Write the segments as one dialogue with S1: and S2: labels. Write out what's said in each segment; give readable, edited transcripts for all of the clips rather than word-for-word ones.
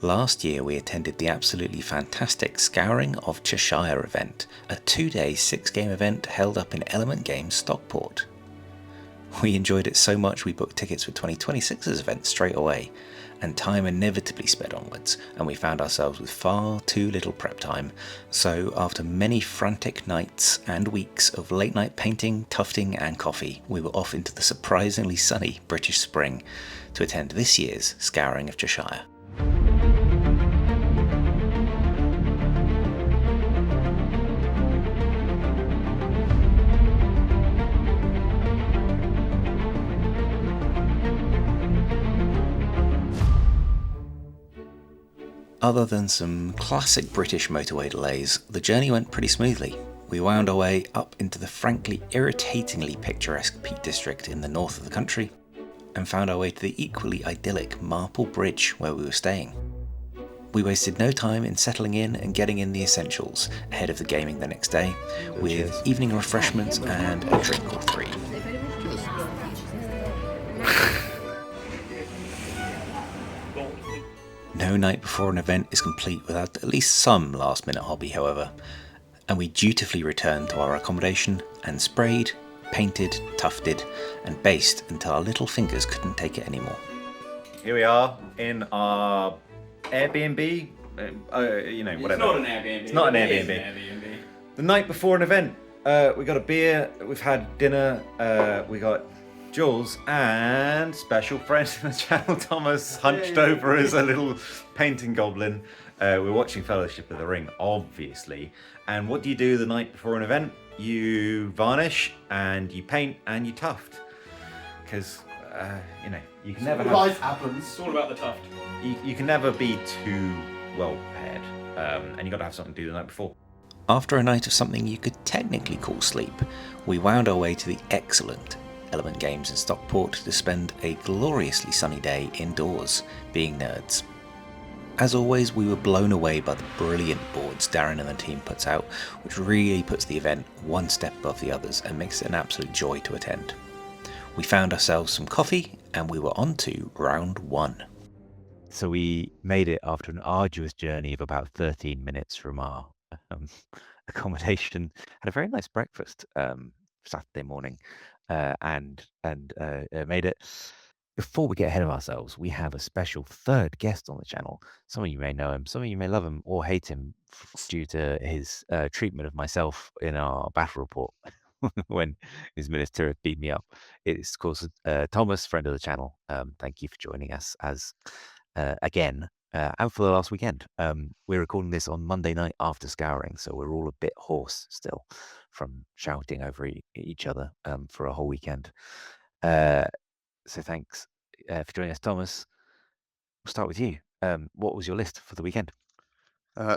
S1: Last year we attended the absolutely fantastic Scouring of Cheshire event, a 2-day 6-game event held up in Element Games Stockport. We enjoyed it so much we booked tickets for 2026's event straight away, and time inevitably sped onwards, and we found ourselves with far too little prep time. So after many frantic nights and weeks of late night painting, tufting and coffee, we were off into the surprisingly sunny British spring to attend this year's Scouring of Cheshire. Other than some classic British motorway delays, the journey went pretty smoothly. We wound our way up into the frankly irritatingly picturesque Peak District in the north of the country, and found our way to the equally idyllic Marple Bridge where we were staying. We wasted no time in settling in and getting in the essentials ahead of the gaming the next day, with evening refreshments and a drink or three. No night before an event is complete without at least some last minute hobby, however, and we dutifully returned to our accommodation and sprayed, painted, tufted and based until our little fingers couldn't take it anymore.
S2: Here we are in our Airbnb, whatever.
S3: It's not an Airbnb.
S2: It's not an
S3: It is
S2: Airbnb. The night before an event, we got a beer, we've had dinner, we got Jules and special friend in the channel, Thomas, hunched over as a little painting goblin. We're watching Fellowship of the Ring, obviously. And what do you do the night before an event? You varnish and you paint and you tuft. Because, you can never have...
S4: Life happens.
S3: It's all about the tuft.
S2: You can never be too well prepared. And you got to have something to do the night before.
S1: After a night of something you could technically call sleep, we wound our way to the excellent Element Games in Stockport to spend a gloriously sunny day indoors, being nerds. As always, we were blown away by the brilliant boards Darren and the team puts out, which really puts the event one step above the others and makes it an absolute joy to attend. We found ourselves some coffee and we were on to round one.
S5: So we made it after an arduous journey of about 13 minutes from our accommodation. Had a very nice breakfast Saturday morning, and made it. Before we get ahead of ourselves, we have a special third guest on the channel. Some of you may know him, some of you may love him or hate him due to his treatment of myself in our battle report when his minister beat me up. It's, of course, Thomas, friend of the channel. Thank you for joining us as again, and for the last weekend. We're recording this on Monday night after Scouring, so we're all a bit hoarse still from shouting over each other for a whole weekend. So thanks for joining us, Thomas. We'll start with you. What was your list for the weekend?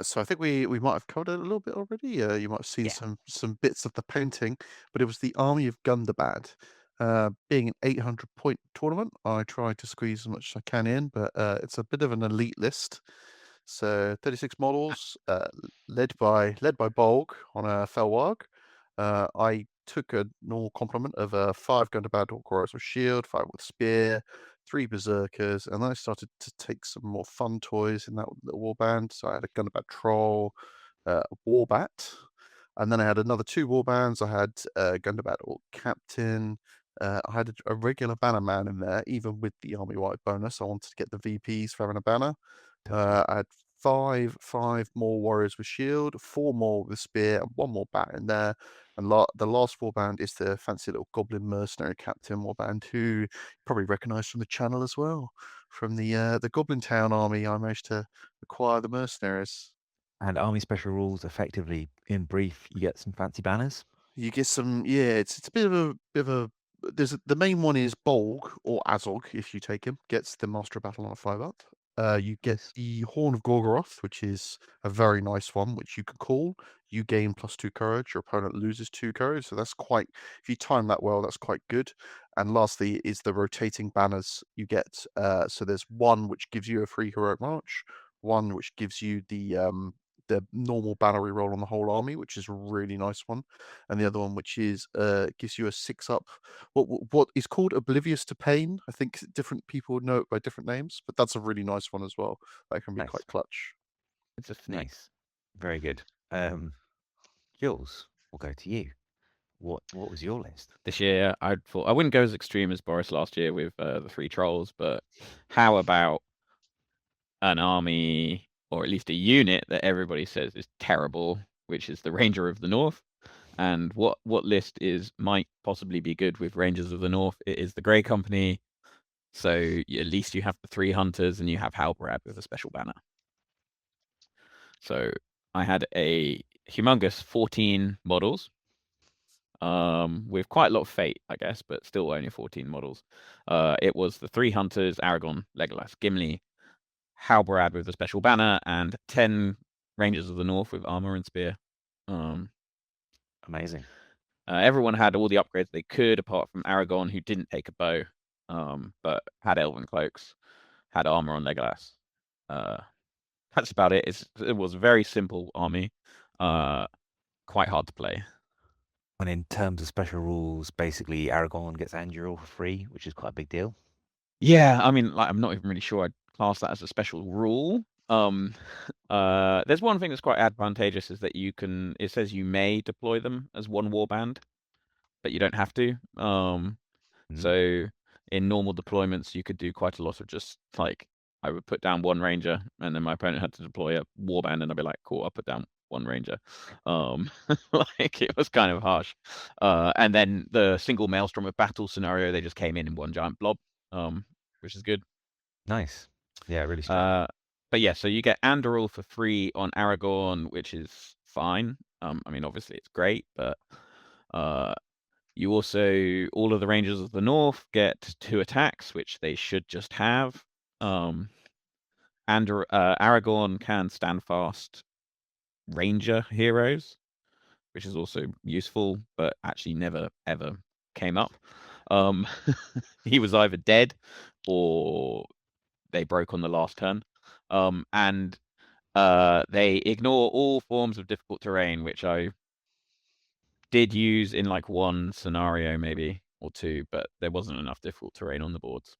S4: So I think we might have covered it a little bit already. You might have seen some bits of the painting, but it was the Army of Gundabad. Being an 800-point tournament, I tried to squeeze as much as I can in, but it's a bit of an elite list. So 36 models, led by Bolg on a Felwarg. I took a normal complement of 5 Gundabad Orc Warriors with shield, 5 with spear, 3 berserkers, and then I started to take some more fun toys in that little warband. So I had a Gundabad troll, a warbat, and then I had another 2 warbands. I had Gundabad Orc captain. I had a regular banner man in there, even with the army wide bonus. I wanted to get the VPs for having a banner. I had 5 more warriors with shield, 4 more with spear, and 1 more bat in there. And the last warband is the fancy little goblin mercenary captain warband, who you probably recognise from the channel as well. From the Goblin Town army, I managed to acquire the mercenaries.
S5: And army special rules, effectively, in brief, you get some fancy banners.
S4: You get some, it's a bit of a. The main one is Bolg or Azog, if you take him, gets the Master of Battle on a 5-up. You get the Horn of Gorgoroth, which is a very nice one, which you can call. You gain +2 courage, your opponent loses 2 courage, so that's quite, if you time that well, that's quite good. And lastly is the rotating banners you get. So there's one which gives you a free heroic march, one which gives you the the normal banner reroll on the whole army, which is a really nice one, and the other one which is gives you a 6-up. What is called Oblivious to Pain. I think different people know it by different names, but that's a really nice one as well. That can be
S5: Nice.
S4: quite clutch.
S5: It's just nice. Very good. Jules, we'll go to you. What was your list?
S3: This year, I thought I wouldn't go as extreme as Boris last year with the 3 trolls, but how about an army, or at least a unit that everybody says is terrible, which is the Ranger of the North? And what list might possibly be good with Rangers of the North? It is the Grey Company. So at least you have the 3 hunters and you have Halbrad with a special banner. So I had a humongous 14 models, with quite a lot of fate, I guess, but still only 14 models. It was the 3 hunters, Aragorn, Legolas, Gimli, Halbrad with a special banner, and 10 Rangers of the North with armor and spear.
S5: Amazing.
S3: Everyone had all the upgrades they could, apart from Aragorn, who didn't take a bow, but had elven cloaks, had armor on Legolas. That's about it. It was a very simple army, quite hard to play.
S5: And in terms of special rules, basically Aragorn gets Anduril for free, which is quite a big deal.
S3: Yeah, I mean, like, I'm not even really sure I'd class that as a special rule. There's one thing that's quite advantageous is that it says you may deploy them as one warband, but you don't have to. So in normal deployments, you could do quite a lot of just like, I would put down 1 ranger, and then my opponent had to deploy a warband, and I'd be like, cool, I'll put down 1 ranger. Like, it was kind of harsh. And then the single Maelstrom of Battle scenario, they just came in 1 giant blob, which is good.
S5: Nice. Yeah, really strong.
S3: But yeah, so you get Anduril for free on Aragorn, which is fine. I mean, obviously it's great, but you also, all of the Rangers of the North get 2 attacks, which they should just have. Aragorn can stand fast Ranger heroes, which is also useful, but actually never ever came up. He was either dead or they broke on the last turn. And they ignore all forms of difficult terrain, which I did use in like 1 scenario maybe, or 2, but there wasn't enough difficult terrain on the boards.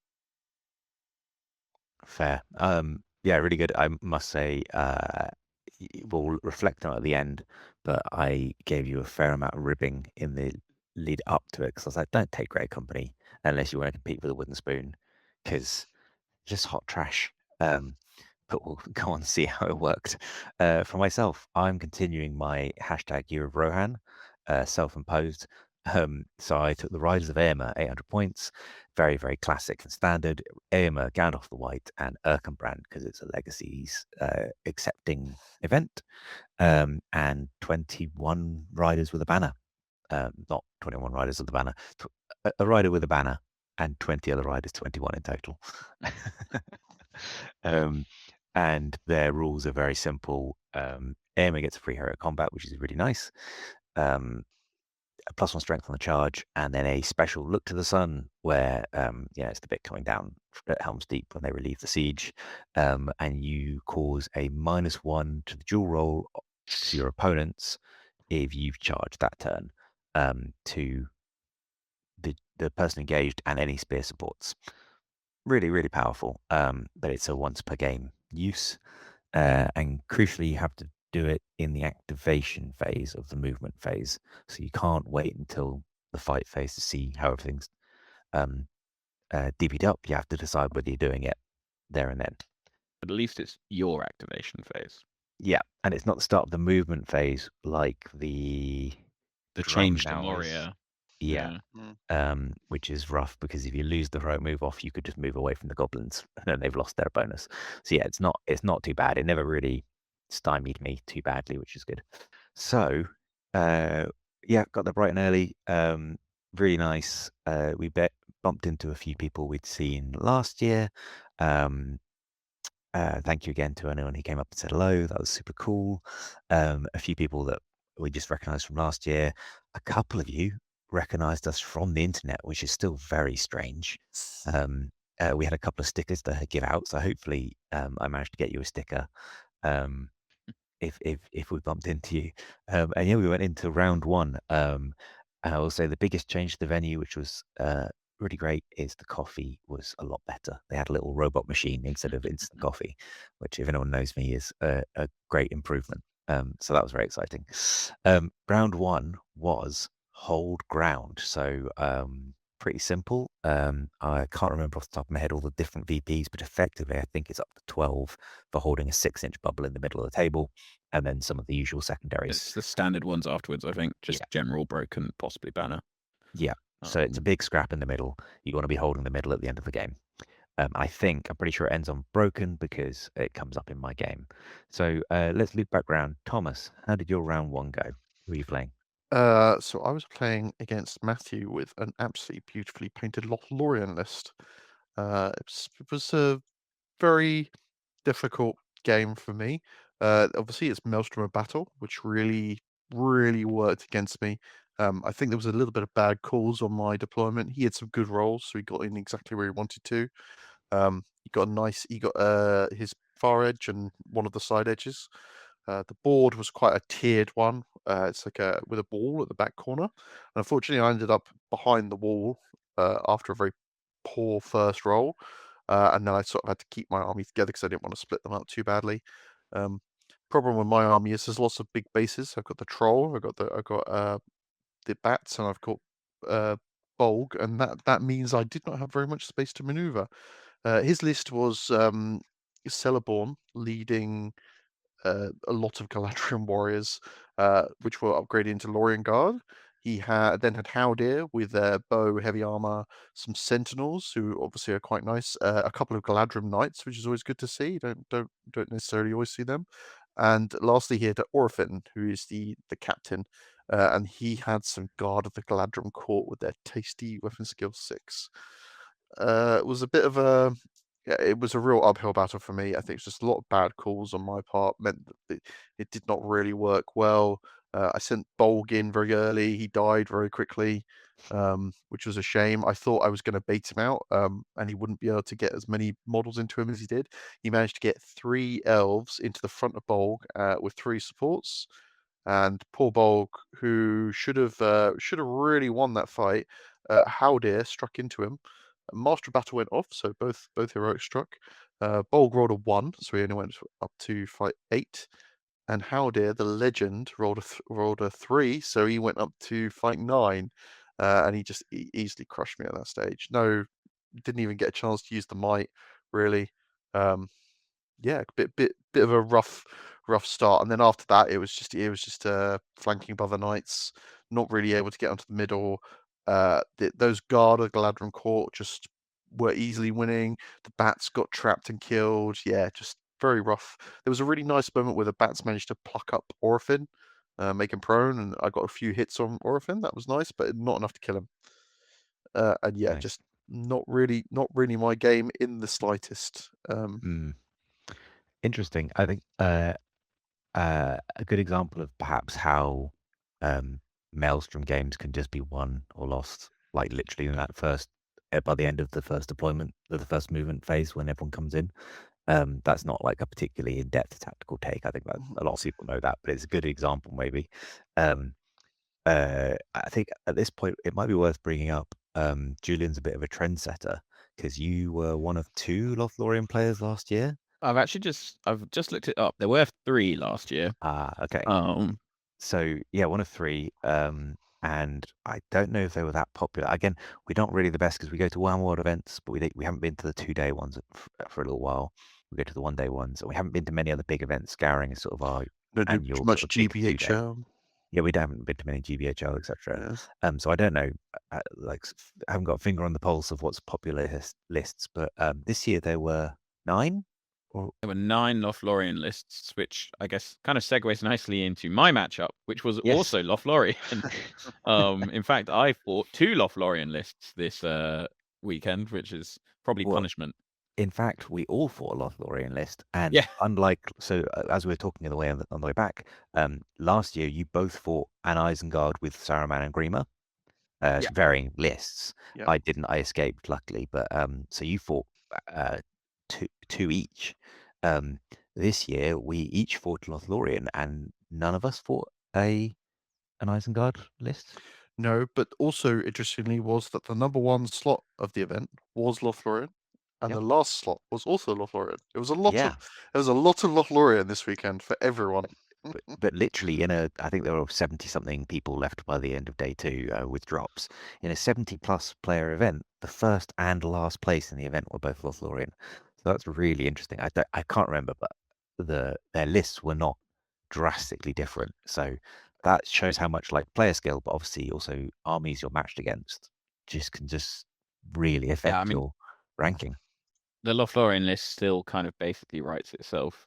S5: Fair. Yeah, really good. I must say, we'll reflect on it at the end, but I gave you a fair amount of ribbing in the lead up to it, because I was like, don't take Grey Company unless you want to compete with a wooden spoon, because just hot trash. But we'll go on and see how it worked. For myself, I'm continuing my #Year of Rohan, self-imposed. So I took the Riders of Éomer, 800 points, very, very classic and standard. Éomer, Gandalf the White, and Erkenbrand, because it's a legacies accepting event, and 21 riders with a banner. Not 21 riders with a banner, a rider with a banner, and 20 other riders, 21 in total. And their rules are very simple. Éomer gets a free hero combat, which is really nice. A +1 strength on the charge, and then a special Look to the Sun, where it's the bit coming down at Helm's Deep when they relieve the siege, and you cause a -1 to the dual roll to your opponents if you've charged that turn, to the person engaged and any spear supports. Really, really powerful. But it's a once per game use, and crucially, you have to do it in the activation phase of the movement phase, so you can't wait until the fight phase to see how everything's DP'd up. You have to decide whether you're doing it there and then.
S3: But at least it's your activation phase.
S5: Yeah, and it's not the start of the movement phase like the
S3: change to
S5: now is.
S3: Moria.
S5: Yeah. Which is rough, because if you lose the heroic move off, you could just move away from the goblins, and then they've lost their bonus. So yeah, it's not too bad. It never really stymied me too badly, which is good. So got there bright and early. Really nice. We bumped into a few people we'd seen last year. Thank you again to anyone who came up and said hello. That was super cool. A few people that we just recognized from last year. A couple of you recognized us from the internet, which is still very strange. We had a couple of stickers to give out, so hopefully I managed to get you a sticker if we bumped into you. And yeah, we went into round one. And I will say the biggest change to the venue, which was really great, is the coffee was a lot better. They had a little robot machine instead of instant coffee, which, if anyone knows me, is a great improvement. So that was very exciting. Round one was hold ground. So pretty simple. I can't remember off the top of my head all the different VPs, but effectively I think it's up to 12 for holding a 6-inch bubble in the middle of the table, and then some of the usual secondaries.
S3: It's the standard ones afterwards, I think. Just general broken, possibly banner.
S5: Yeah. So it's a big scrap in the middle. You want to be holding the middle at the end of the game. I'm pretty sure it ends on broken because it comes up in my game. So let's loop back round. Thomas, how did your round one go? Who were you playing?
S4: So I was playing against Matthew with an absolutely beautifully painted Lothlorien list. It was a very difficult game for me. Obviously, it's Maelstrom of Battle, which really, really worked against me. I think there was a little bit of bad calls on my deployment. He had some good rolls, so he got in exactly where he wanted to. He got his far edge and one of the side edges. The board was quite a tiered one. It's like with a ball at the back corner. And unfortunately, I ended up behind the wall after a very poor first roll. And then I sort of had to keep my army together because I didn't want to split them up too badly. Problem with my army is there's lots of big bases. I've got the troll, I've got the bats, and I've got Bolg, and that means I did not have very much space to maneuver. His list was Celeborn leading a lot of Galadriel warriors, which were upgraded into Lorien Guard. He then had Haldir with their bow, heavy armor, some Sentinels who obviously are quite nice, a couple of Galadrim Knights, which is always good to see. You don't necessarily always see them. And lastly, he had Orphan, who is the captain, and he had some Guard of the Galadrim Court with their tasty weapon skill 6. It was a bit of it was a real uphill battle for me. I think it's just a lot of bad calls on my part meant that it did not really work well. I sent Bolg in very early. He died very quickly, which was a shame. I thought I was going to bait him out, and he wouldn't be able to get as many models into him as he did. He managed to get 3 elves into the front of Bolg with 3 supports. And poor Bolg, who should have really won that fight, Haldir struck into him. Master of Battle went off, so both heroics struck. Bolg rolled a 1, so he only went up to fight 8. And Haldir, the legend, rolled a 3, so he went up to fight 9. And he just easily crushed me at that stage. No, didn't even get a chance to use the might, really. Yeah, bit of a rough start, and then after that, it was just flanking above the knights, not really able to get onto the middle. Those Guard of Galadrim Court just were easily winning. The bats got trapped and killed. Yeah, just very rough. There was a really nice moment where the bats managed to pluck up Orphan, make him prone, and I got a few hits on Orphan. That was nice, but not enough to kill him. And yeah,
S5: Nice.
S4: just not really my game in the slightest.
S5: Interesting. I think a good example of perhaps how Maelstrom games can just be won or lost, like literally in that first, by the end of the first deployment, the first movement phase when everyone comes in. That's not like a particularly in-depth tactical take. I think that a lot of people know that, but it's a good example maybe. I think at this point it might be worth bringing up Julian's a bit of a trendsetter because you were one of 2 Lothlorien players last year.
S3: I've just looked it up. There were 3 last year.
S5: Okay.
S3: Um,
S5: So yeah, one of 3. And I don't know if they were that popular. Again, we're not really the best because we go to one world events, but we haven't been to the 2-day ones for a little while. We go to the 1-day ones, and we haven't been to many other big events. Scouring is sort of our
S4: Don't do
S5: annual
S4: much
S5: sort of big 2-day.
S4: GBHL.
S5: Yeah, we haven't been to many GBHL, etc.
S4: Yeah.
S5: So I don't know, I haven't got a finger on the pulse of what's popular lists, but this year there were 9. Or
S3: there were 9 Lothlorien lists, which I guess kind of segues nicely into my matchup, which was
S5: Yes.
S3: also Lothlorien. In fact, I fought 2 Lothlorien lists this weekend, which is probably
S5: Well,
S3: punishment.
S5: in fact, we all fought a Lothlorien list, and
S3: Yeah.
S5: unlike as we were talking on the way back, last year you both fought an Isengard with Saruman and Grima,
S3: Yeah.
S5: varying lists.
S4: Yeah.
S5: I didn't. I escaped luckily, but so you fought 2 each. this year we each fought Lothlorien, and none of us fought an Isengard list.
S4: No, but also interestingly was that the number one slot of the event was Lothlorien, and
S5: Yep.
S4: the last slot was also Lothlorien. It was a lot
S5: Yeah.
S4: of Lothlorien this weekend for everyone.
S5: But literally I think there were 70 something people left by the end of day 2 with drops. In a 70 plus player event, the first and last place in the event were both Lothlorien. So that's really interesting. I can't remember, but their lists were not drastically different. So that shows how much like player skill, but obviously also armies you're matched against can just really affect
S3: I mean,
S5: your ranking.
S3: the Lothlorien list still kind of basically writes itself.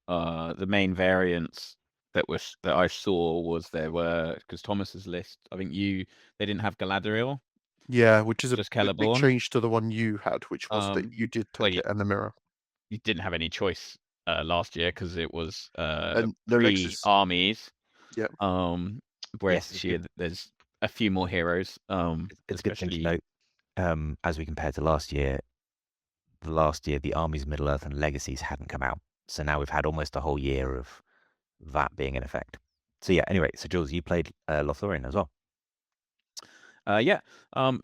S3: The main variants that I saw was because Thomas's list, I think they didn't have Galadriel,
S4: Yeah, which is a
S3: just
S4: big
S3: Celeborn.
S4: change to the one you had, which was that you did
S3: well,
S4: take it and the mirror.
S3: You didn't have any choice last year because it was
S4: And no Lexus.
S3: armies.
S4: Yep.
S3: Whereas
S5: Yes,
S3: this year there's a few more heroes.
S5: It's a good thing to note. As we compare to last year, the armies, Middle Earth, and Legacies hadn't come out, so now we've had almost a whole year of that being in effect. So yeah. Anyway, so Jules, you played Lothlorien as well.
S3: Yeah.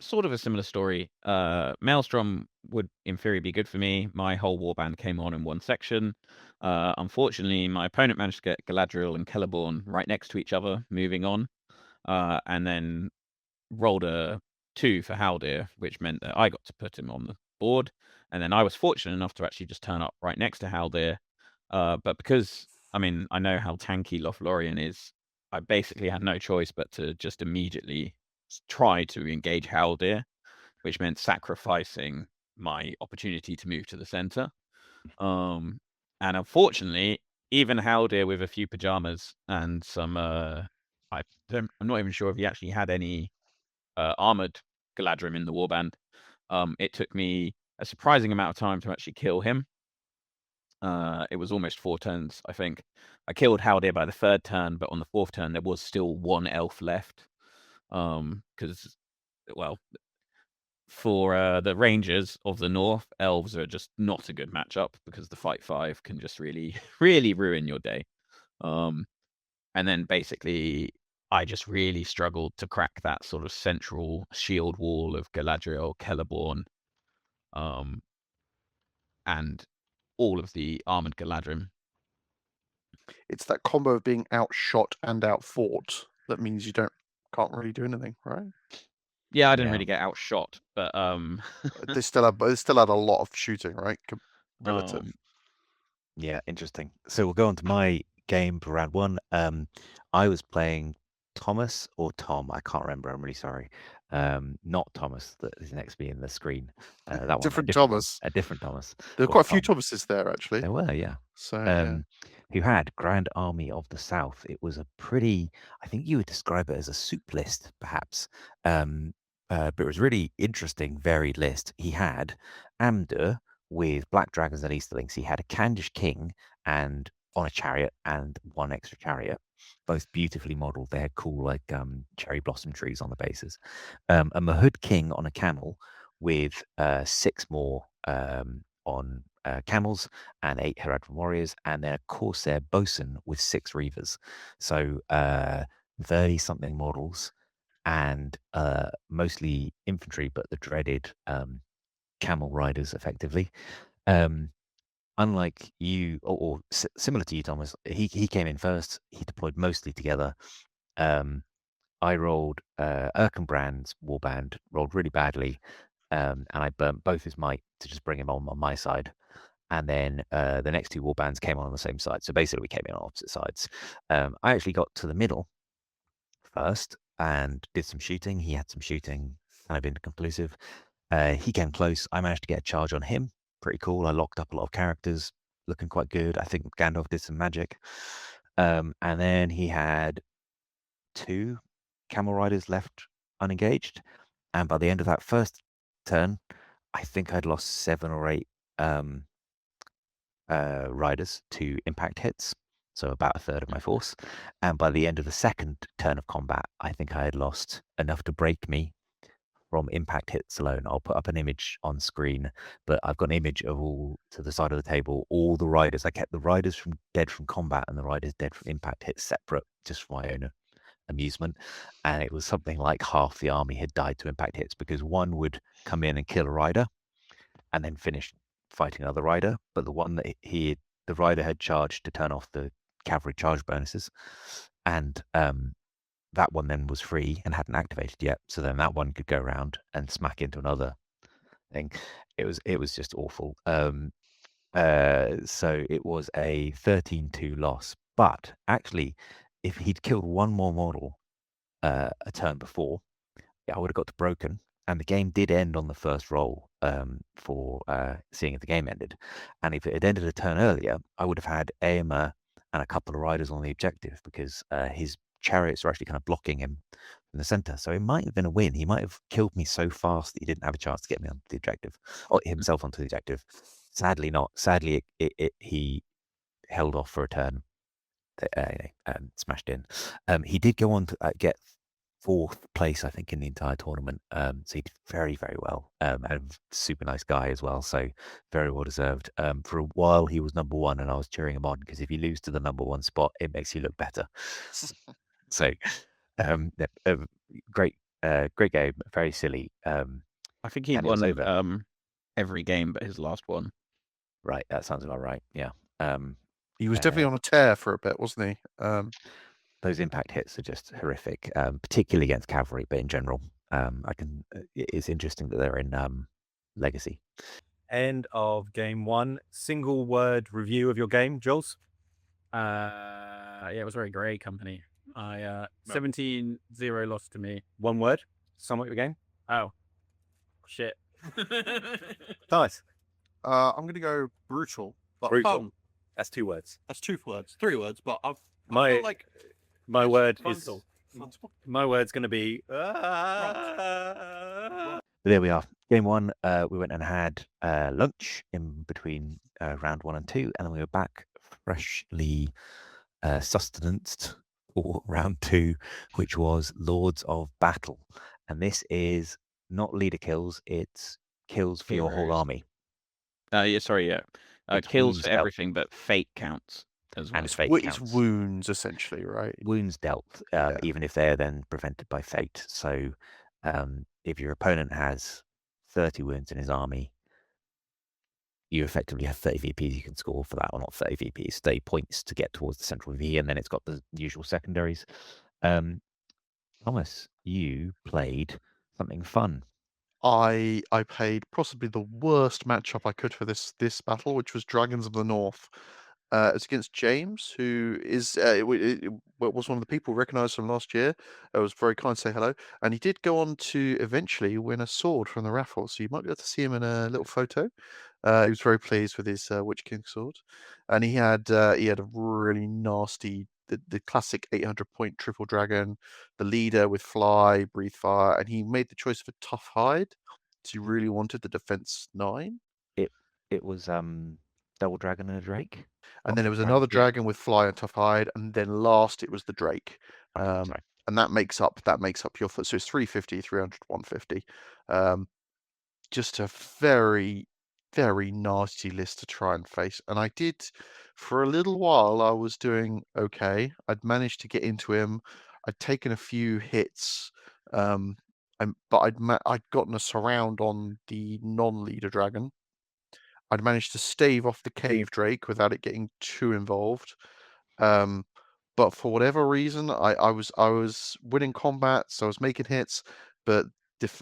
S3: Sort of a similar story. Maelstrom would in theory be good for me. My whole warband came on in one section. Unfortunately, my opponent managed to get Galadriel and Celeborn right next to each other, moving on, and then rolled a 2 for Haldir, which meant that I got to put him on the board. And then I was fortunate enough to actually just turn up right next to Haldir. But because, I know how tanky Lothlorien is, I basically had no choice but to just immediately try to engage Haldir, which meant sacrificing my opportunity to move to the center. And unfortunately, even Haldir with a few pajamas and some, I'm not even sure if he actually had any armored Galadrim in the warband. It took me a surprising amount of time to actually kill him. It was almost 4 turns, I think. I killed Haldir by the 3rd turn, but on the 4th turn there was still 1 elf left. Because, well, for the Rangers of the North, elves are just not a good matchup because the fight 5 can just really, really ruin your day. And then basically, I just really struggled to crack that sort of central shield wall of Galadriel, Celeborn, and all of the armored Galadrim.
S4: It's that combo of being outshot and outfought that means you can't really do anything, right?
S3: Yeah, I didn't really get outshot, but
S4: they still had a lot of shooting, right? Relative.
S5: Yeah, interesting. So we'll go on to my game for round 1. I was playing Thomas or Tom. I can't remember. I'm really sorry. Not Thomas that is next to me in the screen. That one.
S4: Different Thomas.
S5: A different Thomas.
S4: There were quite a few Thomases there, actually.
S5: There were, yeah.
S4: So,
S5: who had Grand Army of the South. It was a pretty, I think you would describe it as a soup list, perhaps. But it was really interesting, varied list. He had Amdur with Black Dragons and Easterlings. He had a Candish King and on a chariot and 1 extra chariot, both beautifully modelled. They had cool like cherry blossom trees on the bases. A Mahud King on a camel with 6 more on camels and 8 Heradrim warriors, and then a Corsair bosun with 6 reavers. So 30 something models and mostly infantry, but the dreaded camel riders effectively. Unlike you, or similar to you, Thomas, he came in first. He deployed mostly together. I rolled Erkenbrand's warband, rolled really badly, and I burnt both his might to just bring him on my side. And then the next 2 warbands came on the same side. So basically, we came in on opposite sides. I actually got to the middle first and did some shooting. He had some shooting, kind of inconclusive. He came close. I managed to get a charge on him. Pretty cool. I locked up a lot of characters, looking quite good. I think Gandalf did some magic. And then he had 2 camel riders left unengaged. And by the end of that first turn, I think I'd lost 7 or 8 riders to impact hits. So about a third of my force. And by the end of the second turn of combat, I think I had lost enough to break me from impact hits alone. I'll put up an image on screen, but I've got an image of all to the side of the table, all the riders. I kept the riders from dead from combat and the riders dead from impact hits separate, just for my own amusement. And it was something like half the army had died to impact hits because one would come in and kill a rider and then finish fighting another rider, but the one that the rider had charged to turn off the cavalry charge bonuses, and that one then was free and hadn't activated yet, so then that one could go around and smack into another thing. It was just awful. So it was a 13-2 loss, but actually if he'd killed one more model a turn before, I would have got to broken, and the game did end on the first roll for seeing if the game ended. And if it had ended a turn earlier, I would have had Aomer and a couple of riders on the objective because his chariots are actually kind of blocking him from the center. So it might have been a win. He might have killed me so fast that he didn't have a chance to get me onto the objective, or himself onto the objective. Sadly not. Sadly, he held off for a turn. Smashed in. He did go on to get 4th place, I think, in the entire tournament. So he did very, very well. And a super nice guy as well. So very well deserved. For a while, he was number 1, and I was cheering him on because if you lose to the number 1 spot, it makes you look better. So, great game. Very silly.
S3: I think he
S5: and it was
S3: won
S5: over.
S3: every game but his last one.
S5: Right, that sounds about right. Yeah.
S4: He was definitely on a tear for a bit, wasn't he?
S5: Those impact hits are just horrific, particularly against cavalry, but in general, it's interesting that they're in Legacy.
S6: End of game 1. Single word review of your game, Jules?
S7: Yeah, it was very grey company. 17-0 loss to me.
S6: One word? Sum up your game?
S7: Oh, shit.
S6: Nice.
S8: I'm going to go brutal. But
S6: Brutal.
S8: fun.
S6: That's 2 words.
S8: That's 2 words. 3 words, but I
S6: My
S8: feel like
S6: my word
S8: fun.
S6: is my word's going to be
S5: But there we are. Game 1, we went and had lunch in between round 1 and 2, and then we were back freshly sustenanced for round 2, which was Lords of Battle. And this is not leader kills, it's kills for your whole
S3: Heroes.
S5: army.
S3: Yeah, sorry, yeah.
S5: It's
S3: Kills
S5: wounds
S3: for
S5: dealt.
S3: everything, but fate counts as well.
S5: And fate
S4: It's
S5: counts.
S4: wounds, essentially, right?
S5: Wounds dealt, even if they're then prevented by fate. So if your opponent has 30 wounds in his army, you effectively have 30 VPs you can score for that, or not 30 VPs, 30 points to get towards the central V, and then it's got the usual secondaries. Thomas, you played something fun.
S4: I played possibly the worst matchup I could for this battle, which was Dragons of the North. It's against James, who is was one of the people recognised from last year. It was very kind to say hello, and he did go on to eventually win a sword from the raffle, so you might be able to see him in a little photo. He was very pleased with his Witch King sword, and he had a really nasty the classic 800-point triple dragon, the leader with fly, breathe fire, and he made the choice of a tough hide. So he really wanted the defense 9.
S5: It was Double Dragon and a Drake.
S4: And then there was
S5: Right,
S4: another
S5: yeah.
S4: dragon with fly and tough hide, and then last it was the Drake.
S5: Right, sorry.
S4: And that makes up your foot. So it's 350, 300, 150. Just a very, very nasty list to try and face. And I did, for a little while, I was doing okay. I'd managed to get into him. I'd taken a few hits, but I'd gotten a surround on the non-leader dragon. I'd managed to stave off the cave drake without it getting too involved. But for whatever reason, I was winning combat, so I was making hits, but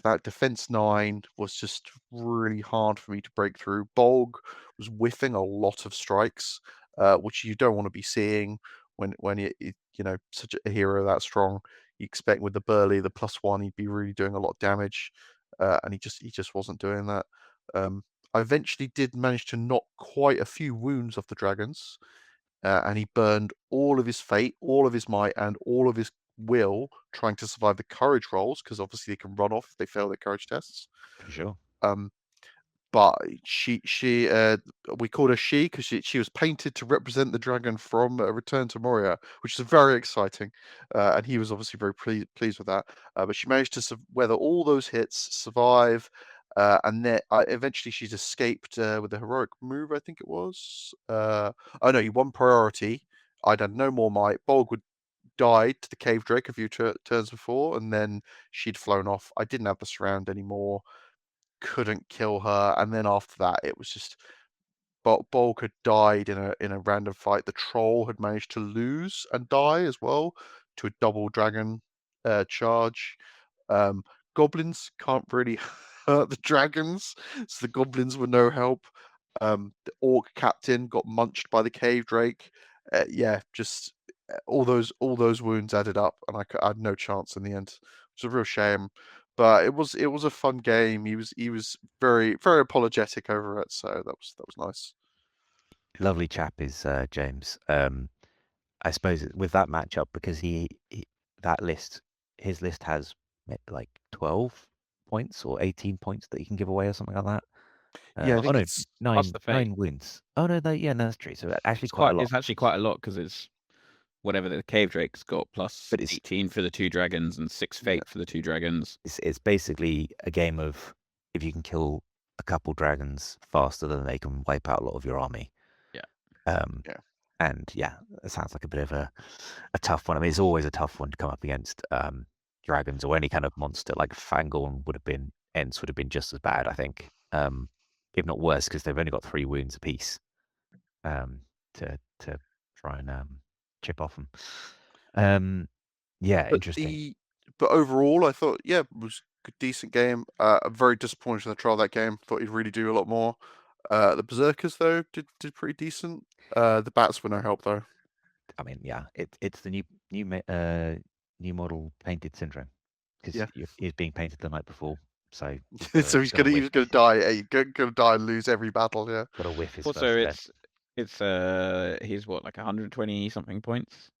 S4: that defense 9 was just really hard for me to break through. Bolg was whiffing a lot of strikes, which you don't want to be seeing when such a hero that strong. You expect with the burly, the +1, he'd be really doing a lot of damage, and he just wasn't doing that. I eventually did manage to knock quite a few wounds off the dragons, and he burned all of his fate, all of his might, and all of his will trying to survive the courage rolls, because obviously they can run off if they fail their courage tests.
S5: For sure.
S4: but we called her she because she was painted to represent the dragon from Return to Moria, which is very exciting, and he was obviously very pleased with that. But she managed to weather all those hits, survive, and then eventually she's escaped with a heroic move, I think it was. Oh no, you won priority. I'd had no more might. Bolgwood died to the cave drake a few turns before, and then she'd flown off. I didn't have the surround anymore. Couldn't kill her, and then after that, it was just Bolg had died in a random fight. The troll had managed to lose and die as well to a double dragon charge. Goblins can't really hurt the dragons, so the goblins were no help. The orc captain got munched by the cave drake. Just all those wounds added up, and I had no chance in the end. It was a real shame, but it was a fun game. He was very very apologetic over it, so that was nice.
S5: Lovely chap is James. I suppose with that matchup, because that list, his list has like 12 points or 18 points that he can give away or something like that.
S4: Yeah, I
S5: oh
S4: think
S5: no,
S4: it's
S3: plus the fate.
S5: 9 wounds. Oh no, yeah, no, that's true. So actually
S3: It's
S5: quite a lot.
S3: It's actually quite a lot because it's whatever the cave drake's got plus
S5: But it's
S3: 18 for the 2 dragons and 6 fate for the 2 dragons.
S5: It's basically a game of if you can kill a couple dragons faster than they can wipe out a lot of your army.
S3: Yeah.
S4: Yeah.
S5: And yeah, it sounds like a bit of a tough one. I mean, it's always a tough one to come up against dragons or any kind of monster. Like Fangorn Ents would have been just as bad, I think, if not worse, because they've only got 3 wounds apiece to try and chip off them. Yeah,
S4: But
S5: interesting.
S4: But overall, I thought, yeah, it was a decent game. I'm very disappointed in the trial of that game. Thought he'd really do a lot more. The Berserkers though did pretty decent. The bats were no help though.
S5: I mean, yeah, it's the new model painted syndrome because he's being painted the night before, so
S4: So he's gonna die. He's gonna die and lose every battle. Yeah.
S5: Got to whiff his
S3: Also,
S5: first
S3: he's what, like 120 something points.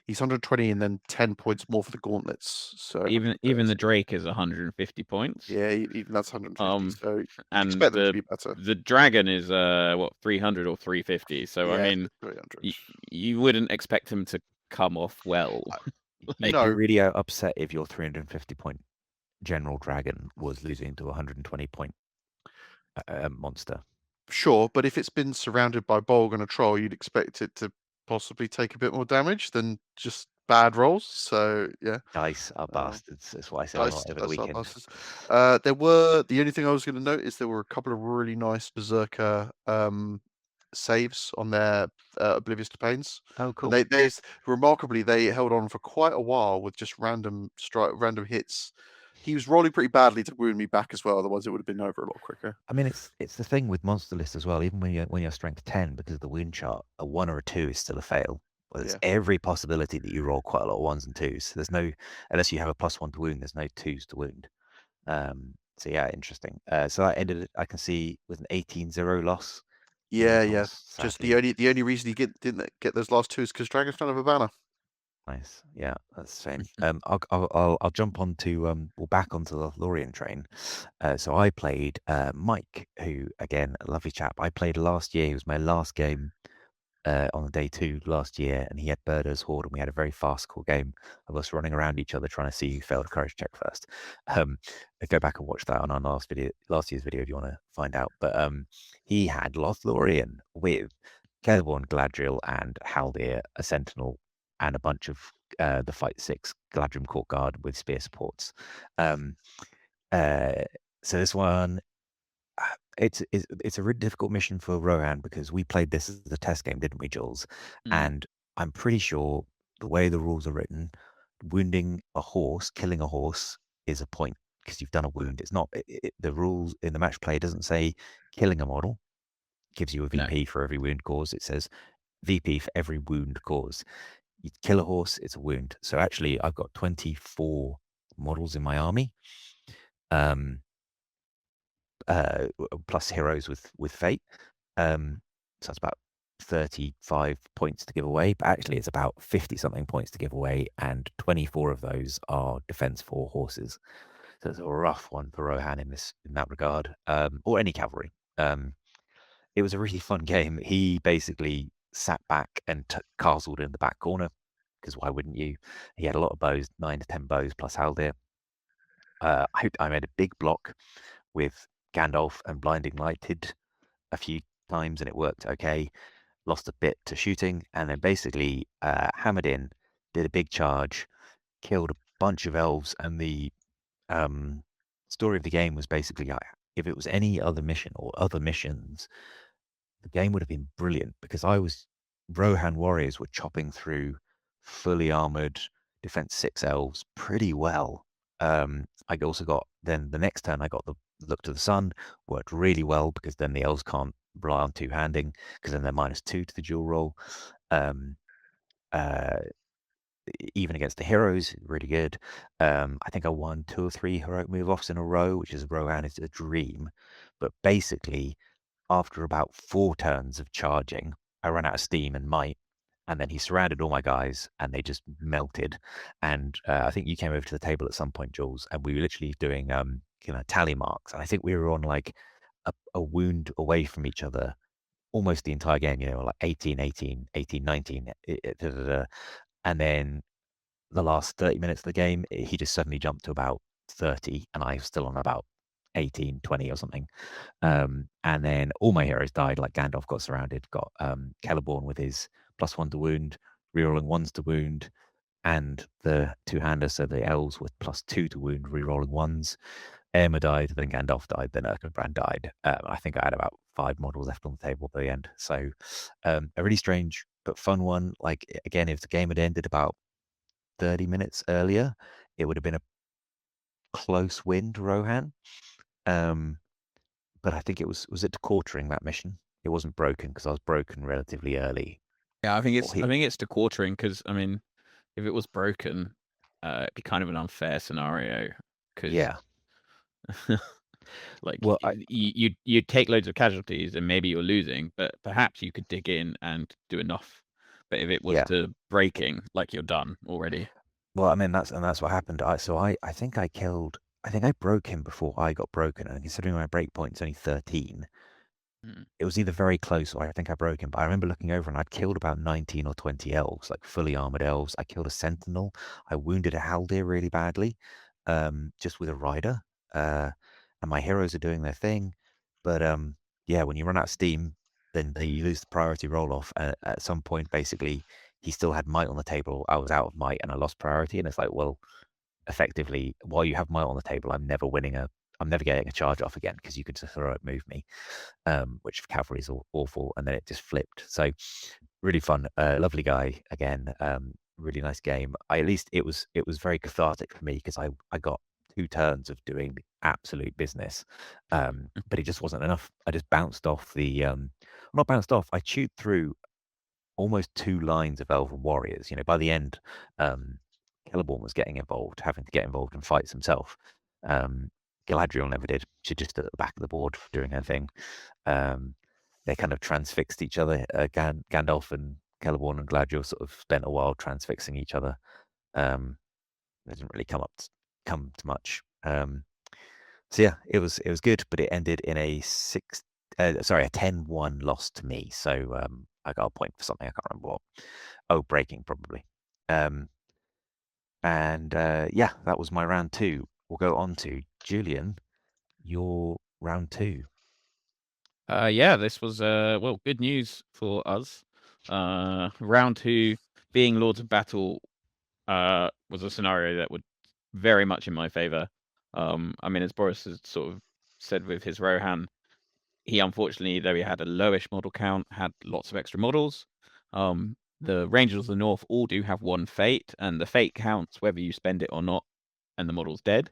S4: He's 120 and then 10 points more for the gauntlets. So
S3: even the Drake is 150 points.
S4: Yeah, even that's 150. So
S3: and
S4: expect them to be better.
S3: The dragon is 300 or 350. So I mean, you wouldn't expect him to come off well.
S5: You'd be really upset if your 350 point general dragon was losing to a 120 point monster.
S4: Sure, but if it's been surrounded by Bolg and a troll, you'd expect it to possibly take a bit more damage than just bad rolls. So yeah,
S5: dice are bastards. That's what I said over the weekend.
S4: The only thing I was going to note is there were a couple of really nice Berserker saves on their Oblivious to Pains.
S5: Oh, cool.
S4: They remarkably they held on for quite a while with just random hits. He was rolling pretty badly to wound me back as well. Otherwise, it would have been over a lot quicker.
S5: I mean, it's the thing with monster list as well. Even when you're strength 10, because of the wound chart, a 1 or a 2 is still a fail. Well, there's every possibility that you roll quite a lot of 1s and 2s. There's no, unless you have a +1 to wound, there's no 2s to wound. So yeah, interesting. So that ended, I can see, with an 18-0 loss.
S4: Yeah. Just the only reason he didn't get those last 2 is because Dragons don't have a banner.
S5: Nice. Yeah, that's the same. I'll jump onto back onto the Lorien train. So I played Mike, who again, a lovely chap. I played last year. It was my last game on day 2 last year, and he had Birders Horde, and we had a very farcical game of us running around each other trying to see who failed a courage check first. Go back and watch that on our last year's video if you want to find out. But he had Lothlorien with Celeborn, Galadriel, and Haldir, a Sentinel, and a bunch of the Fight 6 Galadrim Court Guard with spear supports. So this one, it's a really difficult mission for Rohan because we played this as a test game, didn't we, Jules? And I'm pretty sure the way the rules are written, wounding a horse, killing a horse is a point because you've done a wound. It's not the rules in the match play doesn't say killing a model gives you a VP for every wound cause. It says VP for every wound cause. You kill a horse, it's a wound. So actually, I've got 24 models in my army, plus heroes with fate. So that's about 35 points to give away. But actually, it's about 50 something points to give away, and 24 of those are defense for horses. So it's a rough one for Rohan in that regard, or any cavalry. It was a really fun game. He basically sat back and castled in the back corner, because why wouldn't you? He had a lot of bows, 9 to 10 bows plus Haldir. I made a big block with Gandalf and Blinding Lighted a few times, and it worked okay. Lost a bit to shooting, and then basically hammered in, did a big charge, killed a bunch of elves, and the story of the game was basically, if it was any other mission or other missions, the game would have been brilliant, because Rohan warriors were chopping through fully armored defense 6 elves pretty well. I also got, then the next turn I got the Look to the Sun, worked really well, because then the elves can't rely on two-handing, because then they're -2 to the dual roll. Even against the heroes, really good. I think I won 2 or 3 heroic move-offs in a row, which is Rohan is a dream. But basically, after about 4 turns of charging, I ran out of steam and might, and then he surrounded all my guys, and they just melted. And I think you came over to the table at some point, Jules, and we were literally doing tally marks. And I think we were on like a wound away from each other almost the entire game, like 18, 18, 18, 19. And then the last 30 minutes of the game, he just suddenly jumped to about 30, and I was still on about 18, 20 or something. And then all my heroes died. Like Gandalf got surrounded, got Celeborn with his +1 to wound, rerolling 1s to wound, and the two-hander, so the elves with +2 to wound, rerolling 1s. Emma died, then Gandalf died, then Erkenbrand died. I think I had about 5 models left on the table by the end. So a really strange but fun one. Like, again, if the game had ended about 30 minutes earlier, it would have been a close win to Rohan. But I think it was it to quartering that mission? It wasn't broken, because I was broken relatively early.
S3: Yeah, I think it's to quartering, because I mean, if it was broken, it'd be kind of an unfair scenario. Because
S5: Yeah.
S3: like,
S5: Well,
S3: you take loads of casualties and maybe you're losing, but perhaps you could dig in and do enough. But if it was to breaking, like, you're done already.
S5: Well, I mean, that's what happened. I think I broke him before I got broken, and considering my break point's only 13, it was either very close or I think I broke him. But I remember looking over, and I'd killed about 19 or 20 elves, like fully armored elves. I killed a sentinel. I wounded a Haldir really badly, just with a rider. And my heroes are doing their thing. But yeah, when you run out of steam, then you lose the priority roll off. At some point, basically, he still had might on the table. I was out of might, and I lost priority. And it's like, well, effectively, while you have might on the table, I'm never getting a charge off again, because you could just throw it, move me, which for cavalry is awful. And then it just flipped. So really fun, lovely guy again. Really nice game. At least it was very cathartic for me, because I got 2 turns of doing absolute business, but it just wasn't enough. I just bounced off not bounced off. I chewed through almost 2 lines of elven warriors. By the end, Celeborn was having to get involved in fights himself. Galadriel never did. She just at the back of the board doing her thing. They kind of transfixed each other. Gandalf and Celeborn and Galadriel sort of spent a while transfixing each other. They didn't really come to much. So yeah, it was good, but it ended in a 10-1 loss to me. So I got a point for something, I can't remember what. Oh, breaking probably. And yeah, that was my round 2. We'll go on to Julian, your round 2.
S3: Yeah, this was good news for us. Round 2, being Lords of Battle, was a scenario that would very much in my favor. I mean, as Boris has sort of said with his Rohan, he unfortunately, though he had a lowish model count, had lots of extra models. The Rangers of the North all do have 1 fate, and the fate counts whether you spend it or not, and the model's dead.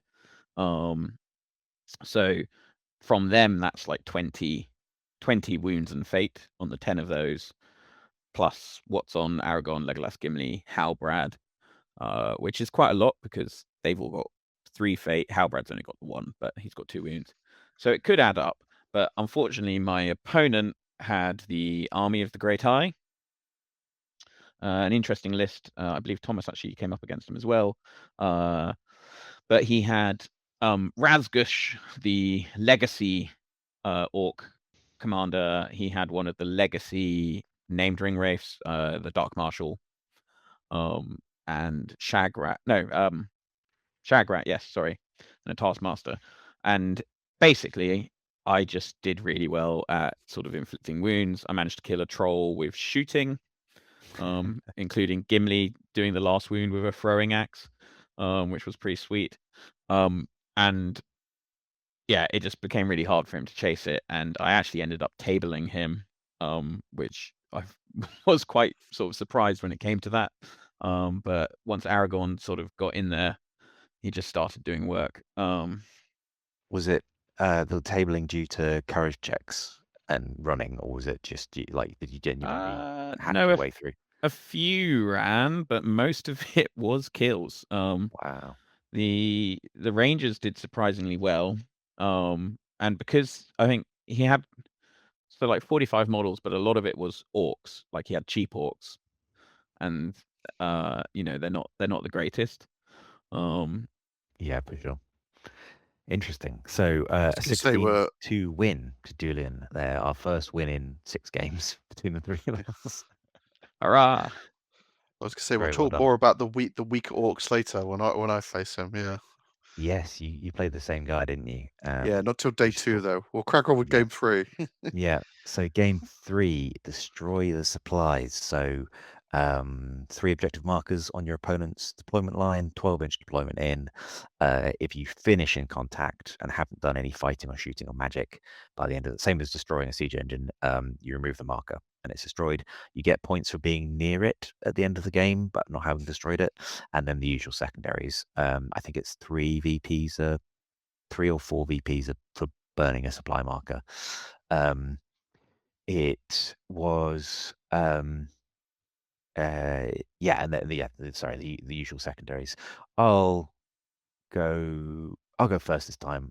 S3: So from them, that's like 20 wounds and fate on the 10 of those, plus what's on Aragorn, Legolas, Gimli, Halbrad, which is quite a lot, because they've all got 3 fate. Halbrad's only got the 1, but he's got 2 wounds. So it could add up. But unfortunately, my opponent had the Army of the Great Eye. An interesting list. I believe Thomas actually came up against him as well. But he had Razgush, the legacy orc commander, he had one of the legacy named ring wraiths, the Dark Marshal, and Shagrat. No, Shagrat, yes, sorry, and a Taskmaster. And basically, I just did really well at sort of inflicting wounds. I managed to kill a troll with shooting, including Gimli doing the last wound with a throwing axe, which was pretty sweet. And yeah, it just became really hard for him to chase it, and I actually ended up tabling him, which I was quite sort of surprised when it came to that. But once Aragorn sort of got in there, he just started doing work.
S5: Was it the tabling due to courage checks and running, or was it just like did you genuinely hack
S3: No,
S5: your way through?
S3: a few ran, but most of it was kills.
S5: Wow.
S3: The Rangers did surprisingly well, and because I think he had like 45 models, but a lot of it was orcs. Like he had cheap orcs, and they're not the greatest.
S5: Yeah, for sure. Interesting. So a
S4: was gonna say
S5: 16-2 win to Julian there. Our first win in 6 games between the three of us.
S3: Hurrah!
S4: I was gonna say we'll
S5: Very well
S4: talk
S5: done.
S4: more about the weak orcs later when I face him. Yeah.
S5: Yes, you played the same guy, didn't you?
S4: Yeah, not till day
S5: which is
S4: 2
S5: cool.
S4: though. We'll crack on with
S5: Yeah.
S4: game 3.
S5: Yeah. So game 3, destroy the supplies. So 3 objective markers on your opponent's deployment line, 12-inch deployment in. If you finish in contact and haven't done any fighting or shooting or magic by the end of the same as destroying a siege engine, you remove the marker and it's destroyed. You get points for being near it at the end of the game, but not having destroyed it. And then the usual secondaries. I think it's 3 VPs, 3 or 4 VPs for burning a supply marker. It was yeah, and then the usual secondaries. I'll go first this time.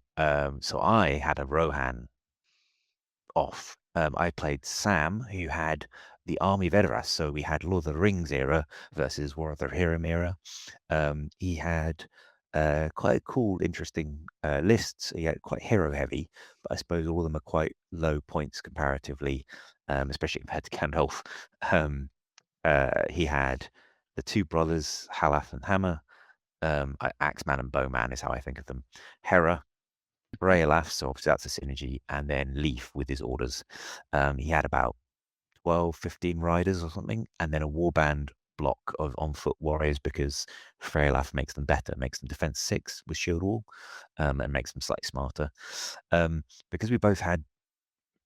S5: So I had a Rohan off. I played Sam, who had the Army of Edoras. So we had Lord of the Rings era versus War of the Rohirrim era. He had quite a cool, interesting lists. He had quite hero heavy, but I suppose all of them are quite low points comparatively, especially compared to Gandalf. He had the 2 brothers, Halath and Hammer. Axeman and Bowman is how I think of them. Hera, Raelaf, so obviously that's a synergy, and then Leaf with his orders. He had about 12, 15 riders or something, and then a warband block of on-foot warriors because Freylaf makes them better, makes them defense 6 with shield wall, and makes them slightly smarter. Because we both had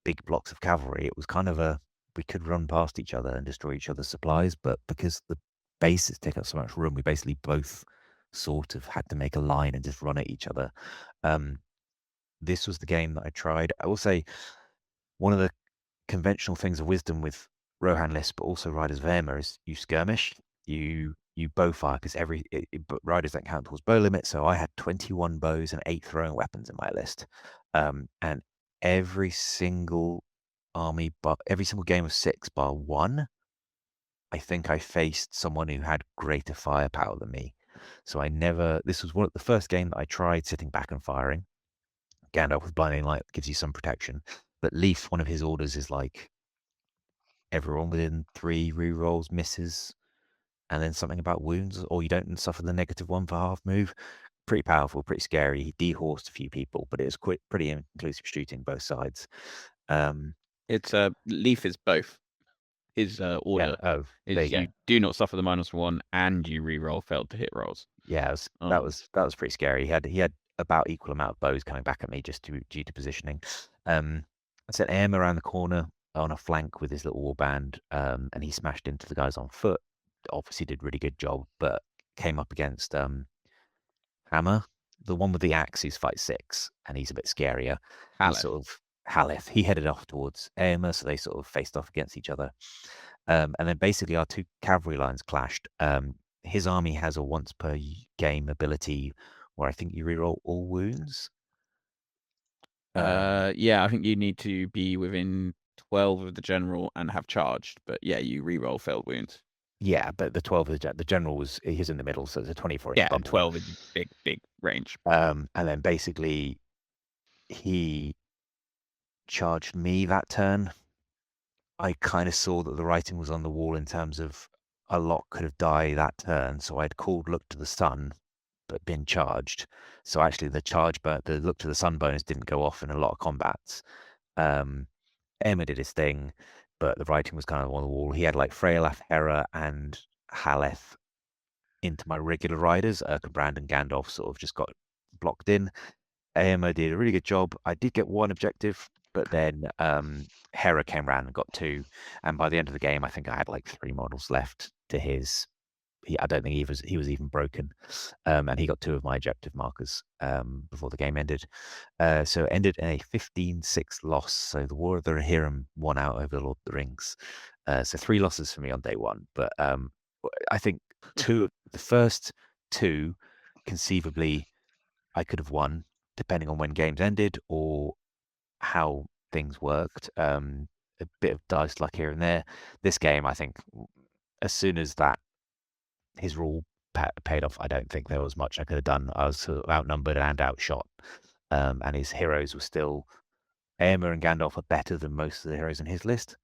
S5: big blocks of cavalry, it was kind of we could run past each other and destroy each other's supplies, but because the bases take up so much room, we basically both sort of had to make a line and just run at each other. This was the game that I tried. I will say one of the conventional things of wisdom with Rohan lists, but also Riders of Airma, is you skirmish, you bow fire, because but riders don't count towards bow limit. So I had 21 bows and 8 throwing weapons in my list, and every single army, but every single game of 6 bar 1, I think I faced someone who had greater firepower than me. So this was the first game that I tried sitting back and firing. Gandalf with Blinding Light gives you some protection, but Leaf, one of his orders is like everyone within 3 rerolls misses, and then something about wounds, or you don't suffer the -1 for half move. Pretty powerful, pretty scary. He dehorsed a few people, but it was pretty inclusive shooting both sides.
S3: It's Leaf is both. His order is you do not suffer the -1 and you reroll failed to hit rolls.
S5: Yeah, that was pretty scary. He had about equal amount of bows coming back at me just due to positioning. I sent Aim around the corner on a flank with his little warband, and he smashed into the guys on foot. Obviously did a really good job, but came up against Hammer, the one with the axe who's fight 6, and he's a bit scarier. Haleth. He headed off towards Aima, so they sort of faced off against each other. And then basically our 2 cavalry lines clashed. His army has a once per game ability where I think you reroll all wounds.
S3: Yeah, I think you need to be within 12 of the general and have charged, but yeah, you reroll failed wounds.
S5: Yeah, but the 12 of the general he's in the middle, so it's a 24.
S3: Yeah, and 12 is big range.
S5: And then basically he charged me that turn. I kind of saw that the writing was on the wall in terms of a lot could have died that turn, so I'd called Look to the Sun, but been charged. So actually, the Look to the Sun bonus didn't go off in a lot of combats. Emma did his thing, but the writing was kind of on the wall. He had like Freyleth, Hera, and Haleth into my regular riders. Erkenbrand and Gandalf sort of just got blocked in. Emma did a really good job. I did get one objective, but then Hera came around and got two. And by the end of the game, I think I had like 3 models left to his. I don't think he was even broken, and he got 2 of my objective markers before the game ended. So it ended in a 15-6 loss. So the War of the Rohirrim won out over the Lord of the Rings. So 3 losses for me on day one. But I think the first 2, conceivably, I could have won, depending on when games ended or how things worked. A bit of dice luck here and there. This game, I think, as soon as his rule paid off, I don't think there was much I could have done. I was sort of outnumbered and outshot, and his heroes were still. Éomer and Gandalf are better than most of the heroes in his list,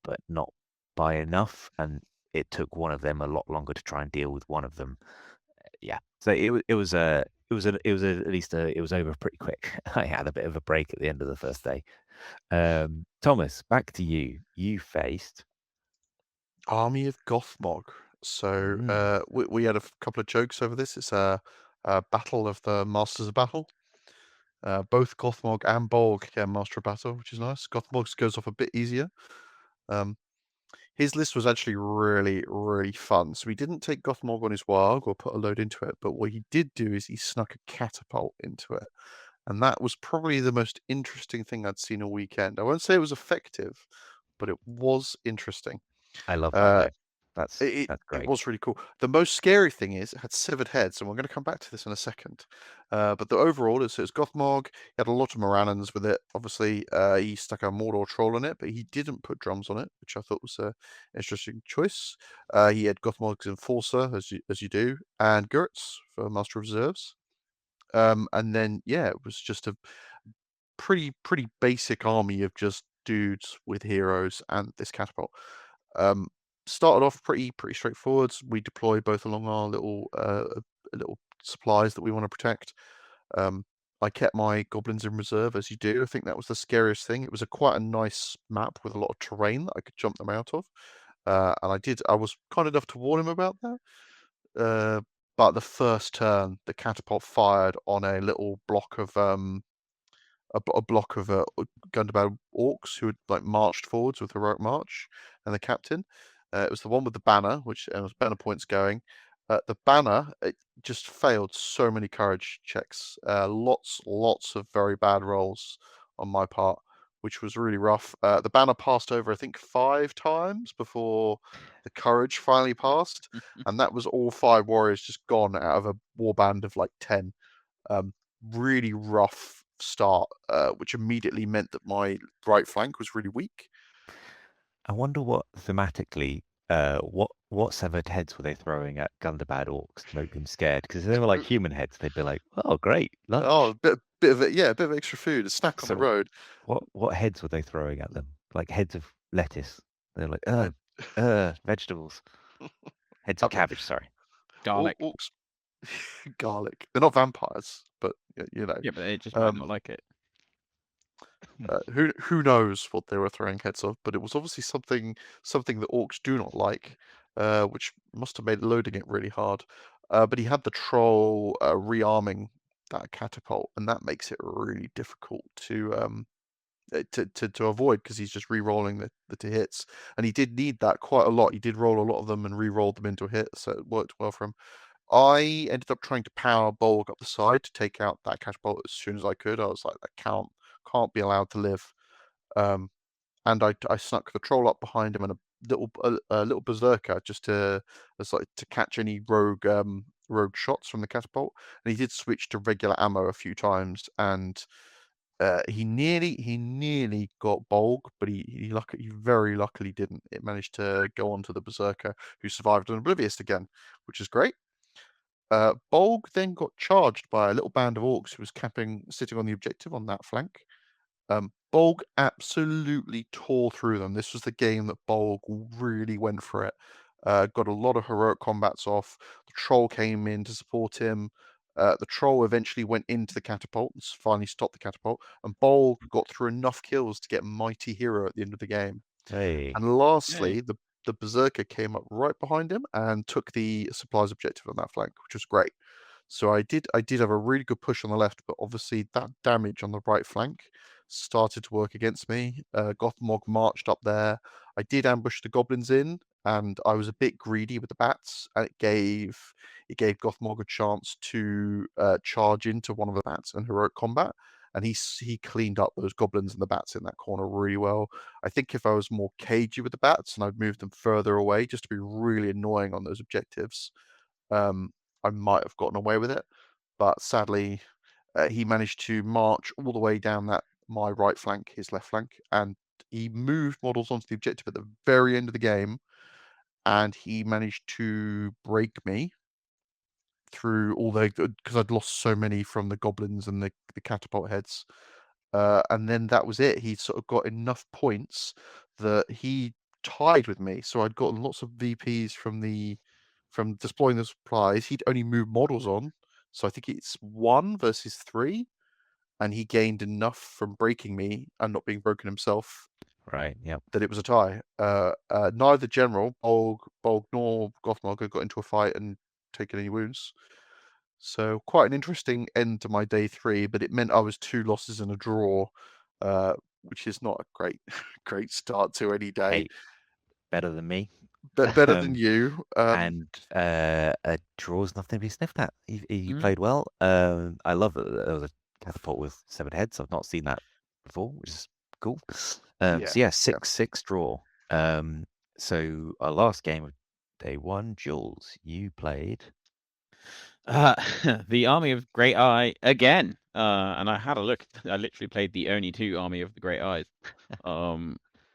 S5: but not by enough. And it took one of them a lot longer to try and deal with one of them. Yeah, so it was over pretty quick. I had a bit of a break at the end of the first day. Thomas, back to you. You faced
S4: Army of Gothmog. So we had a couple of jokes over this. It's a battle of the Masters of Battle. Both Gothmog and Bolg get Master of Battle, which is nice. Gothmog's goes off a bit easier. His list was actually really, really fun. So he didn't take Gothmog on his Warg or put a load into it, but what he did do is he snuck a catapult into it. And that was probably the most interesting thing I'd seen all weekend. I won't say it was effective, but it was interesting.
S5: I love that. That's
S4: It
S5: great.
S4: was really cool. The most scary thing is it had severed heads, and we're going to come back to this in a second. But the overall, it's Gothmog. He had a lot of Morannons with it. Obviously, he stuck a Mordor troll on it, but he didn't put drums on it, which I thought was an interesting choice. He had Gothmog's Enforcer, as you do, and Gertz for Master of Reserves. And then, yeah, it was just a pretty basic army of just dudes with heroes and this catapult. Started off pretty straightforward. We deploy both along our little supplies that we want to protect. I kept my goblins in reserve, as you do. I think that was the scariest thing. It was quite a nice map with a lot of terrain that I could jump them out of. And I was kind enough to warn him about that. But the first turn, the catapult fired on a little block of Gundabad orcs who had like marched forwards with heroic march, and the captain. It was the one with the banner, which was banner points going. The banner, it just failed so many courage checks. Lots of very bad rolls on my part, which was really rough. The banner passed over, I think, 5 times before the courage finally passed, and that was all 5 warriors just gone out of a warband of like 10. Really rough start, which immediately meant that my right flank was really weak.
S5: I wonder what thematically, what severed heads were they throwing at Gundabad orcs to make them scared? Because if they were like human heads, they'd be like, "Oh, great, lunch."
S4: Oh, a bit of it, yeah, a bit of extra food, a snack on the road.
S5: What heads were they throwing at them? Like heads of lettuce. They're like, vegetables. Heads of cabbage. Sorry,
S3: Garlic.
S4: Orcs, garlic. They're not vampires, but you know.
S3: Yeah, but they just might not like it.
S4: Who knows what they were throwing heads of? But it was obviously something that orcs do not like, which must have made loading it really hard. But he had the troll rearming that catapult, and that makes it really difficult to avoid because he's just re-rolling the 2 hits, and he did need that quite a lot. He did roll a lot of them and re-rolled them into a hit, so it worked well for him. I ended up trying to power Bolg up the side to take out that catapult as soon as I could. I was like, that can't be allowed to live. And I snuck the troll up behind him and a little berserker just to catch any rogue shots from the catapult. And he did switch to regular ammo a few times, and he nearly got Bolg, but he very luckily didn't. It managed to go on to the berserker, who survived and oblivious again, which is great. Bolg then got charged by a little band of orcs who was sitting on the objective on that flank. Bolg absolutely tore through them. This was the game that Bolg really went for it. Got a lot of heroic combats off. The troll came in to support him. The troll eventually went into the catapult and finally stopped the catapult. And Bolg got through enough kills to get Mighty Hero at the end of the game.
S5: Hey.
S4: And lastly, the Berserker came up right behind him and took the supplies objective on that flank, which was great. So I did have a really good push on the left, but obviously that damage on the right flank started to work against me. Gothmog marched up there. I did ambush the goblins in, and I was a bit greedy with the bats, and it gave Gothmog a chance to charge into one of the bats in heroic combat, and he cleaned up those goblins and the bats in that corner really well. I think if I was more cagey with the bats and I'd moved them further away just to be really annoying on those objectives, I might have gotten away with it. But sadly, he managed to march all the way down my right flank, his left flank, and he moved models onto the objective at the very end of the game, and he managed to break me through all because I'd lost so many from the goblins and the catapult heads. And then that was it. He sort of got enough points that he tied with me. So I'd gotten lots of VPs from deploying the supplies. He'd only moved models on. So I think it's 1 versus 3. And he gained enough from breaking me and not being broken himself.
S5: Right, yep.
S4: That it was a tie. Neither General, Bolg nor Gothmog got into a fight and taken any wounds. So quite an interesting end to my day 3, but it meant I was 2 losses and a draw, which is not a great start to any day.
S5: Hey, better than me.
S4: Better than you.
S5: And a draw's nothing to be sniffed at. You played well. I love that there was a catapult with 7 heads. I've not seen that before, which is cool. So yeah, 6-6 draw. So our last game of day 1, Jules, you played
S3: the Army of Great Eye again. And I had a look. I literally played the only 2 Army of the Great Eyes.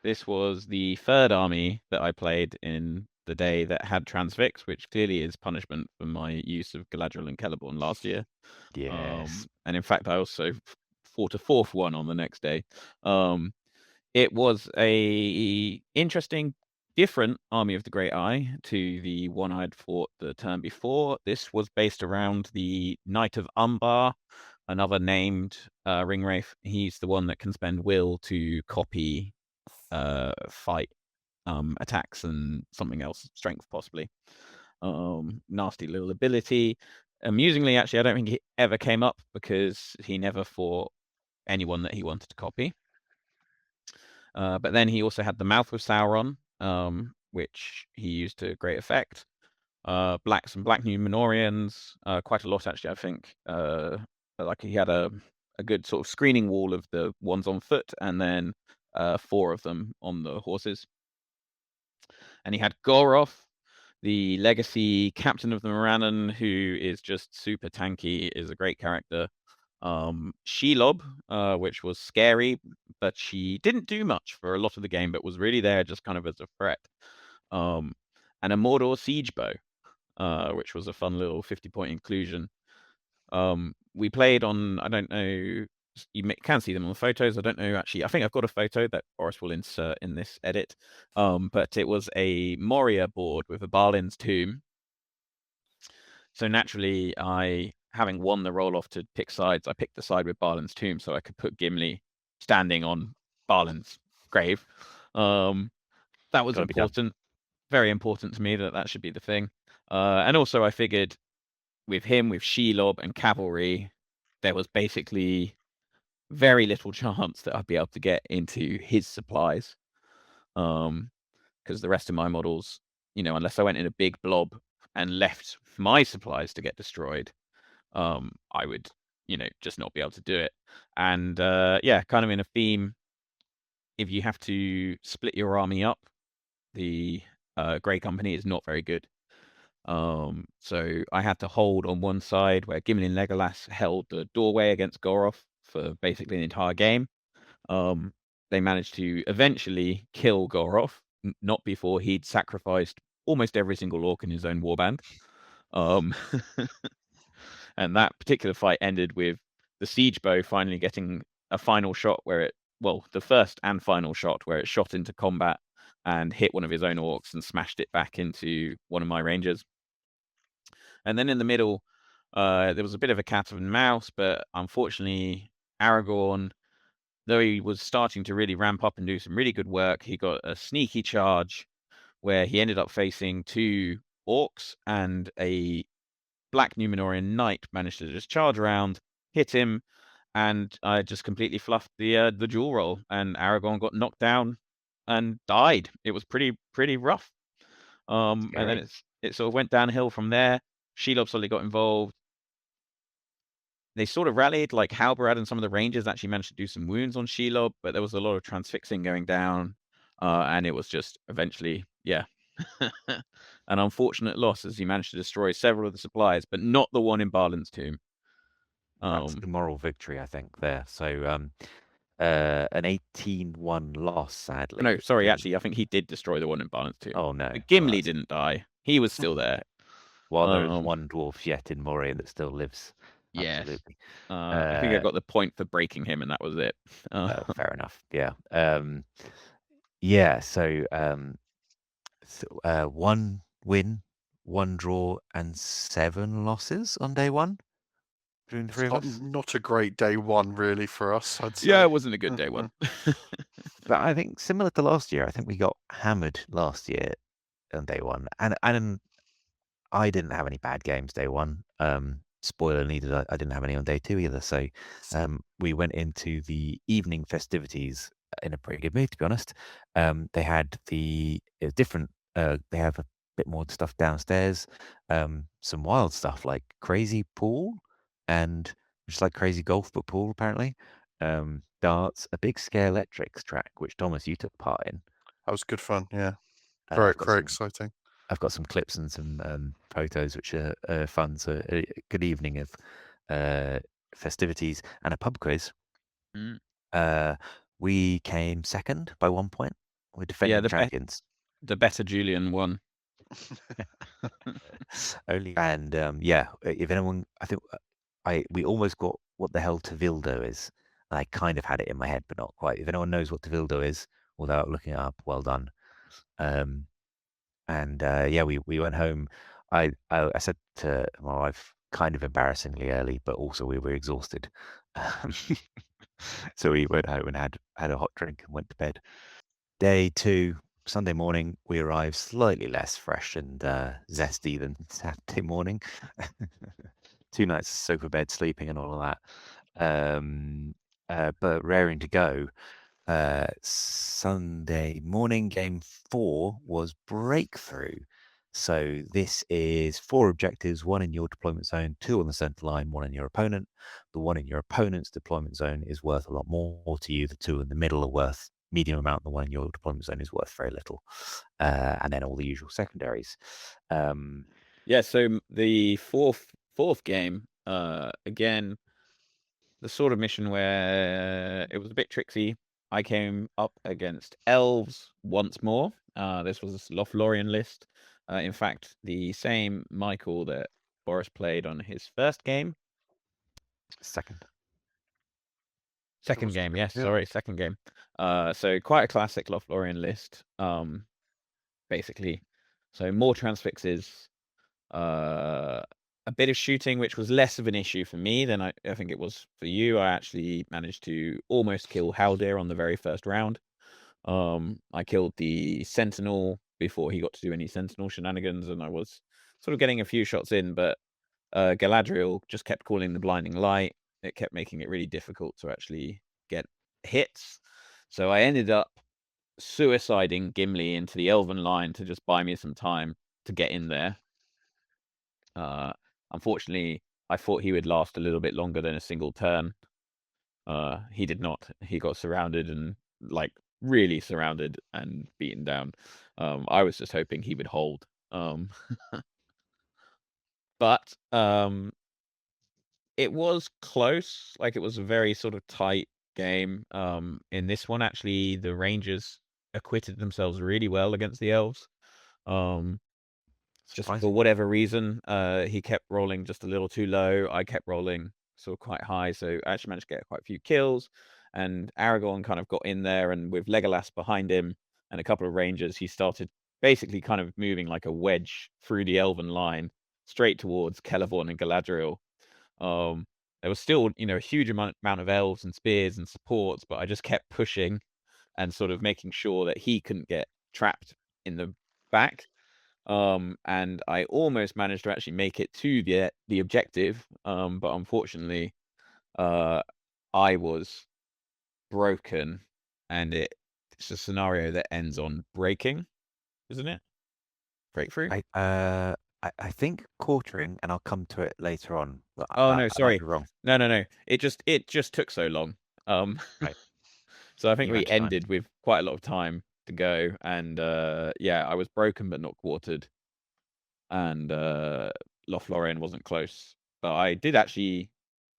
S3: This was the 3rd army that I played in the day that had Transfix, which clearly is punishment for my use of Galadriel and Celeborn last year.
S5: Yes.
S3: And in fact, I also fought a 4th one on the next day. It was a interesting, different Army of the Great Eye to the one I'd fought the turn before. This was based around the Knight of Umbar, another named Ringwraith. He's the one that can spend will to copy fight attacks and something else, strength possibly. Nasty little ability. Amusingly, actually, I don't think he ever came up because he never fought anyone that he wanted to copy. But then he also had the Mouth of Sauron, which he used to great effect. Blacks and Black Numenorians, quite a lot actually, I think. Like he had a good sort of screening wall of the ones on foot, and then 4 of them on the horses. And he had Goroth, the legacy captain of the Morannon, who is just super tanky, is a great character. Shelob, which was scary, but she didn't do much for a lot of the game, but was really there just kind of as a threat. And a Mordor siege bow, which was a fun little 50-point inclusion. We played on, I don't know, you can see them on the photos. I don't know, actually. I think I've got a photo that Boris will insert in this edit. But it was a Moria board with a Balin's tomb. So naturally, having won the roll-off to pick sides, I picked the side with Balin's tomb so I could put Gimli standing on Balin's grave. That was important. Very important to me that should be the thing. And also I figured with him, with Shelob and cavalry, there was basically very little chance that I'd be able to get into his supplies. Because the rest of my models, unless I went in a big blob and left my supplies to get destroyed, I would, just not be able to do it. And kind of in a theme, if you have to split your army up, the Grey Company is not very good. So I had to hold on one side where Gimli and Legolas held the doorway against Goroth for basically the entire game. They managed to eventually kill Goroth, not before he'd sacrificed almost every single orc in his own warband. And that particular fight ended with the siege bow finally getting a final shot the first and final shot where it shot into combat and hit one of his own orcs and smashed it back into one of my rangers. And then in the middle, there was a bit of a cat and mouse, but unfortunately, Aragorn, though he was starting to really ramp up and do some really good work, he got a sneaky charge where he ended up facing 2 orcs, and a Black Numenorian knight managed to just charge around, hit him, and I just completely fluffed the duel roll, and Aragorn got knocked down and died. It was pretty rough. And then it sort of went downhill from there. Shelob suddenly got involved. They sort of rallied, like Halbarad and some of the rangers actually managed to do some wounds on Shelob, but there was a lot of transfixing going down, and it was just eventually, an unfortunate loss as he managed to destroy several of the supplies, but not the one in Barlin's tomb.
S5: That's the moral victory, I think, there. So an 18-1 loss, sadly.
S3: No, sorry, actually, I think he did destroy the one in Barlin's tomb.
S5: Oh, no.
S3: But Gimli didn't die. He was still there.
S5: Well, there's one dwarf yet in Moria that still lives.
S3: Yes.
S5: Absolutely.
S3: I think I got the point for breaking him, and that was it.
S5: Fair enough. Yeah. Yeah. So 1 win, 1 draw, and 7 losses on day 1 between the 3 of us.
S4: Not a great day 1, really, for us, I'd say.
S3: Yeah, it wasn't a good day 1.
S5: But I think similar to last year, I think we got hammered last year on day 1, and I didn't have any bad games day 1. Spoiler needed, I didn't have any on day 2 either. So we went into the evening festivities in a pretty good mood, to be honest. They had different. They have a bit more stuff downstairs. Some wild stuff like crazy pool and just like crazy golf, but pool apparently. Darts, a big scale electrics track, which Thomas, you took part in.
S4: That was good fun. Yeah, very exciting.
S5: I've got some clips and some photos which are fun. So a good evening of festivities and a pub quiz. We came second by 1 point. We're defending champions.
S3: The better Julian won.
S5: And if anyone, I think we almost got what the hell Tevildo is. And I kind of had it in my head, but not quite. If anyone knows what Tevildo is, without looking it up, well done. We went home. I said to my wife, kind of embarrassingly early, but also we were exhausted. So we went home and had a hot drink and went to bed. Day 2, Sunday morning, we arrived slightly less fresh and zesty than Saturday morning. 2 nights of sofa bed sleeping and all of that. But raring to go. Sunday morning, game 4 was breakthrough. So this is 4 objectives, 1 in your deployment zone, 2 on the center line, 1 in your opponent. The 1 in your opponent's deployment zone is worth a lot more to you. The 2 in the middle are worth medium amount. The 1 in your deployment zone is worth very little. And then all the usual secondaries.
S3: So the fourth game, again, the sort of mission where it was a bit tricksy. I came up against elves once more. This was a Lothlorien list. In fact, the same Michael that Boris played on his first game.
S5: Second
S3: game, yes. Yeah. Sorry, second game. So quite a classic Lothlorien list, basically. So more transfixes, a bit of shooting, which was less of an issue for me than I think it was for you. I actually managed to almost kill Haldir on the very first round. I killed the Sentinel before he got to do any Sentinel shenanigans, and I was sort of getting a few shots in, but Galadriel just kept calling the blinding light. It kept making it really difficult to actually get hits. So I ended up suiciding Gimli into the Elven line to just buy me some time to get in there. Unfortunately, I thought he would last a little bit longer than a single turn. He did not. He got surrounded and really surrounded and beaten down. I was just hoping he would hold. But it was close. It was a very sort of tight game. In this one, actually, the Rangers acquitted themselves really well against the Elves. just
S5: Surprising.
S3: for whatever reason, he kept rolling just a little too low. I kept rolling sort of quite high, so I actually managed to get quite a few kills. And Aragorn kind of got in there, and with Legolas behind him and a couple of rangers, he started basically kind of moving like a wedge through the elven line straight towards Celeborn and Galadriel. There was still, a huge amount of elves and spears and supports, but I just kept pushing and sort of making sure that he couldn't get trapped in the back. And I almost managed to actually make it to the objective, but unfortunately, I was broken, and it's a scenario that ends on breaking, isn't it? Breakthrough.
S5: I think quartering, and I'll come to it later on. But
S3: Oh
S5: I
S3: no,
S5: might
S3: sorry.
S5: be wrong.
S3: No. It just took so long.
S5: Right.
S3: So I think
S5: You
S3: we
S5: ran to time.
S3: ended with quite a lot of time to go, and yeah, I was broken but not quartered, and Lothlorien wasn't close, but I did actually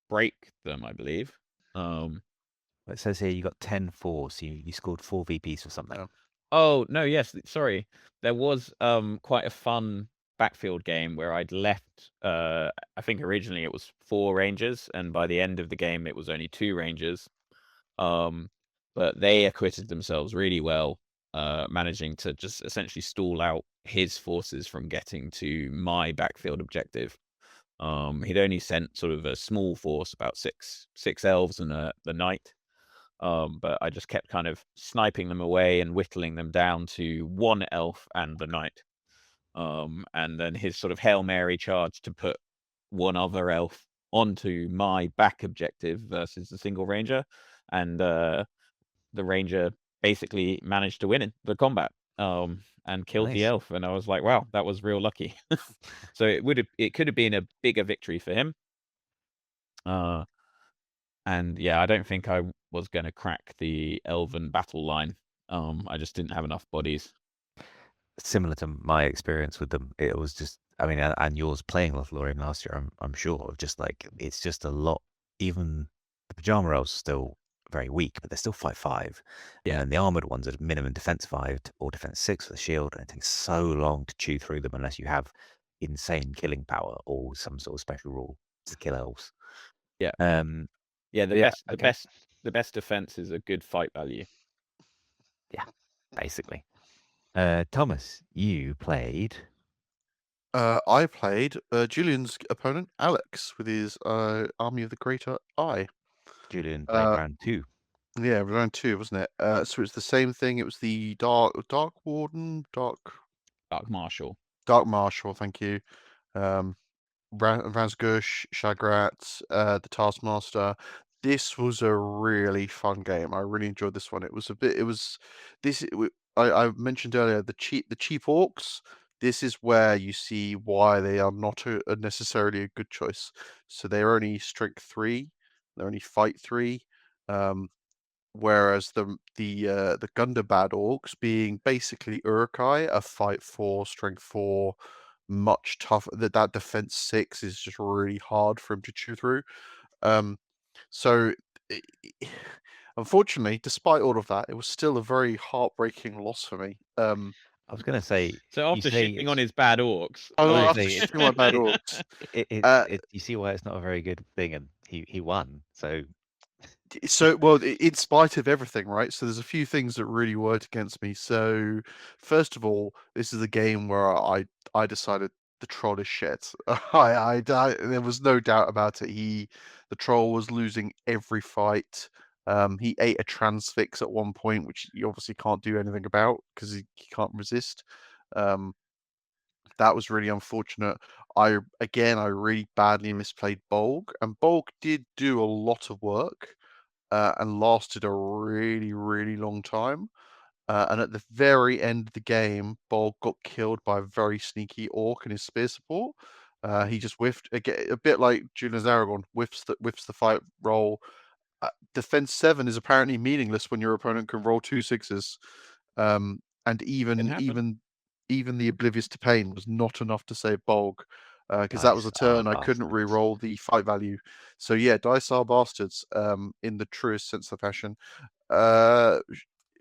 S3: break them, I believe.
S5: It says here you got 10-4, so you scored 4 VPs or something.
S4: Yeah.
S3: Oh no, yes, sorry. There was quite a fun backfield game where I'd left. I think originally it was 4 rangers, and by the end of the game it was only 2 rangers. But they acquitted themselves really well, managing to just essentially stall out his forces from getting to my backfield objective. He'd only sent sort of a small force, about six elves and the knight. But I just kept kind of sniping them away and whittling them down to 1 elf and the knight. And then his sort of Hail Mary charge to put 1 other elf onto my back objective versus the single ranger. And the ranger basically managed to win in the combat, and killed the
S5: Nice.
S3: elf. And I was like, wow, that was real lucky. So it could have been a bigger victory for him. And yeah, I don't think I was going to crack the elven battle line. I just didn't have enough bodies.
S5: Similar to my experience with them, it was just, I mean, and yours playing Lothlorien last year, I'm sure, of just like, it's just a lot. Even the pajama elves are still very weak, but they're still 5/5.
S3: Yeah.
S5: And the armored ones are minimum defense 5 or defense 6 for the shield, and it takes so long to chew through them unless you have insane killing power or some sort of special rule to kill elves.
S3: Yeah.
S5: Yeah,
S3: The best defense is a good fight value.
S5: Yeah, basically. Thomas, you played.
S4: I played Julian's opponent, Alex, with his Army of the Greater Eye.
S5: Julian played round 2.
S4: Yeah, round 2, wasn't it? So it's the same thing. It was the Dark
S3: Marshal.
S4: Dark Marshal, thank you. Razgush, Shagrat, the Taskmaster. This was a really fun game. I really enjoyed this one. I mentioned earlier the cheap orcs. This is where you see why they are not necessarily a good choice. So they're only strength 3, they're only fight 3. Whereas the Gundabad orcs, being basically Uruk-hai, a fight 4, strength 4, much tougher. That defense 6 is just really hard for him to chew through. So unfortunately, despite all of that, it was still a very heartbreaking loss for me.
S5: I was going to say.
S3: So after shitting on his bad orcs,
S4: after shitting my bad orcs,
S5: you see why it's not a very good thing, and he won.
S4: So, well, in spite of everything, right? So there's a few things that really worked against me. So, first of all, this is a game where I decided the troll is shit. There was no doubt about it. The troll was losing every fight. He ate a transfix at one point, which you obviously can't do anything about because he can't resist. That was really unfortunate. I really badly misplayed Bolg, and Bolg did do a lot of work. And lasted a really, really long time. And at the very end of the game, Bolg got killed by a very sneaky orc and his spear support. He just whiffed, again, a bit like Julian's Aragorn, whiffs the fight roll. Defense 7 is apparently meaningless when your opponent can roll 2 6s. And even the Oblivious to Pain was not enough to save Bolg. Because that was a turn I couldn't re-roll the fight value. So yeah, dice are bastards, in the truest sense of the fashion.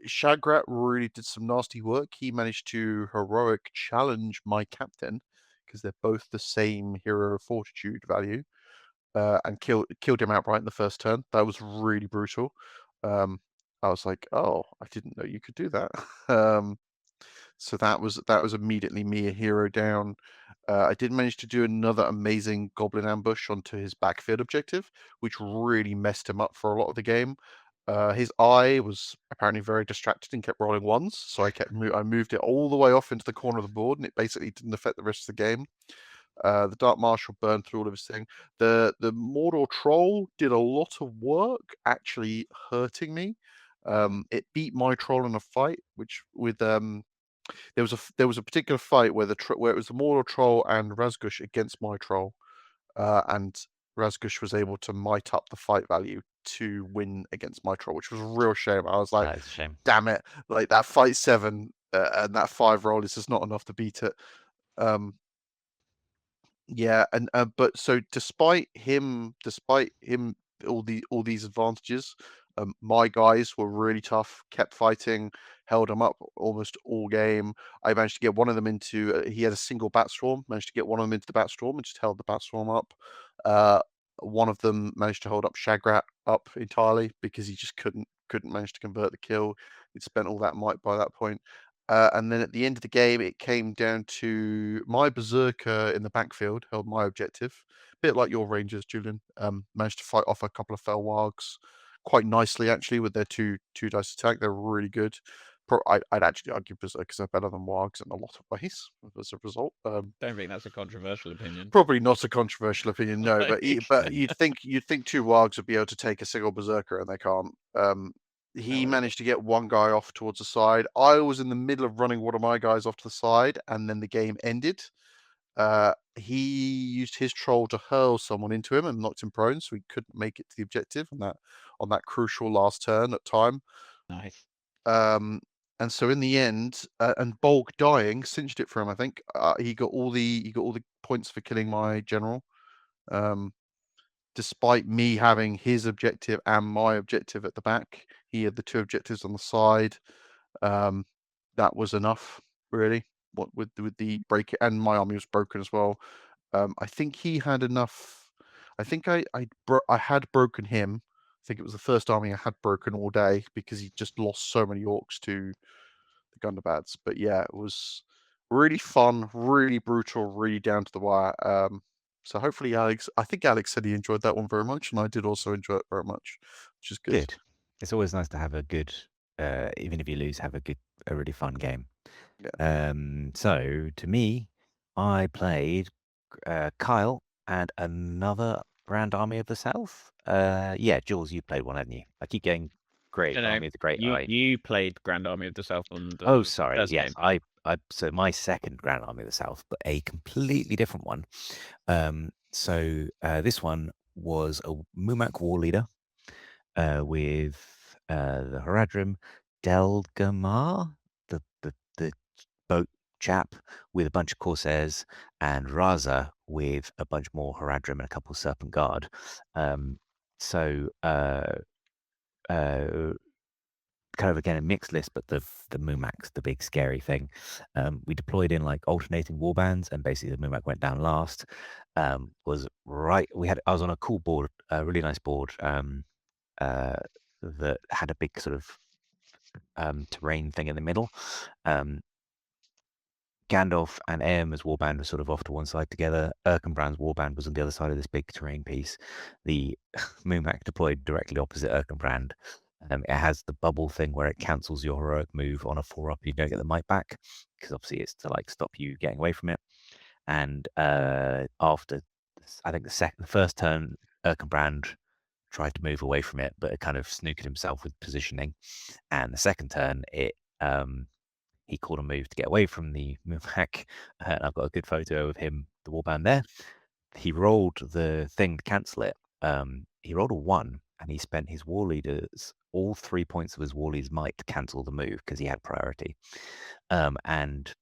S4: Shagrat really did some nasty work. He managed to heroic challenge my captain because they're both the same hero fortitude value, and killed him outright in the first turn. That was really brutal. I was like, oh, I didn't know you could do that. So that was immediately me a hero down. I did manage to do another amazing goblin ambush onto his backfield objective, which really messed him up for a lot of the game. His eye was apparently very distracted and kept rolling ones, so I moved it all the way off into the corner of the board, and it basically didn't affect the rest of the game. The Dark Marshal burned through all of his thing. The Mordor Troll did a lot of work, actually hurting me. It beat my troll in a fight, which with there was a particular fight where where it was the Mordor Troll and Razgush against my troll, and Razgush was able to mite up the fight value to win against my troll, which was a real shame. I was like,
S5: That is a shame.
S4: damn it! Like that fight 7 and that 5 roll is just not enough to beat it. Yeah, and but so despite him all these advantages, my guys were really tough, kept fighting, held him up almost all game. I managed to get one of them into he had a single bat storm, managed to get one of them into the bat storm and just held the bat storm up. One of them managed to hold up Shagrat up entirely because he just couldn't manage to convert the kill. He'd spent all that might by that point. And then at the end of the game, it came down to my Berserker in the backfield held my objective, a bit like your Rangers, Julian. Managed to fight off a couple of fell wargs quite nicely, actually, with their two dice attack. They're really good. I'd actually argue Berserkers are better than wargs in a lot of ways as a result.
S3: Don't think that's a controversial opinion.
S4: Probably not a controversial opinion, no. But you'd think two wargs would be able to take a single Berserker, and they can't. He managed to get one guy off towards the side. I was in the middle of running one of my guys off to the side, and then the game ended. He used his troll to hurl someone into him and knocked him prone, so he couldn't make it to the objective on that crucial last turn at time.
S3: Nice.
S4: And so in the end, and Bolg dying cinched it for him. I think he got all the points for killing my general. Despite me having his objective and my objective at the back, he had the two objectives on the side. That was enough, really. What with the break, and my army was broken as well. I think he had enough. I think I had broken him. I think it was the first army I had broken all day because he just lost so many orcs to the Gundabats. But yeah, it was really fun, really brutal, really down to the wire. So hopefully I think Alex said he enjoyed that one very much, and I did also enjoy it very much, which is good.
S5: Good. It's always nice to have a good, even if you lose, have a really fun game.
S4: Yeah.
S5: So to me, I played Kyle and another Grand Army of the South. Yeah, Jules, you played one, hadn't you? I keep getting Great
S3: No,
S5: Army of the Great Eye.
S3: You played Grand Army of the South on the
S5: Oh, sorry.
S3: first
S5: Yes,
S3: game.
S5: so my second Grand Army of the South, but a completely different one. So this one was a Mumak war leader with the Haradrim, Delgamar, the boat chap with a bunch of Corsairs, and Raza with a bunch more Haradrim and a couple of Serpent Guard. Kind of again a mixed list, but the Mumax, the big scary thing, we deployed in like alternating warbands, and basically the Mumak went down last. I was on a cool board, a really nice board that had a big sort of terrain thing in the middle. Gandalf and Aemma's warband were sort of off to one side together. Erkenbrand's warband was on the other side of this big terrain piece. The Mumak deployed directly opposite Erkenbrand. It has the bubble thing where it cancels your heroic move on a 4-up. You don't get the might back because obviously it's to like stop you getting away from it. And after, I think the first turn, Erkenbrand tried to move away from it, but it kind of snookered himself with positioning. And the second turn, he called a move to get away from the Mumak. And I've got a good photo of him, the warband there. He rolled the thing to cancel it. He rolled a 1, and he spent his war leaders, all 3 points of his war leader's might to cancel the move because he had priority. And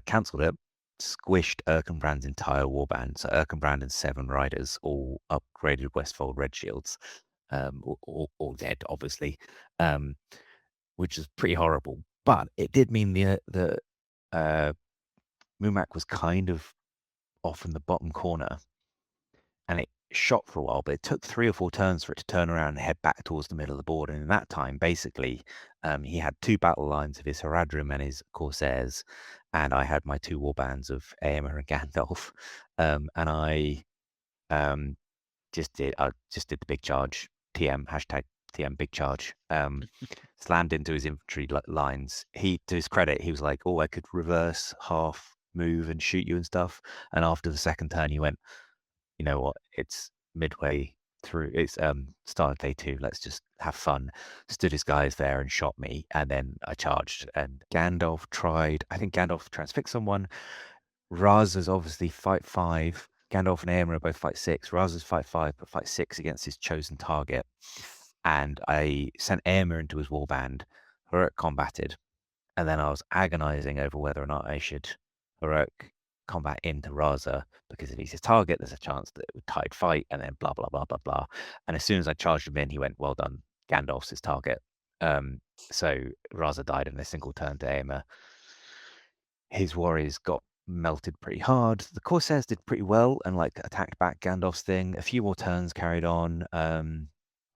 S5: cancelled it, squished Erkenbrand's entire warband. So Erkenbrand and 7 riders, all upgraded Westfold red shields, all dead, obviously. which is pretty horrible. But it did mean the Mumak was kind of off in the bottom corner, and it shot for a while, but it took 3 or 4 turns for it to turn around and head back towards the middle of the board. And in that time, basically, he had 2 battle lines of his Haradrim and his Corsairs, and I had my 2 warbands of Aemir and Gandalf. And I just did the big charge, TM, #TM big charge. Slammed into his infantry lines. To his credit, he was like, "Oh, I could reverse half move and shoot you and stuff." And after the second turn, he went, "You know what? It's midway through. It's start of day 2. Let's just have fun." Stood his guys there and shot me, and then I charged. And Gandalf tried. I think Gandalf transfixed someone. Raz is obviously fight 5. Gandalf and Aemir are both fight 6. Raz is fight 5, but fight 6 against his chosen target. And I sent Aemir into his warband. Heroic combated. And then I was agonizing over whether or not I should heroic combat into Raza, because if he's his target, there's a chance that it would tide fight, and then blah, blah, blah, blah, blah. And as soon as I charged him in, he went, "Well done, Gandalf's his target." So Raza died in a single turn to Aemir. His warriors got melted pretty hard. The Corsairs did pretty well and like attacked back Gandalf's thing. A few more turns carried on.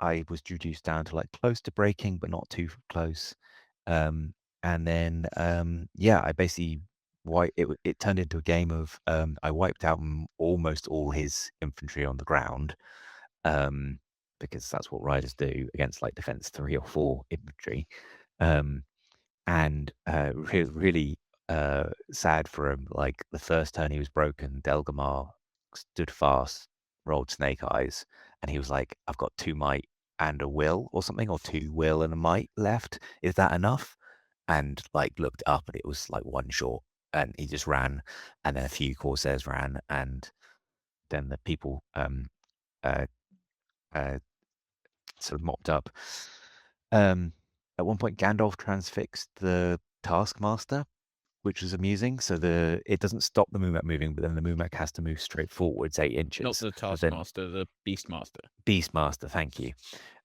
S5: I was reduced down to like close to breaking, but not too close. And then I basically it turned into a game of I wiped out almost all his infantry on the ground, because that's what riders do against like defense 3 or 4 infantry. And really sad for him. Like the first turn he was broken, Delgamar stood fast, rolled snake eyes, and he was like, "I've got 2 might and a will or something, or 2 will and a might left. Is that enough?" And like looked up, and it was like 1 short, and he just ran. And then a few Corsairs ran, and then the people uh, sort of mopped up. At one point, Gandalf transfixed the Taskmaster, which was amusing. So it doesn't stop the Mumak moving, but then the Mumak has to move straight forwards 8 inches.
S3: Not the Taskmaster, the Beastmaster.
S5: Beastmaster, thank you.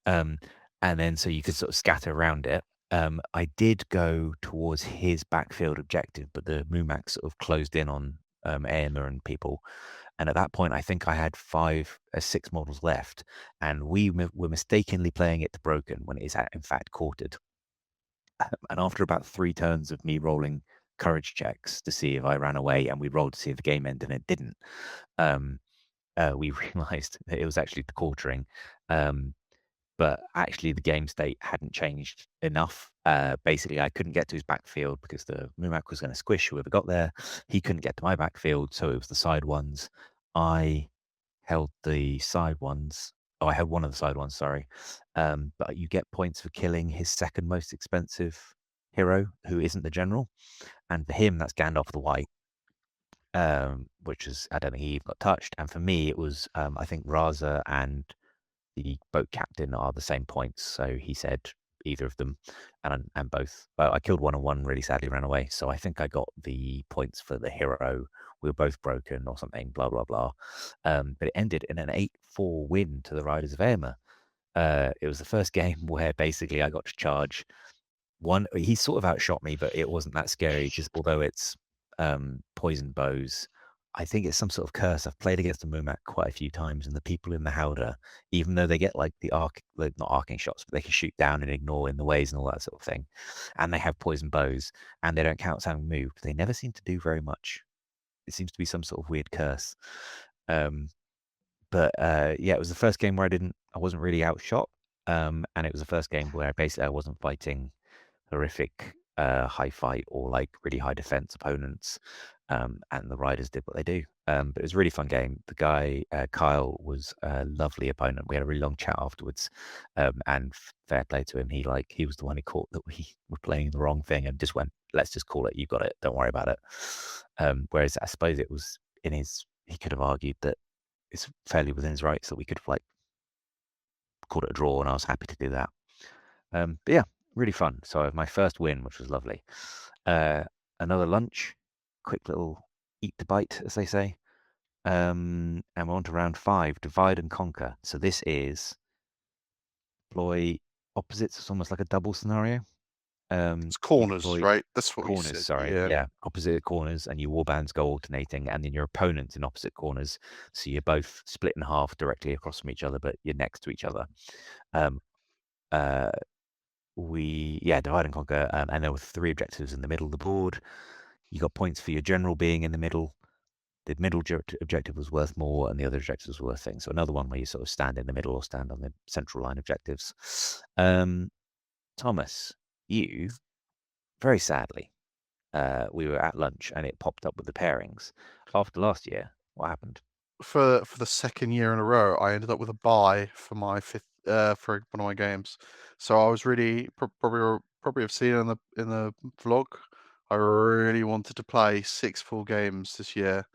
S5: And then so you could sort of scatter around it. I did go towards his backfield objective, but the Mumak sort of closed in on Aemir and people. And at that point, I think I had 6 models left, and we were mistakenly playing it to broken when it is in fact quartered. And after about 3 turns of me rolling courage checks to see if I ran away, and we rolled to see if the game ended, and it didn't, we realized that it was actually the quartering. But actually, the game state hadn't changed enough. Basically, I couldn't get to his backfield because the Mumak was going to squish whoever got there. He couldn't get to my backfield, so it was the side ones. I held the side ones. Oh, I held one of the side ones, sorry. But you get points for killing his second most expensive hero, who isn't the general. And for him, that's Gandalf the White, which is, I don't think he even got touched. And for me, it was, I think Raza and the boat captain are the same points. So he said either of them, and both. But I killed 1 and 1 really sadly ran away. So I think I got the points for the hero. We were both broken or something, blah, blah, blah. But it ended in an 8-4 win to the Riders of Aemir. It was the first game where basically I got to charge. He sort of outshot me, but it wasn't that scary, just although it's poison bows. I think it's some sort of curse. I've played against the Mumak quite a few times, and the people in the Howdah, even though they get like not arcing shots, but they can shoot down and ignore in the ways and all that sort of thing, and they have poison bows, and they don't count as having moved. They never seem to do very much. It seems to be some sort of weird curse. But it was the first game where I wasn't really outshot, and it was the first game where basically I wasn't fighting horrific high fight or like really high defense opponents, and the riders did what they do. But it was a really fun game. The guy Kyle was a lovely opponent. We had a really long chat afterwards, and fair play to him. He was the one who caught that we were playing the wrong thing and just went, "Let's just call it. You got it. Don't worry about it." Whereas I suppose it was he could have argued that it's fairly within his rights that we could have like called it a draw, and I was happy to do that. But yeah, really fun. So I have my first win, which was lovely. Another lunch, quick little eat to bite, as they say. And we're on to round 5, divide and conquer. So this is deploy opposites. It's almost like a double scenario.
S4: It's corners,
S5: avoid
S4: right? That's what we
S5: corners.
S4: said.
S5: Sorry,
S4: Yeah.
S5: opposite corners, and your warbands go alternating, and then your opponents in opposite corners. So you're both split in half directly across from each other, but you're next to each other. Divide and conquer, and there were 3 objectives in the middle of the board. You got points for your general being in the middle. The middle objective was worth more, and the other objectives were worth things. So another one where you sort of stand in the middle or stand on the central line objectives. Thomas, you, very sadly, we were at lunch and it popped up with the pairings. After last year, what happened?
S4: For the second year in a row, I ended up with a buy for my fifth for one of my games. So I was really probably have seen it in the vlog. I really wanted to play 6 full games this year.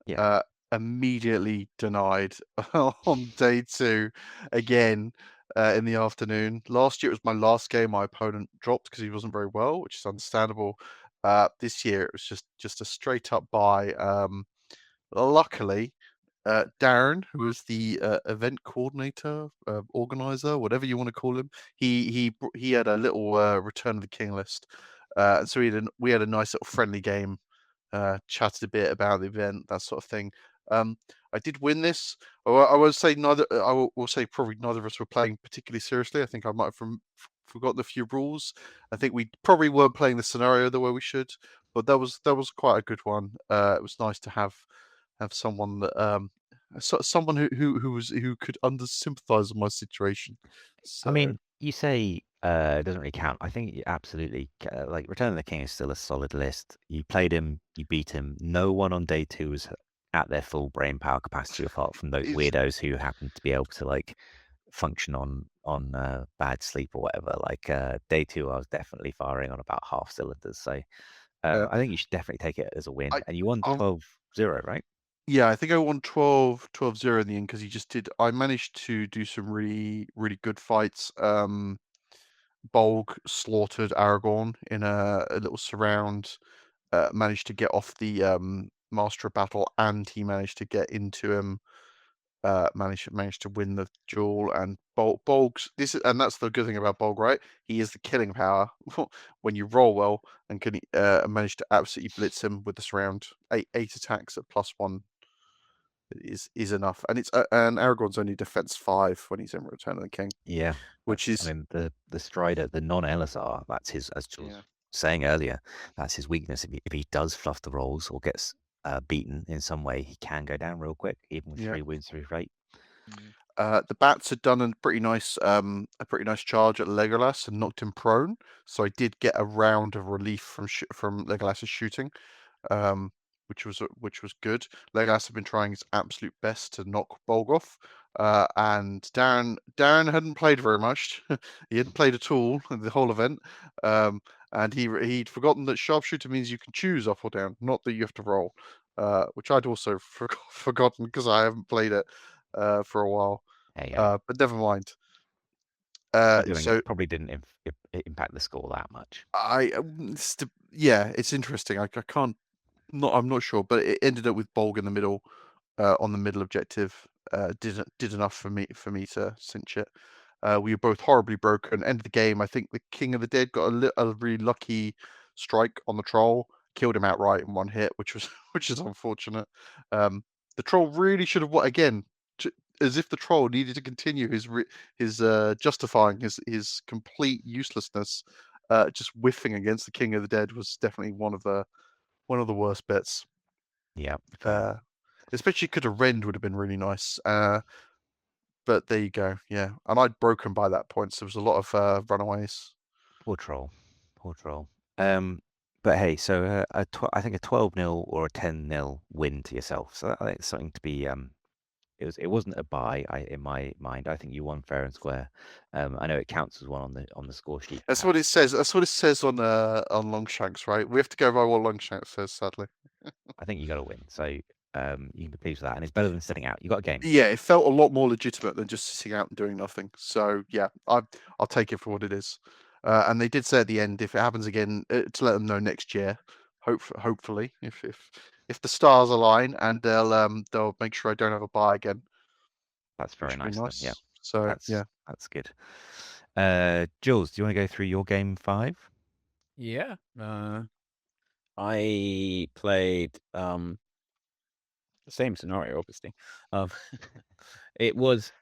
S5: Yeah.
S4: Immediately denied on day 2 again in the afternoon. Last year it was my last game. My opponent dropped because he wasn't very well, which is understandable. This year it was just a straight up buy. Luckily, Darren, who was the event coordinator, organizer, whatever you want to call him, he had a little Return of the King list, and so we had a nice little friendly game, chatted a bit about the event, that sort of thing. I did win this. I will say I will say probably neither of us were playing particularly seriously. I think I might have forgotten a few rules. I think we probably weren't playing the scenario the way we should, but that was quite a good one. It was nice to have someone that someone who could sympathize with my situation. So
S5: I mean, you say it doesn't really count. I think absolutely, like Return of the King is still a solid list. You played him, you beat him. No one on day 2 was at their full brain power capacity, apart from those weirdos who happened to be able to like function on bad sleep or whatever. Like day 2, I was definitely firing on about half cylinders. So I think you should definitely take it as a win. And you won 12-0, right?
S4: Yeah, I think I won 12-0 in the end because I managed to do some really, really good fights. Bolg slaughtered Aragorn in a little surround, managed to get off the Master of Battle, and he managed to get into him, managed to win the duel. And Bolg's and that's the good thing about Bolg, right? He is the killing power when you roll well, and can manage to absolutely blitz him with the surround. 8 attacks at +1 is enough, and and Aragorn's only defense 5 when he's in Return of the King.
S5: Yeah,
S4: which is,
S5: I mean, the Strider, the non-LSR, that's his, as Jules was saying earlier, that's his weakness. If he does fluff the rolls or gets beaten in some way, he can go down real quick, even with 3 wounds through fate.
S4: The bats had done a pretty nice charge at Legolas and knocked him prone. So I did get a round of relief from Legolas's shooting, which was good. Legolas had been trying his absolute best to knock Bolg off, and Darren hadn't played very much. He hadn't played at all the whole event, and he'd forgotten that sharpshooter means you can choose up or down, not that you have to roll, which I'd also forgotten because I haven't played it for a while. But never mind. So
S5: probably didn't impact the score that much.
S4: It's interesting. I can't. I'm not sure, but it ended up with Bolg in the middle, on the middle objective. Did enough for me to cinch it. We were both horribly broken. End of the game, I think the King of the Dead got a really lucky strike on the troll, killed him outright in 1 hit, which is unfortunate. The troll really should have won again, as if the troll needed to continue his justifying his complete uselessness. Just whiffing against the King of the Dead was definitely one of the worst bits.
S5: Yeah.
S4: Especially could have Rend would have been really nice. But there you go. Yeah, and I'd broken by that point, so there was a lot of runaways.
S5: Poor troll. But hey, so I think a 12-0 or a 10-0 win to yourself. So I think it's something to be. It wasn't a buy in my mind. I think you won fair and square. I know it counts as one on the score sheet.
S4: That's what it says. That's what it says on Longshanks, right? We have to go by what Longshanks says, sadly.
S5: I think you got to win, so you can be pleased with that, and it's better than sitting out. You got a game.
S4: Yeah, it felt a lot more legitimate than just sitting out and doing nothing. So yeah, I'll take it for what it is. And they did say at the end, if it happens again, to let them know next year. Hopefully, if the stars align, and they'll make sure I don't have a buy again.
S5: That's very nice. Yeah.
S4: So
S5: that's good. Jules, do you want to go through your game 5?
S7: Yeah.
S3: I played the same scenario, obviously. Um, it was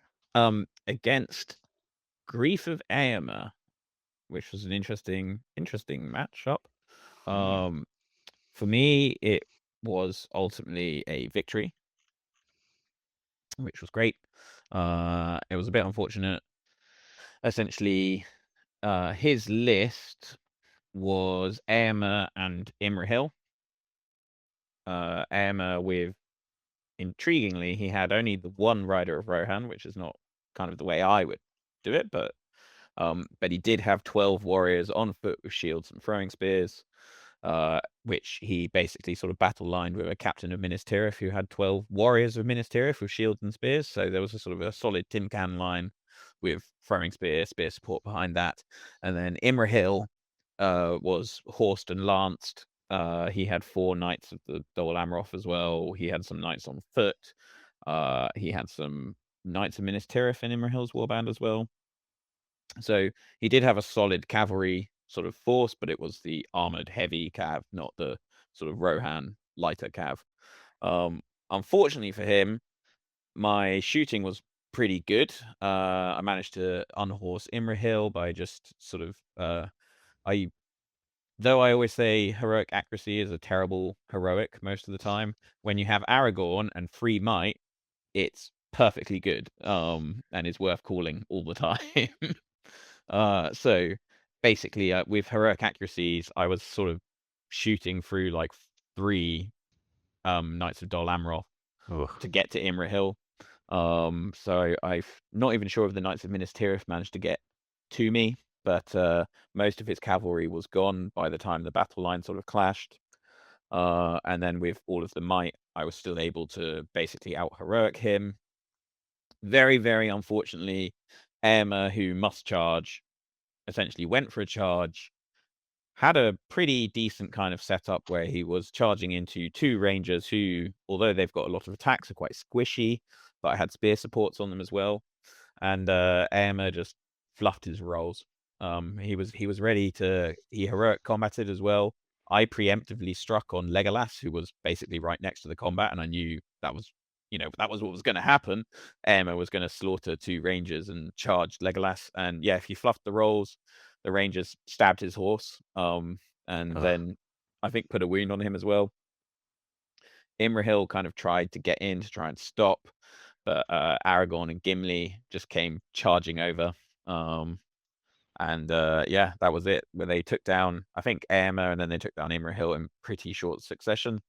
S3: against Grief of Aomer, which was an interesting matchup. For me, it was ultimately a victory, which was great. It was a bit unfortunate. Essentially, his list was Aomer and Imrahil. Aomer with, intriguingly, he had only the one rider of Rohan, which is not kind of the way I would do it, but he did have 12 warriors on foot with shields and throwing spears, which he basically sort of battle lined with a captain of Minas Tirith who had 12 warriors of Minas Tirith with shields and spears. So there was a sort of a solid tin can line with throwing spear support behind that. And then Imrahil was horsed and lanced. He had 4 knights of the Dol Amroth as well. He had some knights on foot. He had some knights of Minas Tirith in Imrahil's warband as well. So he did have a solid cavalry sort of force, but it was the armored heavy cav, not the sort of Rohan lighter cav. Unfortunately for him, my shooting was pretty good. I managed to unhorse Imrahil by just sort of though I always say heroic accuracy is a terrible heroic most of the time, when you have Aragorn and free might, it's perfectly good. And is worth calling all the time. So basically, with heroic accuracies, I was sort of shooting through like 3 Knights of Dol Amroth to get to Imrahil. So I'm not even sure if the Knights of Minas Tirith managed to get to me, but most of his cavalry was gone by the time the battle line sort of clashed. And then with all of the might, I was still able to basically out heroic him. Very, very unfortunately, Aomer, who must charge, essentially went for a charge, had a pretty decent kind of setup where he was charging into 2 rangers who, although they've got a lot of attacks, are quite squishy, but I had spear supports on them as well. And Aomer just fluffed his rolls. He was ready to, he heroic combated as well. I preemptively struck on Legolas, who was basically right next to the combat, and I knew that was, that was what was going to happen. Aomer was going to slaughter 2 rangers and charge Legolas, and yeah, if he fluffed the rolls, the rangers stabbed his horse, and then I think put a wound on him as well. Imrahil kind of tried to get in to try and stop, but Aragorn and Gimli just came charging over. And yeah, that was it. Where they took down, I think, Aomer, and then they took down Imrahil in pretty short succession.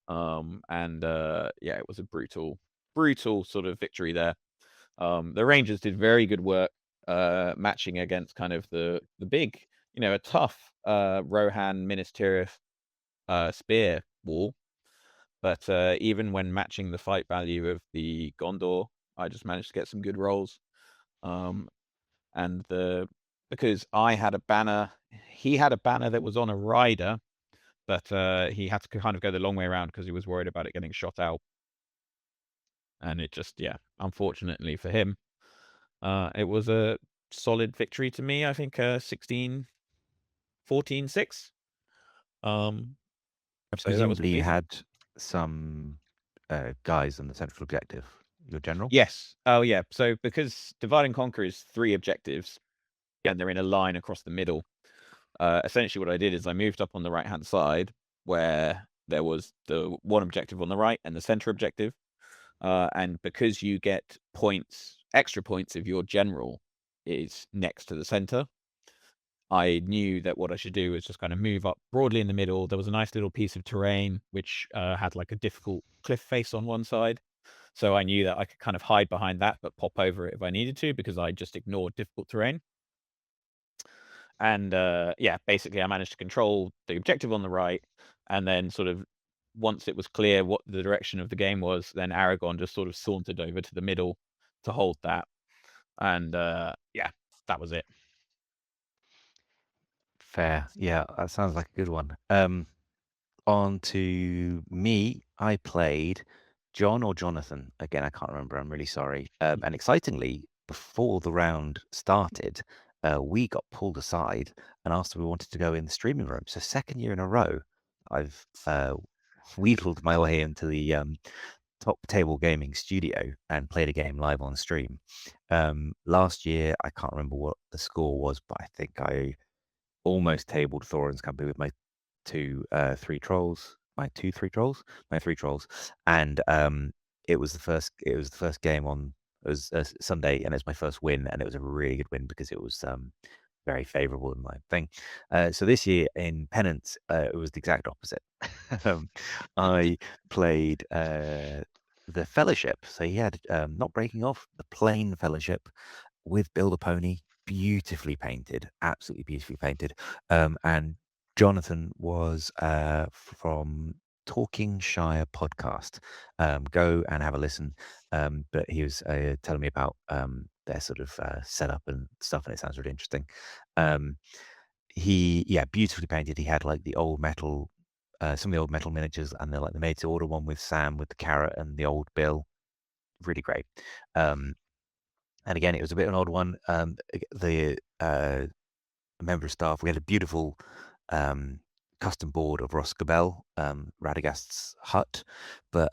S3: And yeah, it was a brutal sort of victory there. The Rangers did very good work matching against kind of the big, a tough Rohan Minas Tirith spear wall. But even when matching the fight value of the Gondor, I just managed to get some good rolls. And because I had a banner, he had a banner that was on a rider, but he had to kind of go the long way around because he was worried about it getting shot out. And it just, yeah, unfortunately for him, it was a solid victory to me. I think 16, 14, 6.
S5: Presumably you had some guys on the central objective, your general?
S3: Yes. Oh, yeah. So because Divide and Conquer is 3 objectives, and they're in a line across the middle, essentially what I did is I moved up on the right-hand side where there was the one objective on the right and the center objective. And because you get extra points if your general is next to the center, I knew that what I should do was just kind of move up broadly in the middle. There was a nice little piece of terrain which had like a difficult cliff face on one side. So I knew that I could kind of hide behind that, but pop over it if I needed to, because I just ignored difficult terrain. And yeah, basically I managed to control the objective on the right, and then sort of once it was clear what the direction of the game was, then Aragorn just sort of sauntered over to the middle to hold that. And yeah, that was it.
S5: Fair. Yeah, that sounds like a good one. On to me, I played John or Jonathan. Again, I can't remember. I'm really sorry. And excitingly, before the round started, we got pulled aside and asked if we wanted to go in the streaming room. So 2nd year in a row, I've wheedled my way into the top table gaming studio and played a game live on stream. Last year, I can't remember what the score was, but I think I almost tabled Thorin's company with my three trolls, and it was the first game on. It was Sunday, and it was my first win, and it was a really good win because it was very favourable in my thing. So this year in Penance, it was the exact opposite. I played the Fellowship, so he had not breaking off the plain Fellowship with Build a Pony, beautifully painted, absolutely beautifully painted, and Jonathan was from Talking Shire podcast. Go and have a listen. But he was telling me about their sort of setup and stuff, and it sounds really interesting. Beautifully painted. He had like the old metal, some of the old metal miniatures, and they're like the made to order one with Sam with the carrot and the old Bill. Really great. And again, it was a bit of an odd one. The member of staff, we had a beautiful custom board of Roscabel, Radagast's hut, but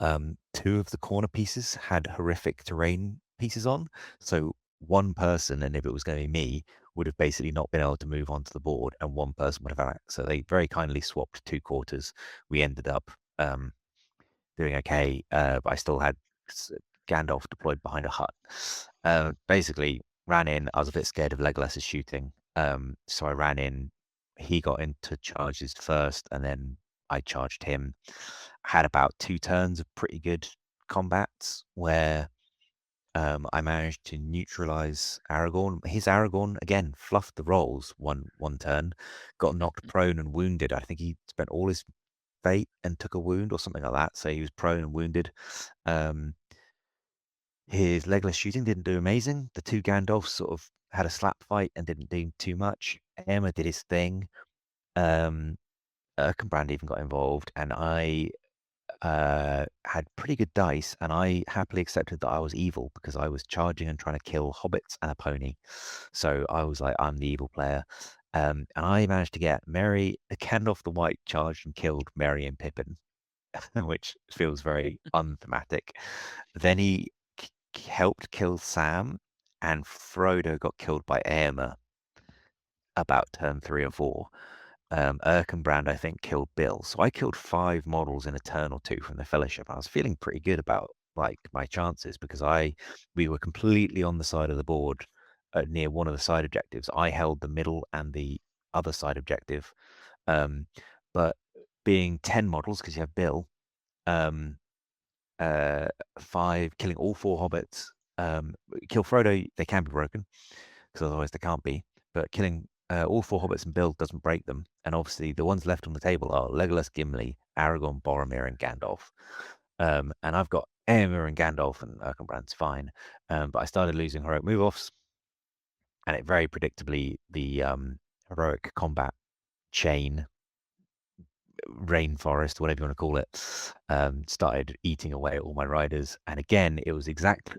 S5: 2 of the corner pieces had horrific terrain pieces on. So one person, and if it was going to be me, would have basically not been able to move onto the board, and one person would have. So they very kindly swapped 2 quarters. We ended up doing okay, but I still had Gandalf deployed behind a hut. Basically, ran in. I was a bit scared of Legolas's shooting, so I ran in. He got into charges first, and then I charged him. Had about 2 turns of pretty good combats where I managed to neutralize Aragorn. His Aragorn again fluffed the rolls one turn, got knocked prone and wounded. I think he spent all his fate and took a wound or something like that. So he was prone and wounded. His Legolas shooting didn't do amazing. The 2 Gandalfs sort of had a slap fight and didn't do too much. Emma did his thing. Erkenbrand even got involved, and I had pretty good dice, and I happily accepted that I was evil because I was charging and trying to kill hobbits and a pony. So I was like, I'm the evil player. And I managed to get Gandalf the White charged and killed Merry and Pippin, which feels very unthematic. Then he helped kill Sam, and Frodo got killed by Éomer about turn 3 or 4. Erkenbrand, I think, killed Bill. So I killed 5 models in a turn or 2 from the Fellowship. I was feeling pretty good about like my chances because we were completely on the side of the board near one of the side objectives. I held the middle and the other side objective. But being 10 models, because you have Bill, 5 killing all 4 hobbits. Kill Frodo, they can be broken because otherwise they can't be. But killing all 4 hobbits and Bill doesn't break them. And obviously the ones left on the table are Legolas, Gimli, Aragorn, Boromir, and Gandalf. And I've got Éomer and Gandalf, and Erkenbrand's fine. But I started losing heroic move-offs, and it very predictably the heroic combat chain, rainforest, whatever you want to call it, started eating away at all my riders. And again, it was exact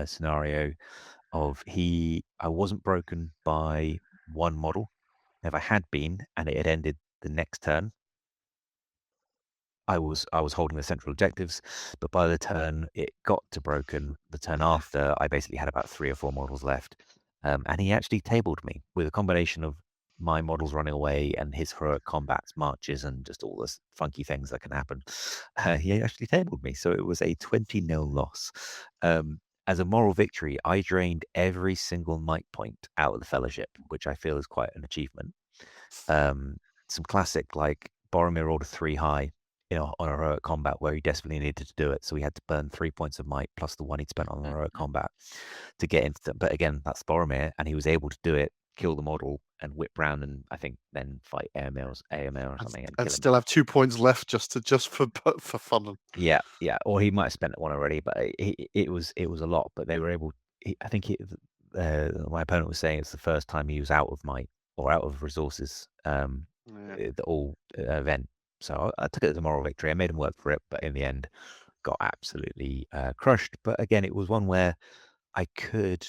S5: scenario of I wasn't broken by 1 model. If I had been and it had ended the next turn, I was holding the central objectives, but by the turn it got to broken, the turn after, I basically had about 3 or 4 models left. And he actually tabled me with a combination of my models running away and his heroic combats, marches, and just all the funky things that can happen. He actually tabled me, so it was a 20-0 loss. As a moral victory, I drained every single might point out of the Fellowship, which I feel is quite an achievement. Some classic, like Boromir rolled a 3 high, on a heroic combat where he desperately needed to do it. So he had to burn 3 points of might plus the 1 he'd spent on heroic combat to get into them. But again, that's Boromir, and he was able to do it, kill the model, and whip round, and I think then fight Éomer or something, and
S4: And
S5: kill
S4: still
S5: him.
S4: have 2 points left just for fun.
S5: Yeah. Or he might have spent one already, but it was a lot. But they were able. I think my opponent was saying it's the first time he was out of might or out of resources. The all event. So I took it as a moral victory. I made him work for it, but in the end, got absolutely crushed. But again, it was one where I could,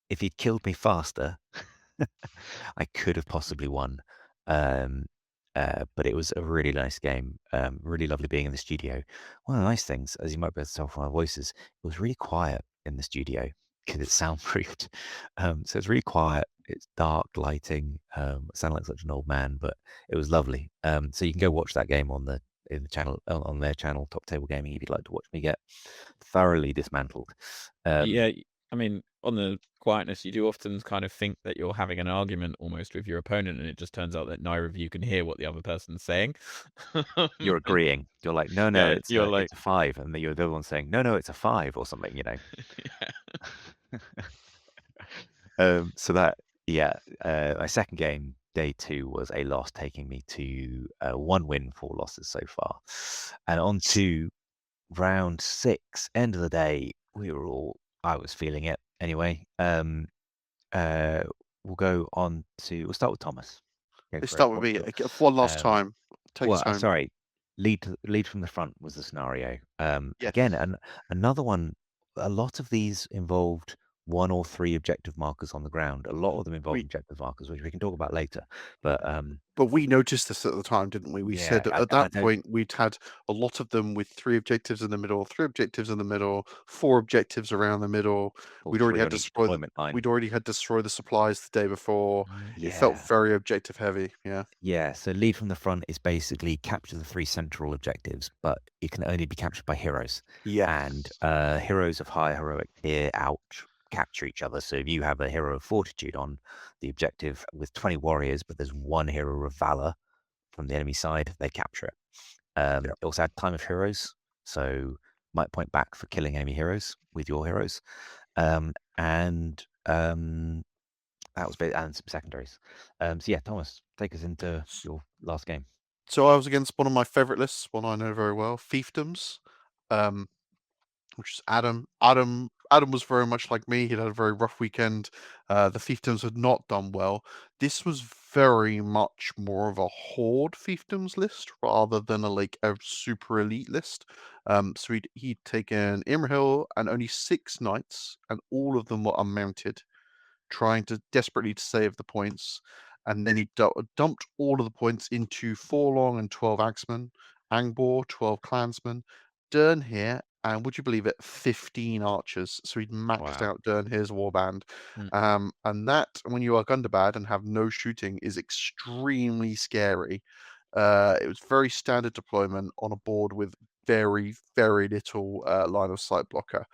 S5: if he'd killed me faster, I could have possibly won. Um, but it was a really nice game. Really lovely being in the studio. One of the nice things, as you might be able to tell from our voices, it was really quiet in the studio because it's soundproofed. So it's really quiet. It's dark lighting. I sound like such an old man, but it was lovely. So you can go watch that game on the channel on their channel, Top Table Gaming, if you'd like to watch me get thoroughly dismantled.
S3: Yeah, I mean, on the quietness, you do often kind of think that you're having an argument almost with your opponent, and it just turns out that neither of you can hear what the other person's saying.
S5: You're agreeing. You're like, no,
S3: Yeah,
S5: it's
S3: you're
S5: a,
S3: like,
S5: it's a 5, and you're the other one saying, no, it's a 5 or something,
S3: yeah.
S5: So that, yeah, my second game, day 2, was a loss, taking me to 1 win, 4 losses so far. And on to round 6, end of the day, I was feeling it anyway. We'll start with Thomas. Go
S4: Let's
S5: for it.
S4: start with
S5: What's
S4: me
S5: your,
S4: one last
S5: um,
S4: time. Take us home.
S5: sorry, lead from the front was the scenario.
S4: Yeah.
S5: Again, another one. A lot of these involved 1 or 3 objective markers on the ground. A lot of them involved objective markers, which we can talk about later. But
S4: we noticed this at the time, didn't we? We
S5: yeah,
S4: said
S5: I
S4: at that
S5: don't.
S4: point we'd had a lot of them with 3 objectives in the middle, 3 objectives in the middle, 4 objectives around the middle.
S5: All
S4: We'd already
S5: 3
S4: had
S5: on
S4: to
S5: each
S4: destroy.
S5: deployment line.
S4: We'd already had to destroy the supplies the day before.
S5: Yeah.
S4: It felt very objective heavy. Yeah.
S5: Yeah. So lead from the front is basically capture the 3 central objectives, but it can only be captured by heroes.
S4: Yeah.
S5: And heroes of high heroic tier capture each other. So if you have a hero of fortitude on the objective with 20 warriors, but there's 1 hero of valor from the enemy side, they capture it. It also had time of heroes, so might point back for killing enemy heroes with your heroes. That was and some secondaries. So yeah, Thomas, take us into your last game.
S4: So I was against one of my favorite lists, one I know very well, Fiefdoms. Which is Adam. Adam was very much like me. He'd had a very rough weekend. The fiefdoms had not done well. This was very much more of a horde fiefdoms list rather than a super elite list. So he'd taken Imrahil and only 6 knights, and all of them were unmounted, trying to desperately to save the points. And then he dumped all of the points into Forlong and 12 Axemen, Angbor, 12 Clansmen, Dern here, and would you believe it, 15 archers. So he'd maxed out Dern here's warband. And that, when you are Gundabad and have no shooting, is extremely scary. It was very standard deployment on a board with very, very little line of sight blocker.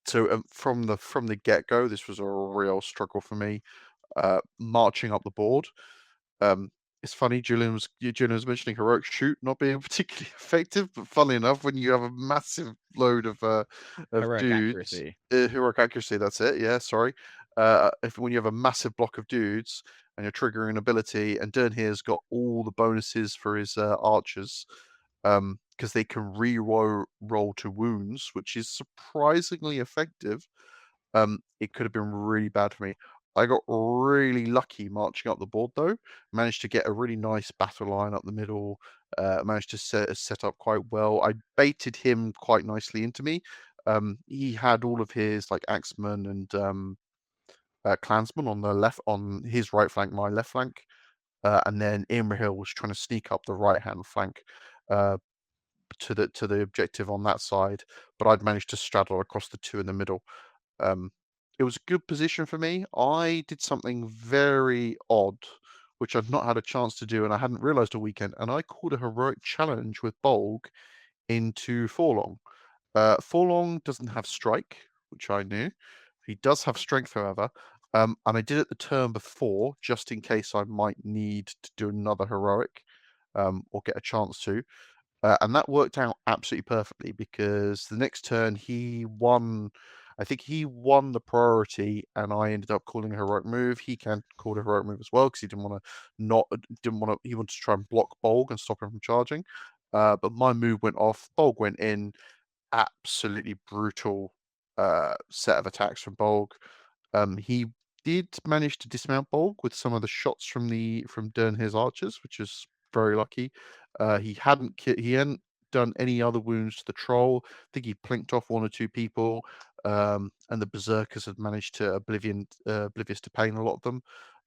S4: So from the get-go, this was a real struggle for me, marching up the board. It's funny, Julian was mentioning heroic shoot not being particularly effective, but funnily enough, when you have a massive load of
S3: Heroic
S4: dudes,
S3: accuracy.
S4: heroic accuracy, that's it. Yeah, sorry. When you have a massive block of dudes and you're triggering an ability, and Dern here's got all the bonuses for his archers, because they can re-roll to wounds, which is surprisingly effective. It could have been really bad for me. I got really lucky marching up the board though. Managed to get a really nice battle line up the middle. Managed to set up quite well. I baited him quite nicely into me. He had all of his like axemen and clansmen on the left, on his right flank, my left flank, and then Imrahil was trying to sneak up the right hand flank to the objective on that side, but I'd managed to straddle across the 2 in the middle. It was a good position for me. I did something very odd, which I'd not had a chance to do, and I hadn't realized all weekend, and I called a heroic challenge with Bolg into Forlong. Forlong doesn't have strike, which I knew. He does have strength, however, and I did it the turn before, just in case I might need to do another heroic, or get a chance to. And that worked out absolutely perfectly because the next turn he won. I think he won the priority, and I ended up calling a heroic move. He can call a heroic move as well because he didn't want to. He wanted to try and block Bolg and stop him from charging. But my move went off. Bolg went in. Absolutely brutal set of attacks from Bolg. He did manage to dismount Bolg with some of the shots from Dernhir's archers, which is very lucky. He hadn't done any other wounds to the troll. I think he plinked off 1 or 2 people. and the berserkers had managed to oblivious to pain a lot of them.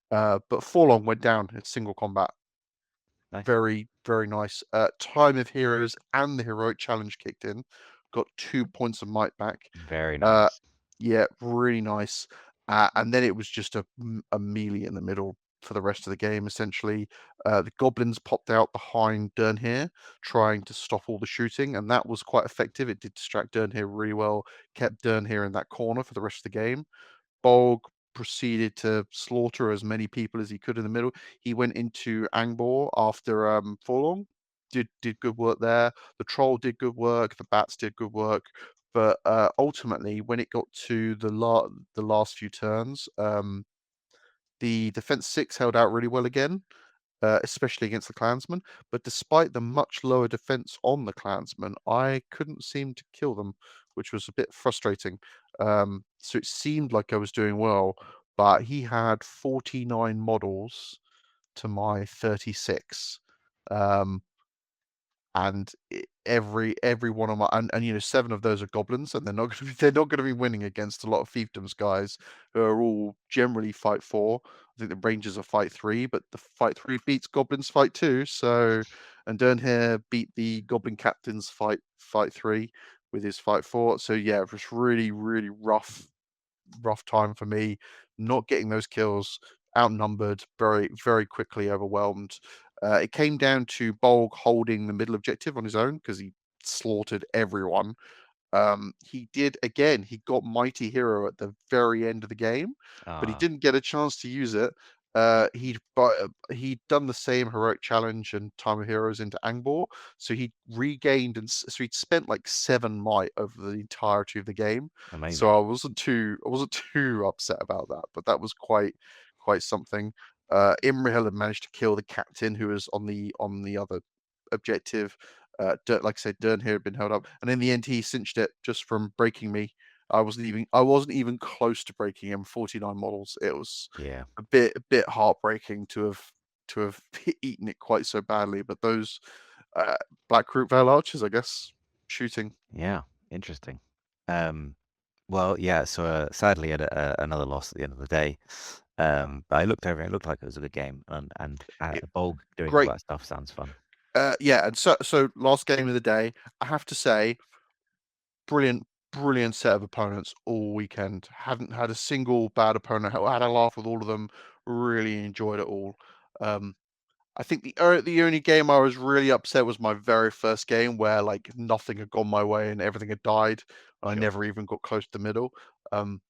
S4: But Forlong went down in single combat.
S5: Nice.
S4: Very, very nice. Time of Heroes and the Heroic Challenge kicked in. Got 2 points of might back.
S5: Very nice.
S4: Yeah, really nice. And then it was just a melee in the middle for the rest of the game, essentially. The goblins popped out behind Durnhere, trying to stop all the shooting, and that was quite effective. It did distract Durnhere really well, kept Durnhere in that corner for the rest of the game. Bolg proceeded to slaughter as many people as he could in the middle. He went into Angbor after Forlong. Did good work there. The troll did good work. The bats did good work. But ultimately, when it got to the last few turns, the defense 6 held out really well again, especially against the clansmen. But despite the much lower defense on the clansmen, I couldn't seem to kill them, which was a bit frustrating. So it seemed like I was doing well, but he had 49 models to my 36. And every one of my and 7 of those are goblins, and they're not gonna be winning against a lot of fiefdoms guys who are all generally fight 4. I think the rangers are fight 3, but the fight 3 beats goblins fight 2. So, and Durnhere beat the goblin captains fight 3 with his fight 4. So yeah, it was really, really rough time for me. Not getting those kills, outnumbered, very, very quickly overwhelmed. It came down to Bolg holding the middle objective on his own because he slaughtered everyone. He did again. He got Mighty Hero at the very end of the game, but he didn't get a chance to use it. He'd done the same Heroic Challenge and Time of Heroes into Angbor, so he regained, and so he'd spent like 7 might over the entirety of the game.
S5: Amazing.
S4: So I wasn't too upset about that, but that was quite something. Imrahil had managed to kill the captain who was on the other objective. Like I said, Durnhere had been held up, and in the end, he cinched it just from breaking me. I wasn't even close to breaking him. 49 models. It was
S5: Yeah.
S4: a bit heartbreaking to have eaten it quite so badly. But those Black Rootveil archers, I guess, shooting.
S5: Yeah. Interesting. Well, yeah. So sadly, I had another loss at the end of the day. But I looked over. It looked like it was a good game, and Bolg doing all
S4: Great.
S5: that stuff sounds fun.
S4: Yeah, and so last game of the day, I have to say, brilliant set of opponents all weekend. Haven't had a single bad opponent. I had a laugh with all of them. Really enjoyed it all. I think the only game I was really upset was my very first game where like nothing had gone my way and everything had died. And I never even got close to the middle. And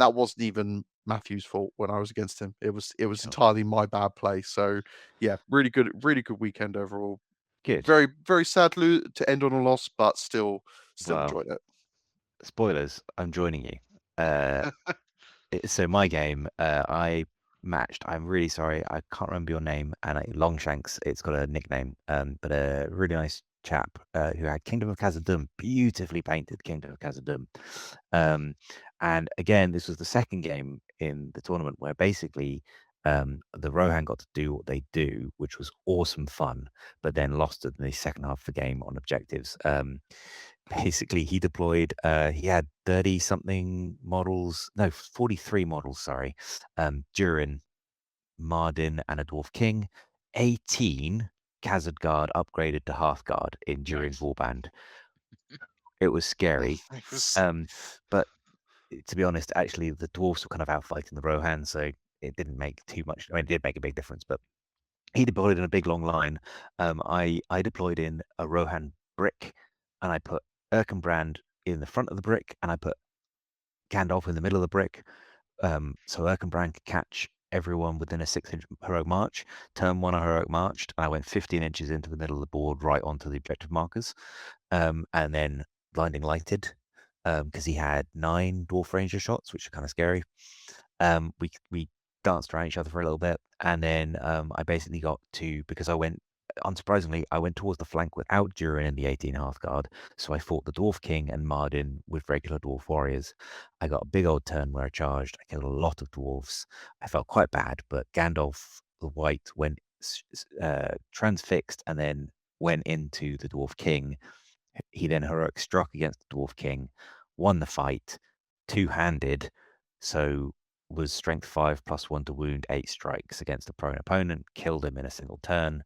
S4: that wasn't even Matthew's fault when I was against him. It was entirely my bad play. So yeah, really good weekend overall.
S5: Good.
S4: Very, very sad to end on a loss, but still
S5: Well,
S4: enjoyed it.
S5: Spoilers, I'm joining you. So my game, I matched. I'm really sorry, I can't remember your name. And Longshanks, it's got a nickname. But a really nice chap who had Kingdom of Khazad-dûm, beautifully painted Kingdom of Khazad-dûm. And again, this was the second game in the tournament where basically the Rohan got to do what they do, which was awesome fun, but then lost in the second half of the game on objectives. Basically, he deployed, he had 30 something models, no, 43 models, sorry, Durin, Mardin, and a Dwarf King, 18 Khazad Guard upgraded to Hearthguard in Durin's warband. It was scary. But to be honest, actually, the dwarfs were kind of outfighting the Rohan, so it didn't make too much. I mean, it did make a big difference, but he deployed in a big long line. I deployed in a Rohan brick, and I put Erkenbrand in the front of the brick, and I put Gandalf in the middle of the brick. So Erkenbrand could catch everyone within a 6-inch heroic march. Turn 1 I heroic marched, and I went 15 inches into the middle of the board, right onto the objective markers, and then blinding lighted. Because he had 9 dwarf ranger shots, which are kind of scary. We danced around each other for a little bit, and then I basically got to, because unsurprisingly, I went towards the flank without Durin in the 18 Hearthguard, so I fought the Dwarf King and Mardin with regular dwarf warriors. I got a big old turn where I charged. I killed a lot of dwarves. I felt quite bad, but Gandalf the White went transfixed and then went into the Dwarf King. He then heroic struck against the Dwarf King, won the fight, two-handed, so was strength 5 plus 1 to wound 8 strikes against a prone opponent, killed him in a single turn.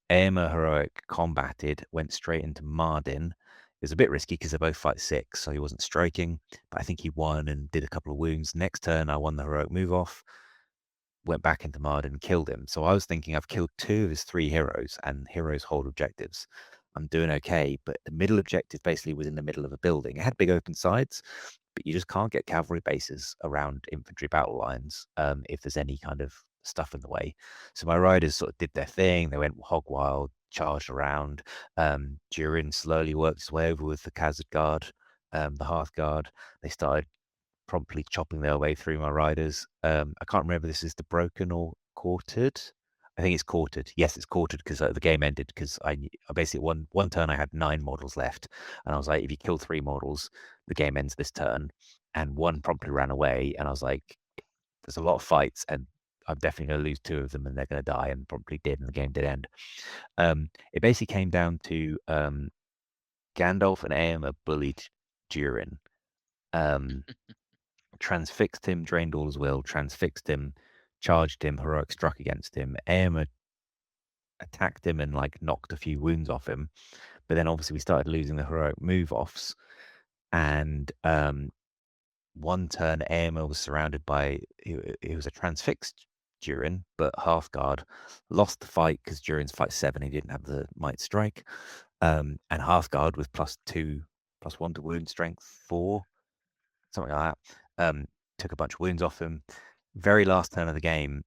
S5: Aema heroic combated, went straight into Mardin. It was a bit risky because they both fight 6, so he wasn't striking, but I think he won and did a couple of wounds. Next turn, I won the heroic move off, went back into Mardin and killed him. So I was thinking I've killed 2 of his 3 heroes, and heroes hold objectives. I'm doing okay, but the middle objective basically was in the middle of a building. It had big open sides, but you just can't get cavalry bases around infantry battle lines if there's any kind of stuff in the way. So my riders sort of did their thing. They went hog wild, charged around. Durin slowly worked his way over with the Khazad Guard, the Hearth Guard. They started promptly chopping their way through my riders. I can't remember if this is the broken or quartered. I think it's quartered. Yes, it's quartered because the game ended because I basically one turn I had 9 models left, and I was like, if you kill 3 models, the game ends this turn. And one promptly ran away, and I was like, there's a lot of fights, and I'm definitely going to lose 2 of them, and they're going to die, and promptly did, and the game did end. It basically came down to Gandalf and Aema bullied Durin. Transfixed him, drained all his will, transfixed him, charged him, heroic struck against him. Aema attacked him and like knocked a few wounds off him. But then obviously we started losing the heroic move offs. And one turn Aema was surrounded by it was a transfixed Durin, but Hearthguard lost the fight because Durin's fight 7, he didn't have the might strike. And Hearthguard with +2, +1 to wound, strength 4, something like that. Took a bunch of wounds off him. Very last turn of the game,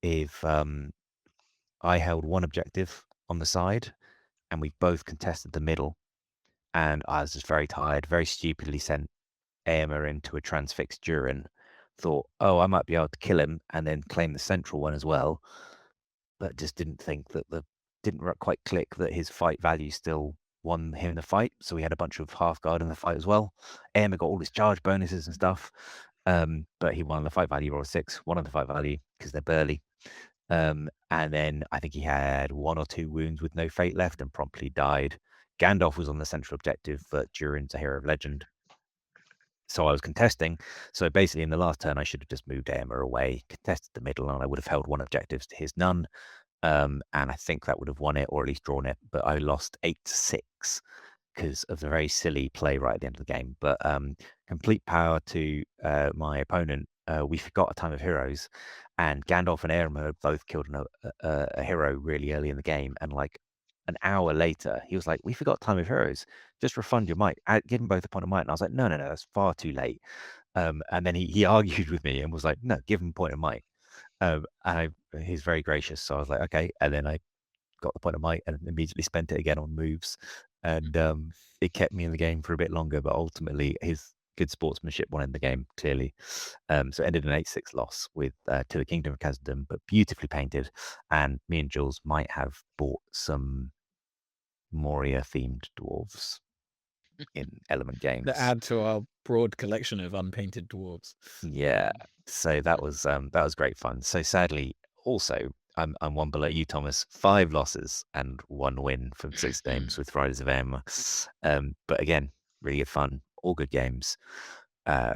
S5: if I held one objective on the side, and we both contested the middle, and I was just very tired, very stupidly sent Aema into a transfixed Durin. Thought, oh, I might be able to kill him and then claim the central one as well, but just didn't think that didn't quite click that his fight value still won him the fight. So we had a bunch of Hearthguard in the fight as well. Aema got all his charge bonuses and stuff, but he won the fight value, roll 6, won on the fight value because they're burly. And then I think he had 1 or 2 wounds with no fate left and promptly died. Gandalf was on the central objective, but Durin's a hero of legend. So I was contesting. So basically in the last turn, I should have just moved Aema away, contested the middle, and I would have held 1 objective to his none. And I think that would have won it, or at least drawn it. But I lost 8-6 because of the very silly play right at the end of the game. But complete power to my opponent. We forgot a Time of Heroes, and Gandalf and Aema both killed a hero really early in the game. And like an hour later, he was like, "We forgot Time of Heroes. Just refund your might. Give them both a point of might." And I was like, "No, that's far too late." And then he argued with me and was like, "No, give him a point of might." And he's very gracious, so I was like, okay. And then I got the point of might and immediately spent it again on moves, and it kept me in the game for a bit longer. But ultimately, his good sportsmanship won in the game clearly. So it ended an 8-6 loss with to the Kingdom of Khazad, but beautifully painted. And me and Jules might have bought some Moria themed dwarves in Element Games
S7: that add to our broad collection of unpainted dwarves.
S5: Yeah, so that was great fun. So sadly, also I'm 1 below you, Thomas. 5 losses and 1 win from 6 games with Riders of Aema. But again, really good fun, all good games.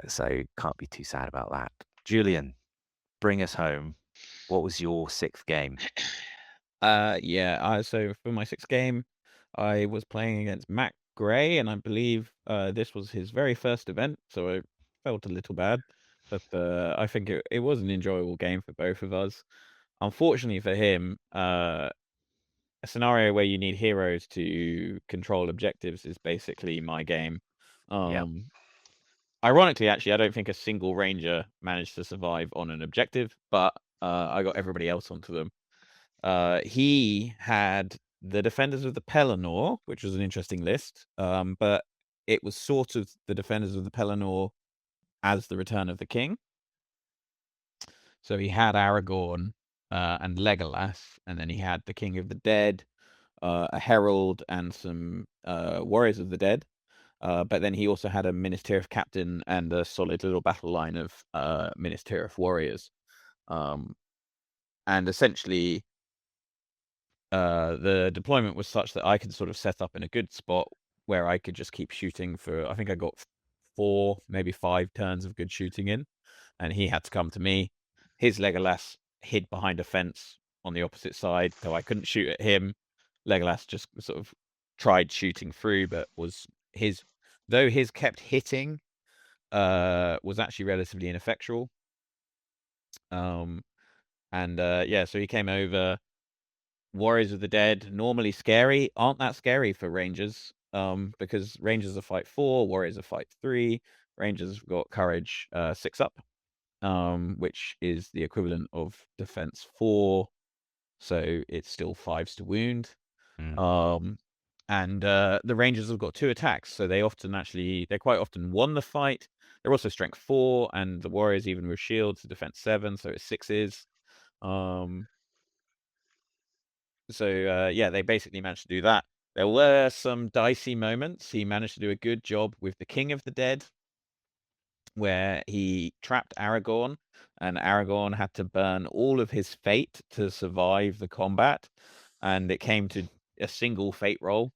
S5: So can't be too sad about that. Julian, bring us home. What was your 6th game?
S3: So for my 6th game, I was playing against Matt Gray, and I believe this was his very first event, so I felt a little bad. But I think it was an enjoyable game for both of us. Unfortunately for him, a scenario where you need heroes to control objectives is basically my game.
S5: Yeah.
S3: Ironically, actually, I don't think a single ranger managed to survive on an objective, but I got everybody else onto them. He had the Defenders of the Pelennor, which was an interesting list, but it was sort of the Defenders of the Pelennor as the Return of the King. So he had Aragorn and Legolas, and then he had the King of the Dead, a Herald, and some Warriors of the Dead. But then he also had a Minas Tirith captain and a solid little battle line of Minas Tirith warriors. And essentially, the deployment was such that I could sort of set up in a good spot where I could just keep shooting for, I think I got 4, maybe 5 turns of good shooting in, and he had to come to me. His Legolas hid behind a fence on the opposite side, so I couldn't shoot at him. Legolas just sort of tried shooting through, but though his kept hitting was actually relatively ineffectual. So he came over. Warriors of the Dead, normally scary, aren't that scary for Rangers, because Rangers are fight 4, Warriors are fight 3. Rangers have got courage 6 up, which is the equivalent of defense 4, so it's still 5s to wound.
S5: Mm.
S3: The Rangers have got 2 attacks, so they quite often won the fight. They're also strength 4, and the Warriors, even with shields, are defense 7, so it's 6s. They basically managed to do that. There were some dicey moments. He managed to do a good job with the King of the Dead, where he trapped Aragorn, and Aragorn had to burn all of his fate to survive the combat. And it came to a single fate roll,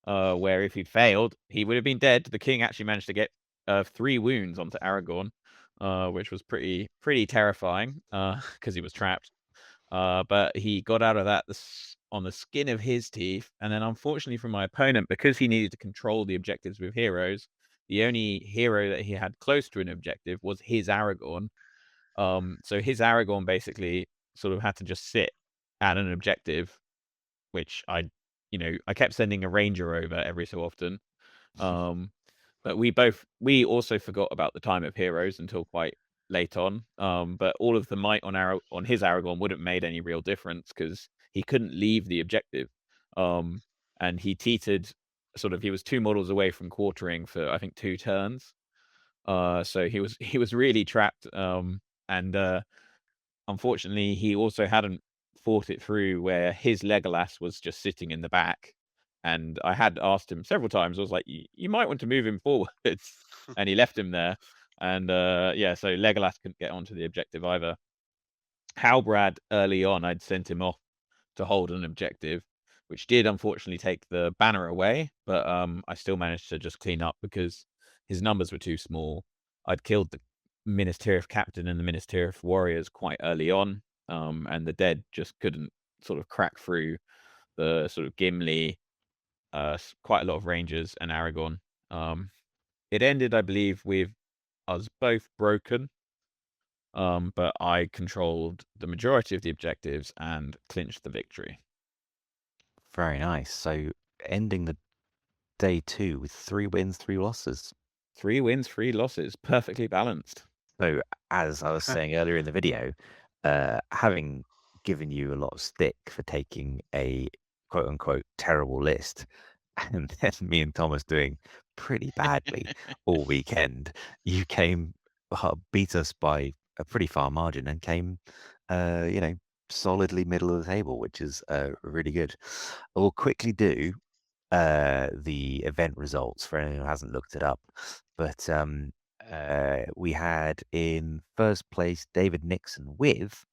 S3: where if he'd failed, he would have been dead. The king actually managed to get 3 wounds onto Aragorn, which was pretty terrifying, because he was trapped. But he got out of that on the skin of his teeth. And then, unfortunately for my opponent, because he needed to control the objectives with heroes, the only hero that he had close to an objective was his Aragorn. So his Aragorn basically sort of had to just sit at an objective, which I kept sending a ranger over every so often. But we also forgot about the time of heroes until quite late on. But all of the might on his Aragorn wouldn't have made any real difference because he couldn't leave the objective. And he teetered he was 2 models away from quartering for I think 2 turns. So he was really trapped. Unfortunately, he also hadn't fought it through where his Legolas was just sitting in the back. And I had asked him several times, I was like, you might want to move him forwards. And he left him there. And so Legolas couldn't get onto the objective either. Halbrad, early on, I'd sent him off to hold an objective, which did unfortunately take the banner away. But I still managed to just clean up because his numbers were too small. I'd killed the Minas Tirith captain and the Minas Tirith warriors quite early on. And the dead just couldn't sort of crack through the sort of Gimli, quite a lot of Rangers and Aragorn. It ended, I believe, with us both broken, but I controlled the majority of the objectives and clinched the victory.
S5: Very nice. So ending the day 2 with 3 wins, 3 losses.
S3: 3 wins, 3 losses, perfectly balanced.
S5: So as I was saying earlier in the video, having given you a lot of stick for taking a quote unquote terrible list, and then me and Thomas doing pretty badly all weekend, you beat us by a pretty far margin and came, solidly middle of the table, which is really good. I will quickly do the event results for anyone who hasn't looked it up. But we had in first place David Nixon with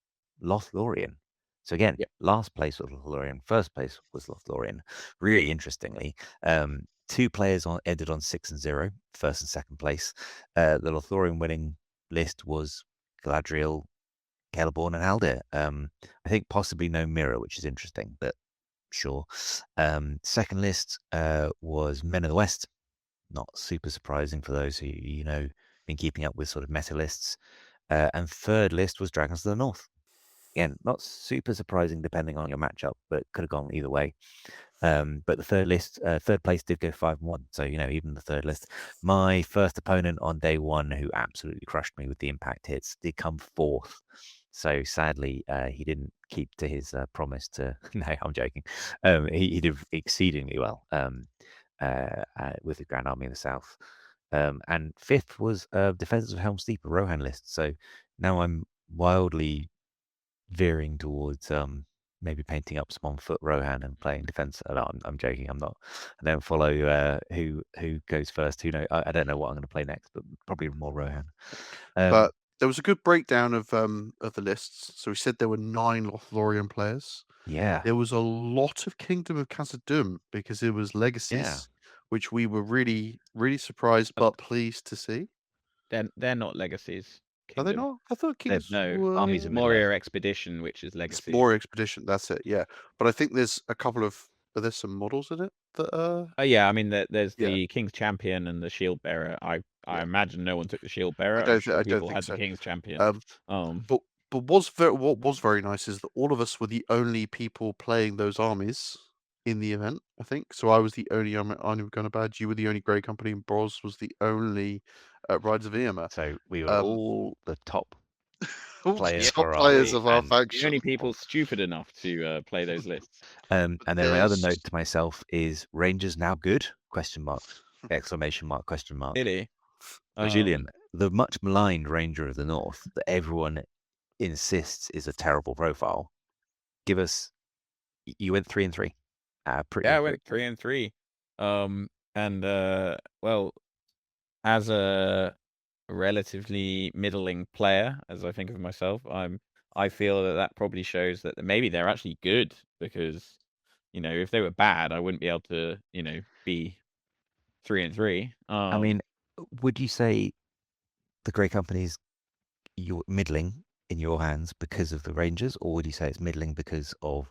S5: Lothlorien. So again, last place was Lothlorien, first place was Lothlorien. Really interestingly, 2 players ended on 6 and 0, first and second place. The Lothlorien winning list was Galadriel, Celeborn, and Haldir. I think possibly no mirror, which is interesting, but sure. Second list was Men of the West. Not super surprising for those who been keeping up with sort of meta lists. And third list was Dragons of the North. Again, not super surprising depending on your matchup, but could have gone either way. But the third place did go 5-1. So, even the third list. My first opponent on day 1, who absolutely crushed me with the impact hits, did come 4th. So sadly, he didn't keep to his promise to. No, I'm joking. He did exceedingly well with the Grand Army in the South. And 5th was Defenders of Helm's Deep, a Rohan list. So now I'm wildly veering towards maybe painting up some on-foot Rohan and playing defense. No, I'm joking. I don't follow who goes first. Who knows? I don't know what I'm going to play next, but probably more Rohan.
S4: But there was a good breakdown of the lists. So we said there were 9 Lothlorien players.
S5: Yeah.
S4: There was a lot of Kingdom of Khazad-dûm because it was legacies, which we were really, really surprised but pleased to see.
S3: They're not legacies.
S4: Are they
S3: Kingdom.
S4: not? I thought Kings
S3: No,
S4: were...
S5: Armies
S3: it's
S5: of Middle-earth.
S3: Moria Expedition, which is legacy.
S4: Explorer Expedition, that's it, yeah. But I think there's a couple of... Are there some models in it that are...
S3: Oh yeah, I mean there's
S4: Yeah.
S3: the King's Champion and the Shield Bearer. I
S4: Yeah.
S3: imagine no one took the Shield Bearer.
S4: I don't
S3: I'm sure
S4: I don't
S3: people
S4: think
S3: had
S4: so.
S3: the King's Champion.
S4: But what was very nice is that all of us were the only people playing those armies in the event, I think. So I was the only Army of Gunner badge, you were the only Grey Company, and Bros was the only Riders of Eomer.
S5: So we were all the top
S4: all the
S5: players
S4: top
S5: for our
S4: players
S5: army
S4: of our
S5: and
S4: faction.
S3: the only people stupid enough to play those lists.
S5: and then my other
S4: Yes.
S5: note to myself is Rangers now good? Question mark. Exclamation mark, question mark.
S3: Really?
S5: Julian, the much maligned Ranger of the North that everyone insists is a terrible profile. Give us... You went 3 and 3. Pretty
S3: Yeah, I
S5: good.
S3: went 3 and 3. Well, as a relatively middling player, as I think of myself, I feel that probably shows that maybe they're actually good, because if they were bad, I wouldn't be able to be 3 and 3.
S5: I mean, would you say the Grey Company's middling in your hands because of the Rangers, or would you say it's middling because of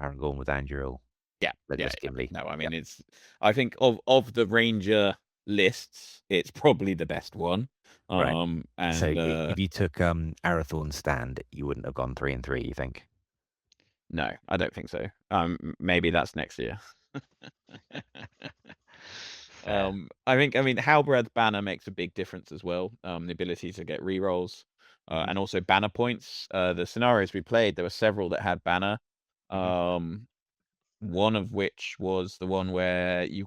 S5: Aragorn with Anduril?
S3: Yeah.
S5: Gimli?
S3: No, I mean I think of the Ranger lists, it's probably the best one.
S5: Right.
S3: And
S5: So if you took Arathorn's stand, you wouldn't have gone 3 and 3, you think?
S3: No, I don't think so. Maybe that's next year. I mean, Halberd's banner makes a big difference as well. The ability to get rerolls, and also banner points. The scenarios we played, there were several that had banner. One of which was the one where you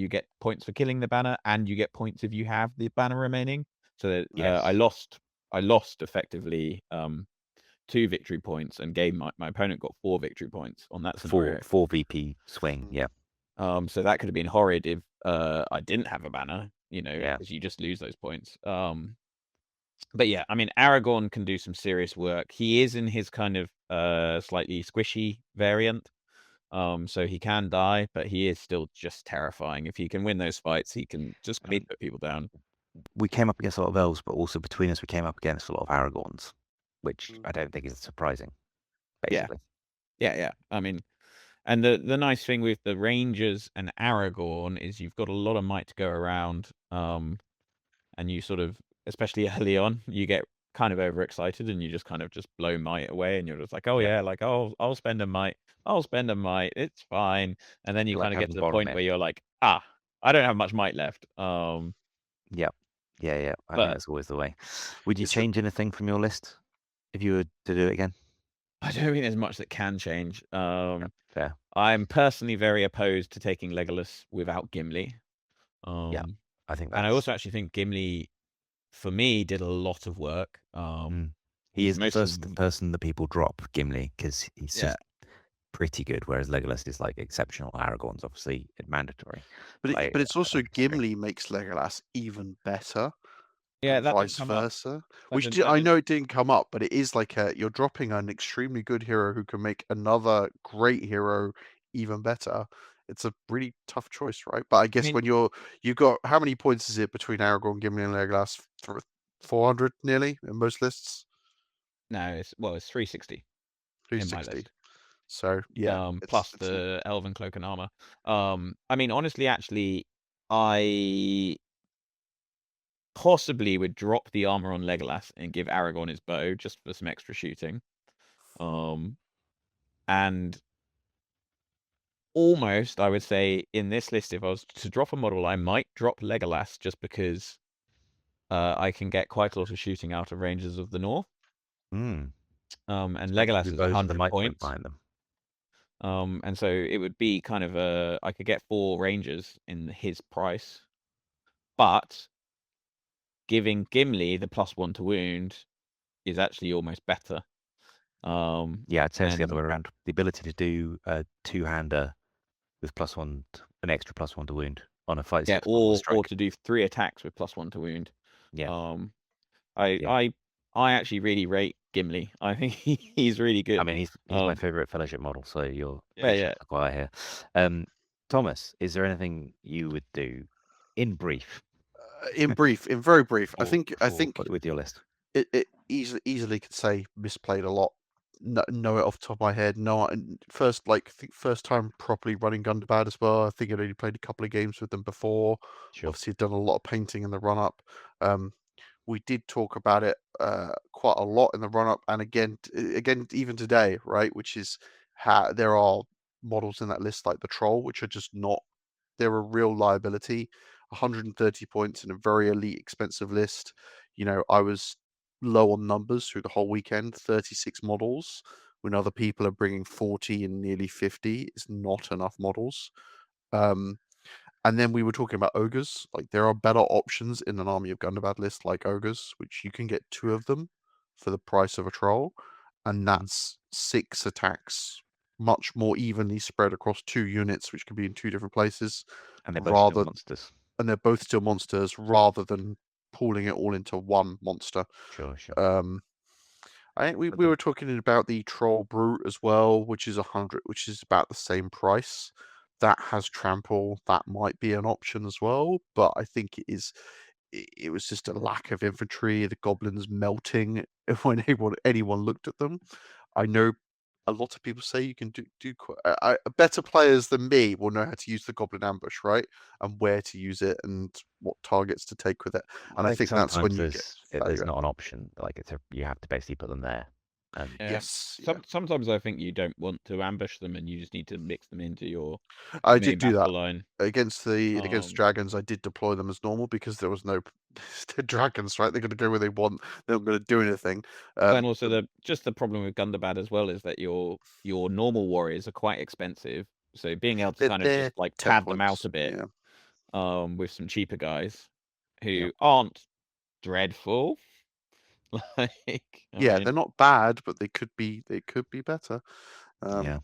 S3: get points for killing the banner, and you get points if you have the banner remaining. So that
S5: Yes.
S3: I lost effectively 2 victory points, and gave my opponent got 4 victory points on that scenario.
S5: 4 VP swing, yeah.
S3: So that could have been horrid if I didn't have a banner,
S5: Yeah.
S3: because you just lose those points. But yeah, I mean, Aragorn can do some serious work. He is in his kind of slightly squishy variant. So he can die, but he is still just terrifying. If he can win those fights, he can just put people down.
S5: We came up against a lot of elves, but also between us, we came up against a lot of Aragorns, which I don't think is surprising, basically.
S3: Yeah. I mean, and the nice thing with the Rangers and Aragorn is you've got a lot of might to go around, and you sort of, especially early on, you get kind of overexcited and you just kind of blow might away, and you're just like, oh yeah, like I'll spend a might, it's fine, and then you kind of get to the point where you're like, I don't have much might left.
S5: Yeah. I think that's always the way. Would you change anything from your list if you were to do it again?
S3: I don't think there's much that can change.
S5: Fair.
S3: I'm personally very opposed to taking Legolas without Gimli.
S5: I think that's...
S3: And I also actually think Gimli, for me, did a lot of work.
S5: He is the first person that people drop, Gimli, because he's just pretty good, whereas Legolas is like exceptional. Aragorn's obviously mandatory.
S4: But it's also Gimli makes Legolas even better.
S3: Yeah, that
S4: vice versa. I know it didn't come up, but it is like you're dropping an extremely good hero who can make another great hero even better. It's a really tough choice, right? But I guess when you've got, how many points is it between Aragorn, Gimli, and Legolas? 400 nearly in most lists.
S3: No, it's 360.
S4: 360. So yeah,
S3: plus the Elven Cloak and Armor. I mean, honestly, actually, I possibly would drop the armor on Legolas and give Aragorn his bow just for some extra shooting. And almost, I would say, in this list, if I was to drop a model, I might drop Legolas just because I can get quite a lot of shooting out of Rangers of the North. And Legolas is 100 points
S5: behind them.
S3: And so it would be kind of I could get 4 Rangers in his price, but giving Gimli the +1 to wound is actually almost better.
S5: Yeah, I'd say it's the other way around. The ability to do a 2-hander with +1, an extra +1 to wound on a fight.
S3: Yeah, or to do 3 attacks with +1 to wound.
S5: Yeah.
S3: I actually really rate Gimli. I think he's really good.
S5: I mean, he's my favorite Fellowship model, so you're
S3: quiet
S5: here. Thomas, is there anything you would do in brief?
S4: In very brief, I think
S5: with your list.
S4: it easily could say misplayed a lot. Know it off the top of my head. No, first time properly running Gundabad as well. I think I'd only played a couple of games with them before.
S5: Sure.
S4: Obviously, done a lot of painting in the run up. We did talk about it quite a lot in the run up, and again even today, right? Which is how there are models in that list like the Troll, which are just not. They're a real liability. 130 points in a very elite, expensive list. You know, I was low on numbers through the whole weekend. 36 models, when other people are bringing 40 and nearly 50, is not enough models. And then we were talking about ogres. Like, there are better options in an Army of Gundabad list, like ogres, which you can get 2 of them for the price of a troll, and that's 6 attacks, much more evenly spread across 2 units, which can be in 2 different places.
S5: And they're both still monsters.
S4: And they're both still monsters, rather than pooling it all into one monster.
S5: Sure.
S4: I think we were talking about the Troll Brute as well, which is 100, which is about the same price. That has trample. That might be an option as well, but I think it was just a lack of infantry. The goblins melting when anyone looked at them. I know a lot of people say you can do better players than me will know how to use the goblin ambush, right, and where to use it and what targets to take with it. And I think that's when
S5: there's not an option. Like, you have to basically put them there.
S4: Yes.
S3: Sometimes I think you don't want to ambush them, and you just need to mix them into your.
S4: I did do that
S3: line.
S4: against dragons. I did deploy them as normal because there was no dragons, right? They're going to go where they want. They're not going to do anything.
S3: And also the problem with Gundabad as well is that your normal warriors are quite expensive. So being able to kind of just like tab them out a bit, with some cheaper guys who aren't dreadful.
S4: They're not bad, but they could be better.
S5: As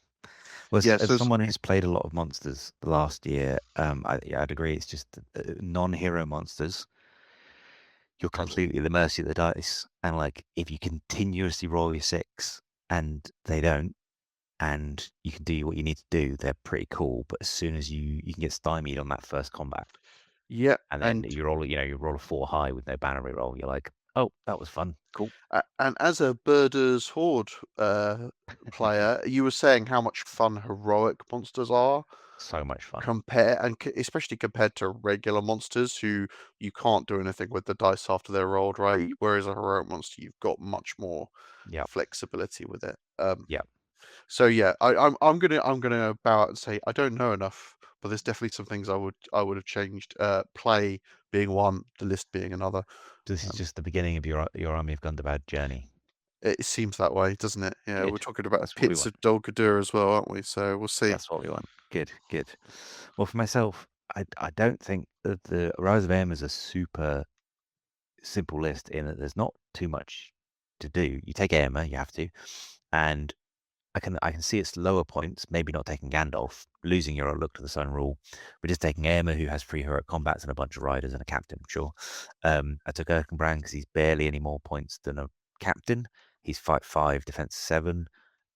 S5: someone who's played a lot of monsters the last year, I'd agree. It's just non-hero monsters. You're completely at the mercy of the dice, and like, if you continuously roll your 6 and they don't, and you can do what you need to do, they're pretty cool. But as soon as you can get stymied on that first combat, and then you roll a 4 high with no banner reroll, you're like, oh, that was fun, cool.
S4: And as a Birders Horde player, you were saying how much fun heroic monsters are.
S5: So much fun.
S4: Especially compared to regular monsters who you can't do anything with the dice after they're rolled, right? Whereas a heroic monster, you've got much more flexibility with it. So I'm gonna bow out and say I don't know enough, but there's definitely some things I would have changed. Play being one, the list being another.
S5: This is just the beginning of your Army of Gundabad journey.
S4: It seems that way, doesn't it? Yeah, we're talking about pits of Dol Guldur as well, aren't we? So we'll see.
S5: That's what we want. Good. Well, for myself, I don't think that the Rise of Aim is a super simple list in that there's not too much to do. You take Aemma, you have to, and I can see its lower points. Maybe not taking Gandalf, losing your Look to the Sun rule, but just taking Aemma, who has 3 heroic combats and a bunch of riders and a captain. Sure. I took Erkenbrand because he's barely any more points than a captain. He's fight 5, defense 7,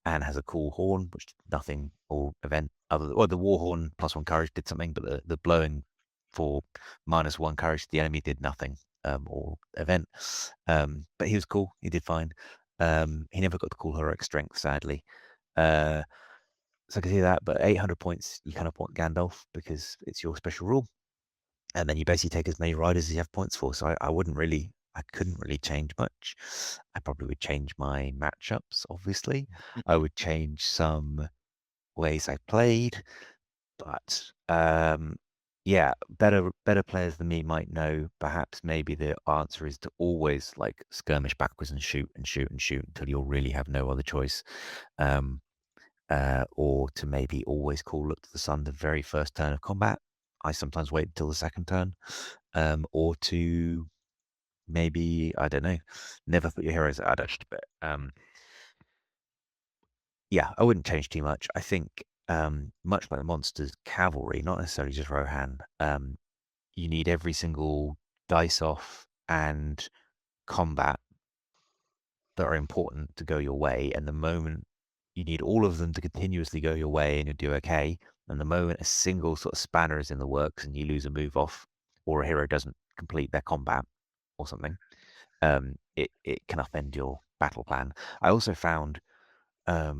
S5: and has a cool horn, which did nothing all event other than the war horn +1 courage did something, but the blowing for -1 courage to the enemy did nothing all event. But he was cool. He did fine. He never got the cool heroic strength, sadly. So I can see that. But 800 points, you kind of want Gandalf because it's your special rule, and then you basically take as many riders as you have points for. So I couldn't really change much. I probably would change my matchups, obviously. I would change some ways I played, but better players than me might know. Perhaps maybe the answer is to always like skirmish backwards and shoot until you'll really have no other choice. Or to maybe always call Look to the Sun the very first turn of combat. I sometimes wait until the second turn. Or to maybe, I don't know, never put your heroes at adaged, but I wouldn't change too much. I think much like the monsters, cavalry, not necessarily just Rohan, you need every single dice off and combat that are important to go your way, and the moment you need all of them to continuously go your way and you'll do okay, And the moment a single sort of spanner is in the works and you lose a move off, or a hero doesn't complete their combat or something, it can upend your battle plan. I also found I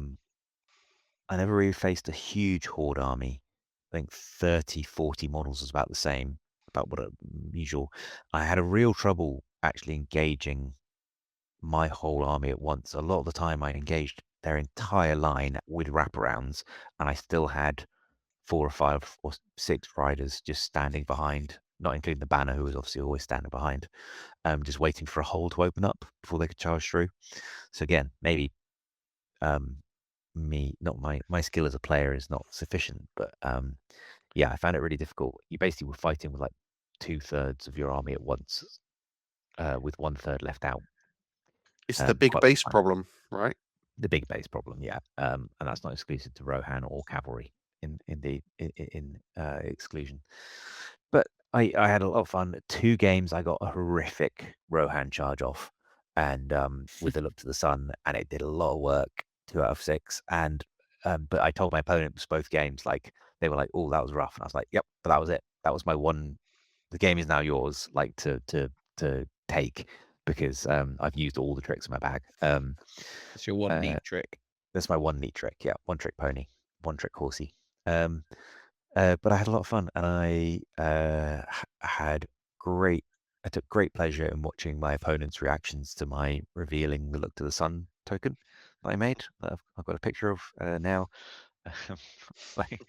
S5: never really faced a huge horde army. I think 30, 40 models was about the same, about what usual. I had a real trouble actually engaging my whole army at once. A lot of the time I engaged their entire line with wraparounds, and I still had 4 or 5 or 6 riders just standing behind, not including the banner, who was obviously always standing behind, just waiting for a hole to open up before they could charge through. So again, maybe not my skill as a player is not sufficient, but yeah, I found it really difficult. You basically were fighting with like 2/3 of your army at once, with 1/3 left out.
S4: It's the big
S5: Quite
S4: base
S5: fun.
S4: problem, right?
S5: The big base problem, yeah, and that's not exclusive to Rohan or cavalry in exclusion. But I had a lot of fun. 2 games I got a horrific Rohan charge off, and with the look to the sun, and it did a lot of work. 2 out of 6, and but I told my opponents both games, like they were like, "Oh, that was rough," and I was like, "Yep," but that was it. That was my one. The game is now yours, like to take, because I've used all the tricks in my bag.
S3: It's your one neat trick.
S5: That's my one neat trick. Yeah, one trick pony, one trick horsey. But I had a lot of fun, and I took great pleasure in watching my opponent's reactions to my revealing the look to the sun token that I made. That I've got a picture of now. Like,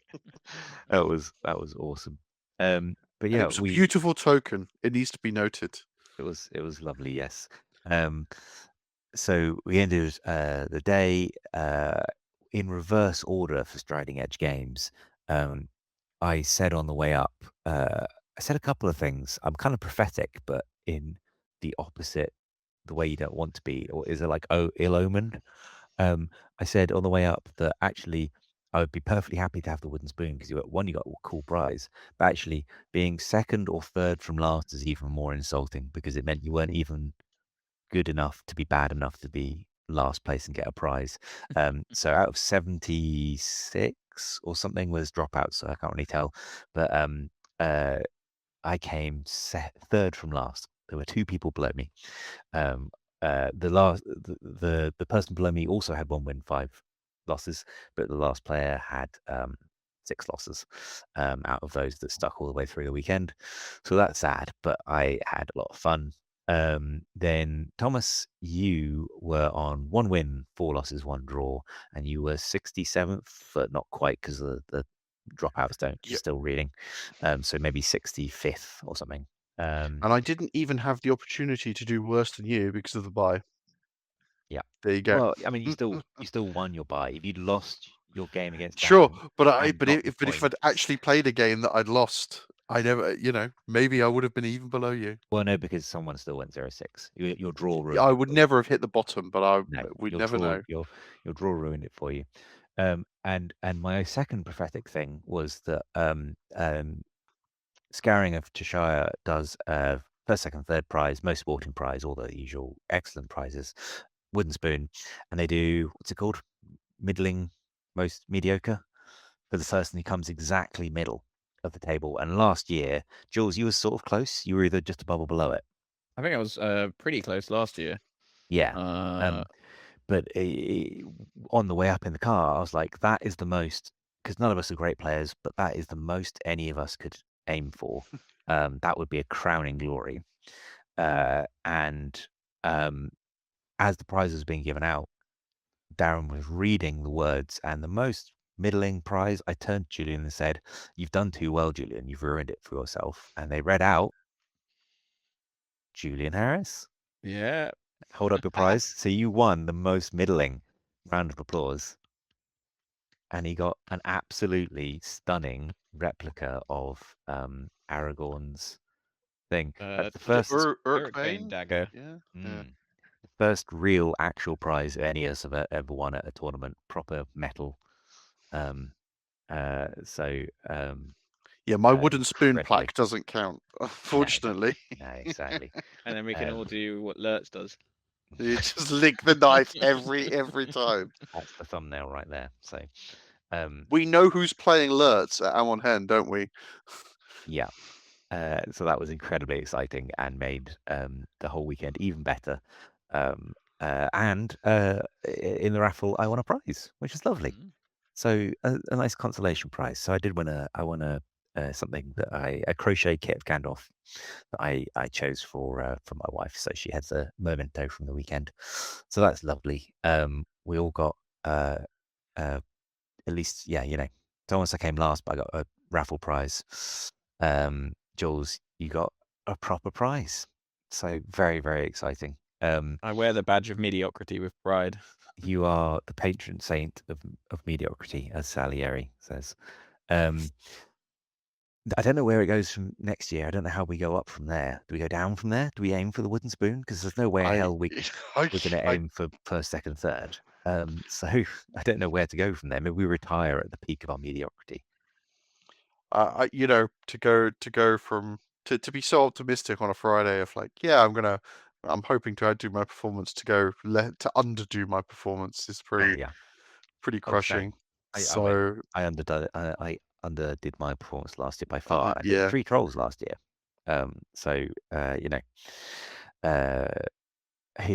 S5: that was awesome. But
S4: And
S5: yeah,
S4: it was a beautiful token. It needs to be noted.
S5: It was lovely, yes. So we ended the day in reverse order for Striding Edge Games. I said on the way up, I said a couple of things. I'm kind of prophetic, but in the opposite, the way you don't want to be, or is it like ill omen? I said on the way up that actually I would be perfectly happy to have the wooden spoon because you got a cool prize, but actually being second or third from last is even more insulting because it meant you weren't even good enough to be bad enough to be last place and get a prize. So out of 76 or something was dropouts, so I can't really tell. But I came third from last. There were 2 people below me. The person below me also had 1 win, 5 losses, but the last player had 6 losses out of those that stuck all the way through the weekend. So that's sad, but I had a lot of fun. Then Thomas, you were on 1 win, 4 losses, 1 draw, and you were 67th, but not quite because the dropouts don't.
S4: Yep.
S5: Still reading, so maybe 65th or something.
S4: And I didn't even have the opportunity to do worse than you because of the bye.
S5: Yeah.
S4: There you go.
S5: Well, I mean, you still won your bye. If you'd lost your game against
S4: Sure,
S5: Dan
S4: but
S5: and got the
S4: if I'd
S5: points-
S4: actually played a game that I'd lost, I never, maybe I would have been even below you.
S5: Well, no, because someone still went 0-6. Your draw ruined
S4: I
S5: it
S4: would
S5: for you.
S4: never have hit the bottom, but
S5: No,
S4: we'd
S5: your
S4: never
S5: draw,
S4: know.
S5: Your draw ruined it for you. And my second prophetic thing was that Scouring of Cheshire does first, second, third prize, most sporting prize, all the usual excellent prizes, wooden spoon, and they do what's it called? Middling, most mediocre, for the person who comes exactly middle of the table. And last year, Jules, you were sort of close. You were either just above or below it.
S3: I think I was pretty close last year.
S5: Yeah. But on the way up in the car, I was like, that is the most, because none of us are great players, but that is the most any of us could aim for. That would be a crowning glory. And as the prize was being given out, Darren was reading the words, and the most middling prize, I turned to Julian and said, "You've done too well, Julian. You've ruined it for yourself." And they read out, Julian Harris.
S3: Yeah.
S5: Hold up your prize. So you won the most middling. Round of applause. And he got an absolutely stunning replica of Aragorn's thing. That's the first
S3: Uruk-Bane dagger.
S4: Yeah.
S5: the first real actual prize any of us have ever won at a tournament, proper metal.
S4: Yeah, my wooden spoon
S5: incredibly.
S4: plaque doesn't count, unfortunately.
S5: No, sadly.
S3: And then we can all do what Lurch does.
S4: You just lick the knife every time.
S5: That's the thumbnail right there. So,
S4: We know who's playing Lurtz at Amon Hen, don't we?
S5: Yeah. So that was incredibly exciting and made the whole weekend even better. And in the raffle, I won a prize, which is lovely. So a nice consolation prize. So I won a something that a crochet kit of Gandalf that I chose for my wife. So she has a memento from the weekend. So that's lovely. We all got at least, yeah, Thomas, I came last, but I got a raffle prize. Jules, you got a proper prize. So very, very exciting.
S3: I wear the badge of mediocrity with pride.
S5: You are the patron saint of mediocrity, as Salieri says. I don't know where it goes from next year. I don't know how we go up from there. Do we go down from there? Do we aim for the wooden spoon? Because there's no way in hell we're going to aim for first, second, third. So I don't know where to go from there. Maybe we retire at the peak of our mediocrity.
S4: To go from to be so optimistic on a Friday of like, yeah, I'm hoping to outdo my performance to underdo my performance is pretty crushing.
S5: I underdid my performance last year by far. I did
S4: yeah.
S5: 3 trolls last year. Who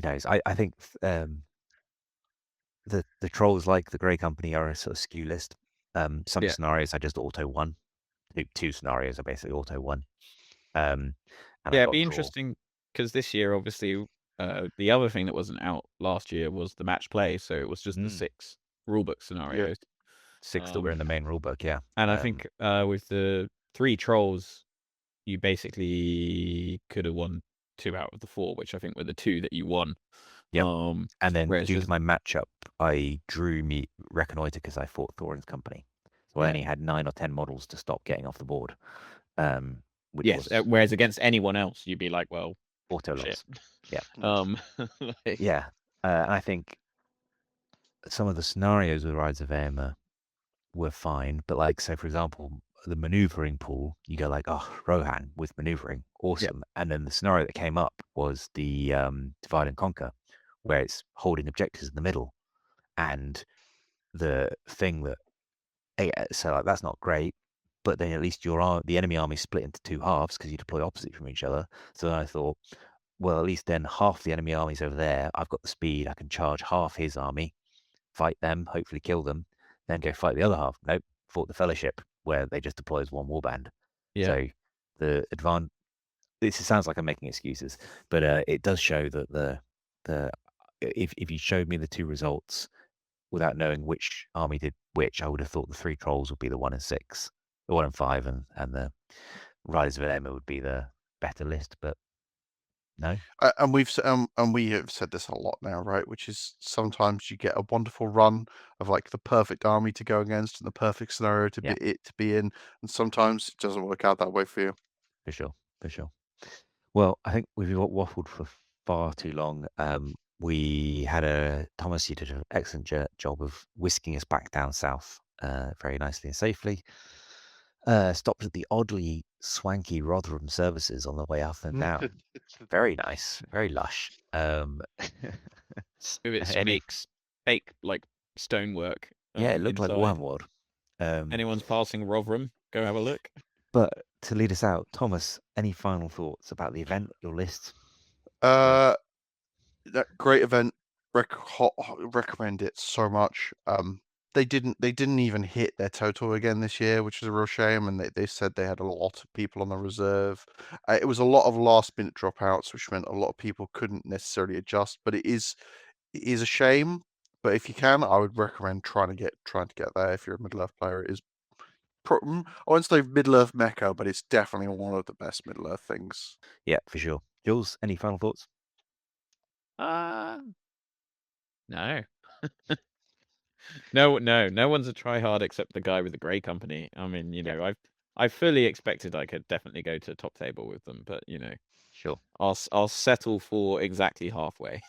S5: knows? I think the trolls, like the Grey Company, are a sort of skew list. Some scenarios I just auto won. 2 scenarios I basically auto won. And
S3: it'd be interesting because this year, obviously, the other thing that wasn't out last year was the match play, so it was just the 6 rulebook scenarios.
S5: 6 that were in the main rulebook, yeah.
S3: And I think with the 3 trolls, you basically could have won 2 out of the 4, which I think were the 2 that you won.
S5: Yeah. And then due to my matchup, I drew me Reconnoiter because I fought Thorin's Company. So I only had 9 or 10 models to stop getting off the board.
S3: Whereas against anyone else, you'd be like, well,
S5: auto loss. Yeah.
S3: Yeah.
S5: And I think some of the scenarios with Rides of Aema were fine, but like, so for example, the maneuvering pool, you go like, oh, Rohan with maneuvering, awesome. And then the scenario that came up was the Divide and Conquer, where it's holding objectives in the middle. And the thing that, so like, that's not great, but then at least the enemy army split into 2 halves because you deploy opposite from each other. So I thought, well, at least then half the enemy army's over there. I've got the speed. I can charge half his army, fight them, hopefully kill them, then go fight the other half. Nope, fought the Fellowship, where they just deploy as 1 warband.
S3: Yeah.
S5: So the advantage. This sounds like I'm making excuses, but it does show that if you showed me the 2 results without knowing which army did which, I would have thought the 3 trolls would be the 1 and 6, the 1 and 5, and the Riders of Aema would be the better list, but no.
S4: And we have said this a lot now, right? Which is sometimes you get a wonderful run of like the perfect army to go against and the perfect scenario to be in, and sometimes it doesn't work out that way for you.
S5: For sure. Well, I think we've waffled for far too long. We had Thomas, you did an excellent job of whisking us back down south very nicely and safely. Stopped at the oddly swanky Rotherham services on the way up and down. Very nice, very lush.
S3: With its fake like stonework.
S5: Yeah, it looked
S3: inside.
S5: like Wormwood.
S3: Anyone's passing Rotherham, go have a look.
S5: But to lead us out, Thomas, any final thoughts about the event, your list?
S4: That great event. Recommend it so much. They didn't even hit their total again this year, which is a real shame. And they said they had a lot of people on the reserve. It was a lot of last minute dropouts, which meant a lot of people couldn't necessarily adjust. But it is a shame. But if you can, I would recommend trying to get there. If you're a Middle Earth player, it is. I won't say Middle Earth Mecca, but it's definitely one of the best Middle Earth things.
S5: Yeah, for sure. Jules, any final thoughts?
S3: No. No one's a try-hard except the guy with the Grey Company. I mean, I fully expected I could definitely go to top table with them, but
S5: sure,
S3: I'll settle for exactly halfway.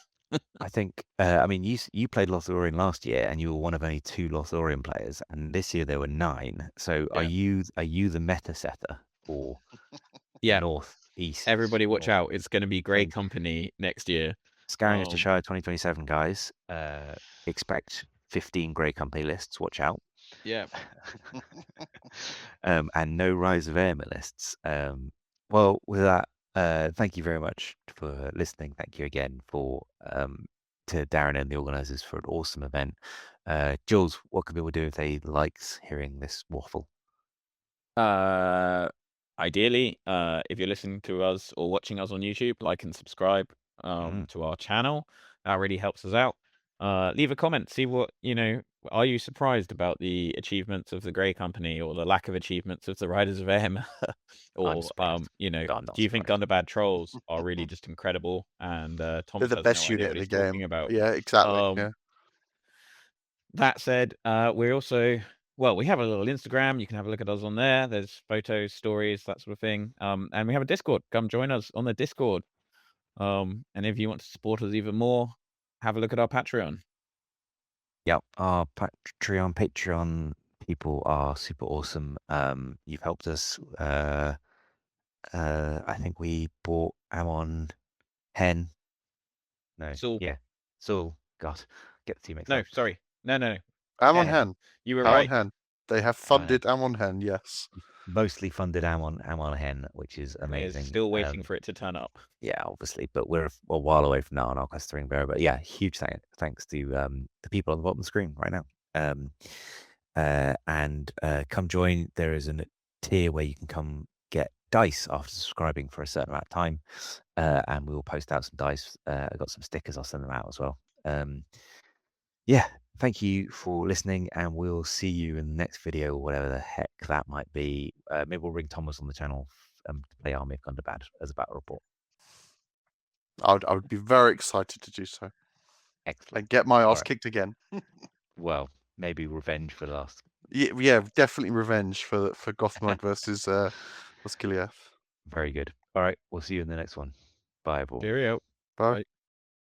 S5: I think. I mean, you played Lothorian last year, and you were one of only 2 Lothorian players, and this year there were 9. So are you the meta setter or north east?
S3: Everybody, watch out! It's going to be Grey Company next year.
S5: Scouring of Cheshire 2027, guys. Expect 15 Grey Company lists. Watch out.
S3: Yeah.
S5: And no rise of airmen lists. Well, with that, thank you very much for listening. Thank you again to Darren and the organisers for an awesome event. Jules, what can people do if they likes hearing this waffle?
S3: Ideally, if you're listening to us or watching us on YouTube, like and subscribe to our channel. That really helps us out. Leave a comment. See what are you surprised about the achievements of the Grey Company or the lack of achievements of the Riders of Air? Or
S5: surprised. I'm not
S3: do you think
S5: surprised.
S3: Gundabad trolls are really just incredible and
S4: They're
S3: Thomas
S4: the
S3: has
S4: best
S3: no idea
S4: unit
S3: what
S4: in
S3: he's
S4: the game.
S3: talking about?
S4: Yeah, exactly. Yeah.
S3: That said, we're also we have a little Instagram. You can have a look at us on there. There's photos, stories, that sort of thing. And we have a Discord. Come join us on the Discord. And if you want to support us even more, have a look at our Patreon.
S5: Yep, our Patreon people are super awesome. You've helped us. I think we bought Amon Hen. No,
S3: Saul.
S5: yeah, Saul. God, get the two mixed
S3: No,
S5: up.
S3: sorry. No.
S4: Amon
S5: Hen.
S4: Hen.
S3: You were
S4: Amon
S3: right.
S4: Hen. They have funded Amon Hen, yes.
S5: Mostly funded Amon Hen, which is amazing.
S3: Still waiting for it to turn up.
S5: Yeah, obviously, but we're a while away from now on our quest to Ringbearer. But yeah, huge thanks to the people on the bottom of the screen right now. And come join. There is a tier where you can come get dice after subscribing for a certain amount of time, and we will post out some dice. I've got some stickers. I'll send them out as well. Yeah, thank you for listening, and we'll see you in the next video, whatever the heck that might be. Maybe we'll ring Thomas on the channel to play Army of Gundabad as a battle report.
S4: I would be very excited to do so.
S5: Excellent.
S4: And get my ass kicked again.
S5: Well, maybe revenge for the last.
S4: Yeah, definitely revenge for Gothmog versus Osgiliath.
S5: Very good. All right, we'll see you in the next one. Bye, everyone.
S3: Cheerio.
S4: Bye.
S3: Bye.